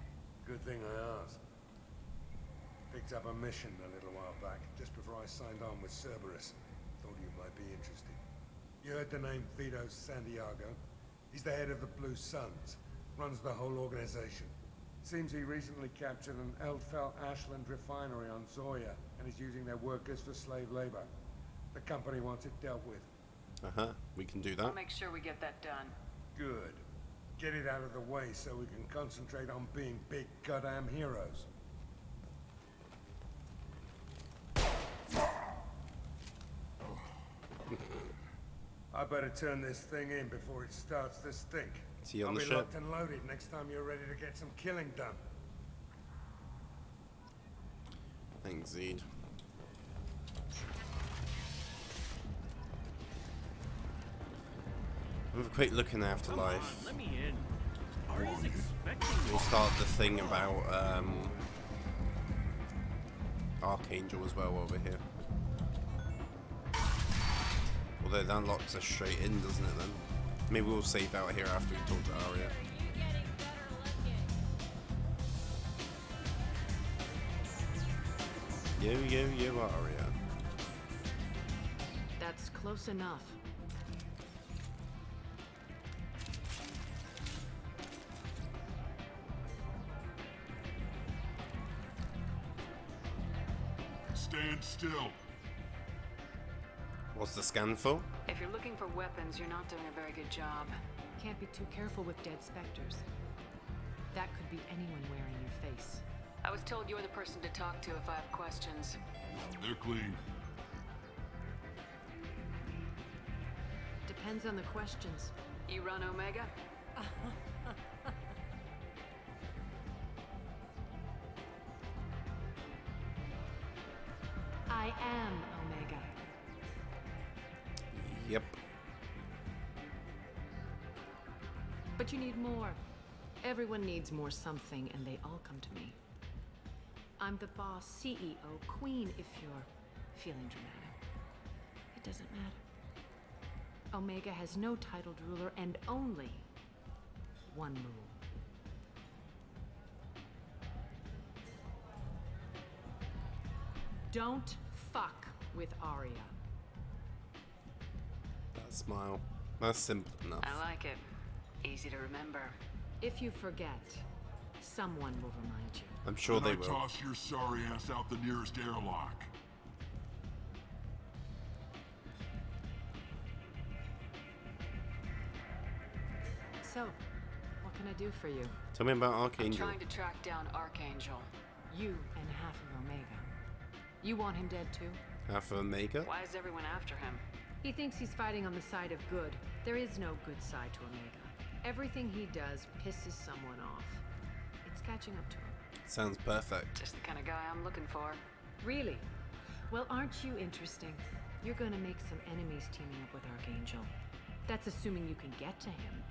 Good thing I asked. Picked up a mission a little while back, just before I signed on with Cerberus. Thought you might be interested. You heard the name Vito Santiago? He's the head of the Blue Suns. Runs the whole organization. Seems he recently captured an Eldfell Ashland refinery on Zoya and is using their workers for slave labor. The company wants it dealt with. We can do that. I'll make sure we get that done. Good. Get it out of the way so we can concentrate on being big goddamn heroes. I better turn this thing in before it starts to stink. See you on I'll the be ship. locked and loaded next time you're ready to get some killing done. Thanks, Zed. Have a quick look in Afterlife. Let me in. Ari's expecting We'll start the thing about Archangel as well over here. Although that locks us straight in, doesn't it then? Maybe we'll save out here after we talk to Arya. Yo, Arya. That's close enough. Stand still. What's the scan for? If you're looking for weapons, you're not doing a very good job. Can't be too careful with dead specters. That could be anyone wearing your face. I was told you're the person to talk to if I have questions. They're clean. Depends on the questions. You run Omega? I am Omega. Yep. But you need more. Everyone needs more something, and they all come to me. I'm the boss, CEO, queen, if you're feeling dramatic. It doesn't matter. Omega has no titled ruler and only one rule. Don't fuck with Arya. That smile. That's simple enough. I like it. Easy to remember. If you forget, someone will remind you. I'm sure Then they I will. toss your sorry ass out the nearest airlock. So, what can I do for you? Tell me about I'm Archangel. trying to track down Archangel. You and half of Omega. You want him dead too? Half of Omega? Why is everyone after him? He thinks he's fighting on the side of good. There is no good side to Omega. Everything he does pisses someone off. It's catching up to him. Sounds perfect. Just the kind of guy I'm looking for. Really? Well, aren't you interesting? You're gonna make some enemies teaming up with Archangel. That's assuming you can get to him.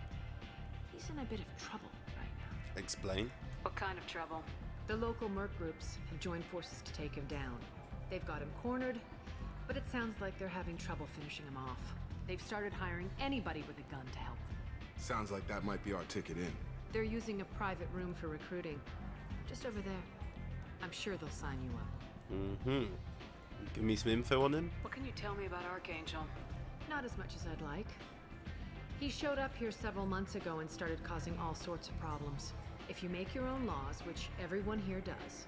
He's in a bit of trouble right now. Explain. What kind of trouble? The local merc groups have joined forces to take him down. They've got him cornered, but it sounds like they're having trouble finishing him off. They've started hiring anybody with a gun to help them. Sounds like that might be our ticket in. They're using a private room for recruiting. Just over there. I'm sure they'll sign you up. Mm-hmm. Give me some info on him. What can you tell me about Archangel? Not as much as I'd like. He showed up here several months ago and started causing all sorts of problems. If you make your own laws, which everyone here does,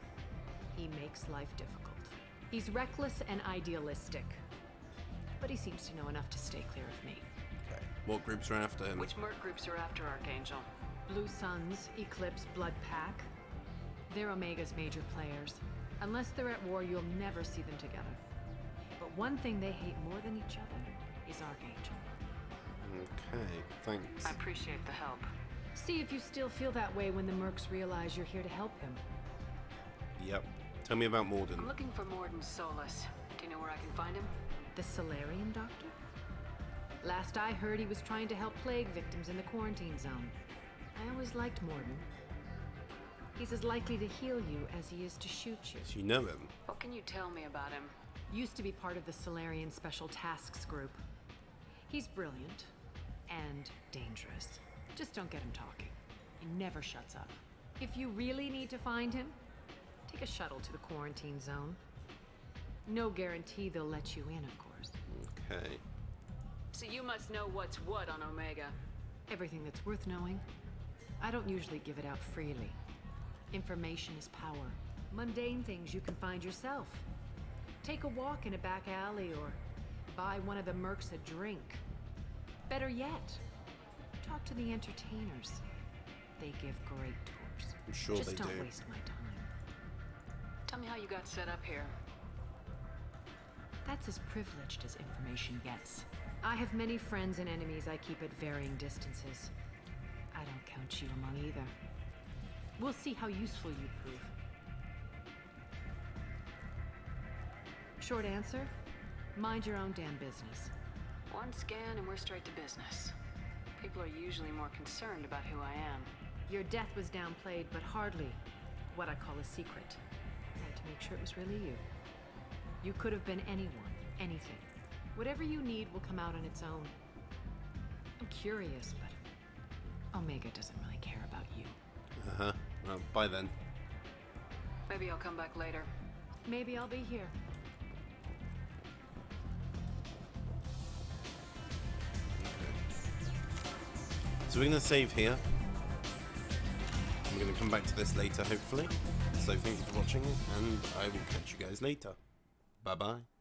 he makes life difficult. He's reckless and idealistic. But he seems to know enough to stay clear of me. Okay. What groups are after him? Which merc groups are after Archangel? Blue Suns, Eclipse, Blood Pack. They're Omega's major players. Unless they're at war, you'll never see them together. But one thing they hate more than each other is Archangel. Okay, thanks. I appreciate the help. See if you still feel that way when the mercs realize you're here to help him. Yep. Tell me about Morden. I'm looking for Morden Solus. Do you know where I can find him? The Solarian Doctor? Last I heard, he was trying to help plague victims in the quarantine zone. I always liked Morden. He's as likely to heal you as he is to shoot you. So you know him. What can you tell me about him? Used to be part of the Solarian Special Tasks Group. He's brilliant and dangerous. Just don't get him talking. He never shuts up. If you really need to find him, take a shuttle to the quarantine zone. No guarantee they'll let you in, of course. Okay. So you must know what's what on Omega. Everything that's worth knowing. I don't usually give it out freely. Information is power. Mundane things you can find yourself. Take a walk in a back alley or buy one of the mercs a drink. Better yet, talk to the entertainers. They give great tours. I'm sure Just they don't do. waste my time. Tell me how you got set up here. That's as privileged as information gets. I have many friends and enemies I keep at varying distances. I don't count you among either. We'll see how useful you prove. Short answer, mind your own damn business. One scan and we're straight to business. People are usually more concerned about who I am. Your death was downplayed, but hardly what I call a secret. I had to make sure it was really you. You could have been anyone, anything. Whatever you need will come out on its own. I'm curious, but Omega doesn't really care about you. Uh-huh. Well, bye then. Maybe I'll come back later. Maybe I'll be here. So we're going to save here. I'm going to come back to this later, hopefully. So thank you for watching, and I will catch you guys later. Bye-bye.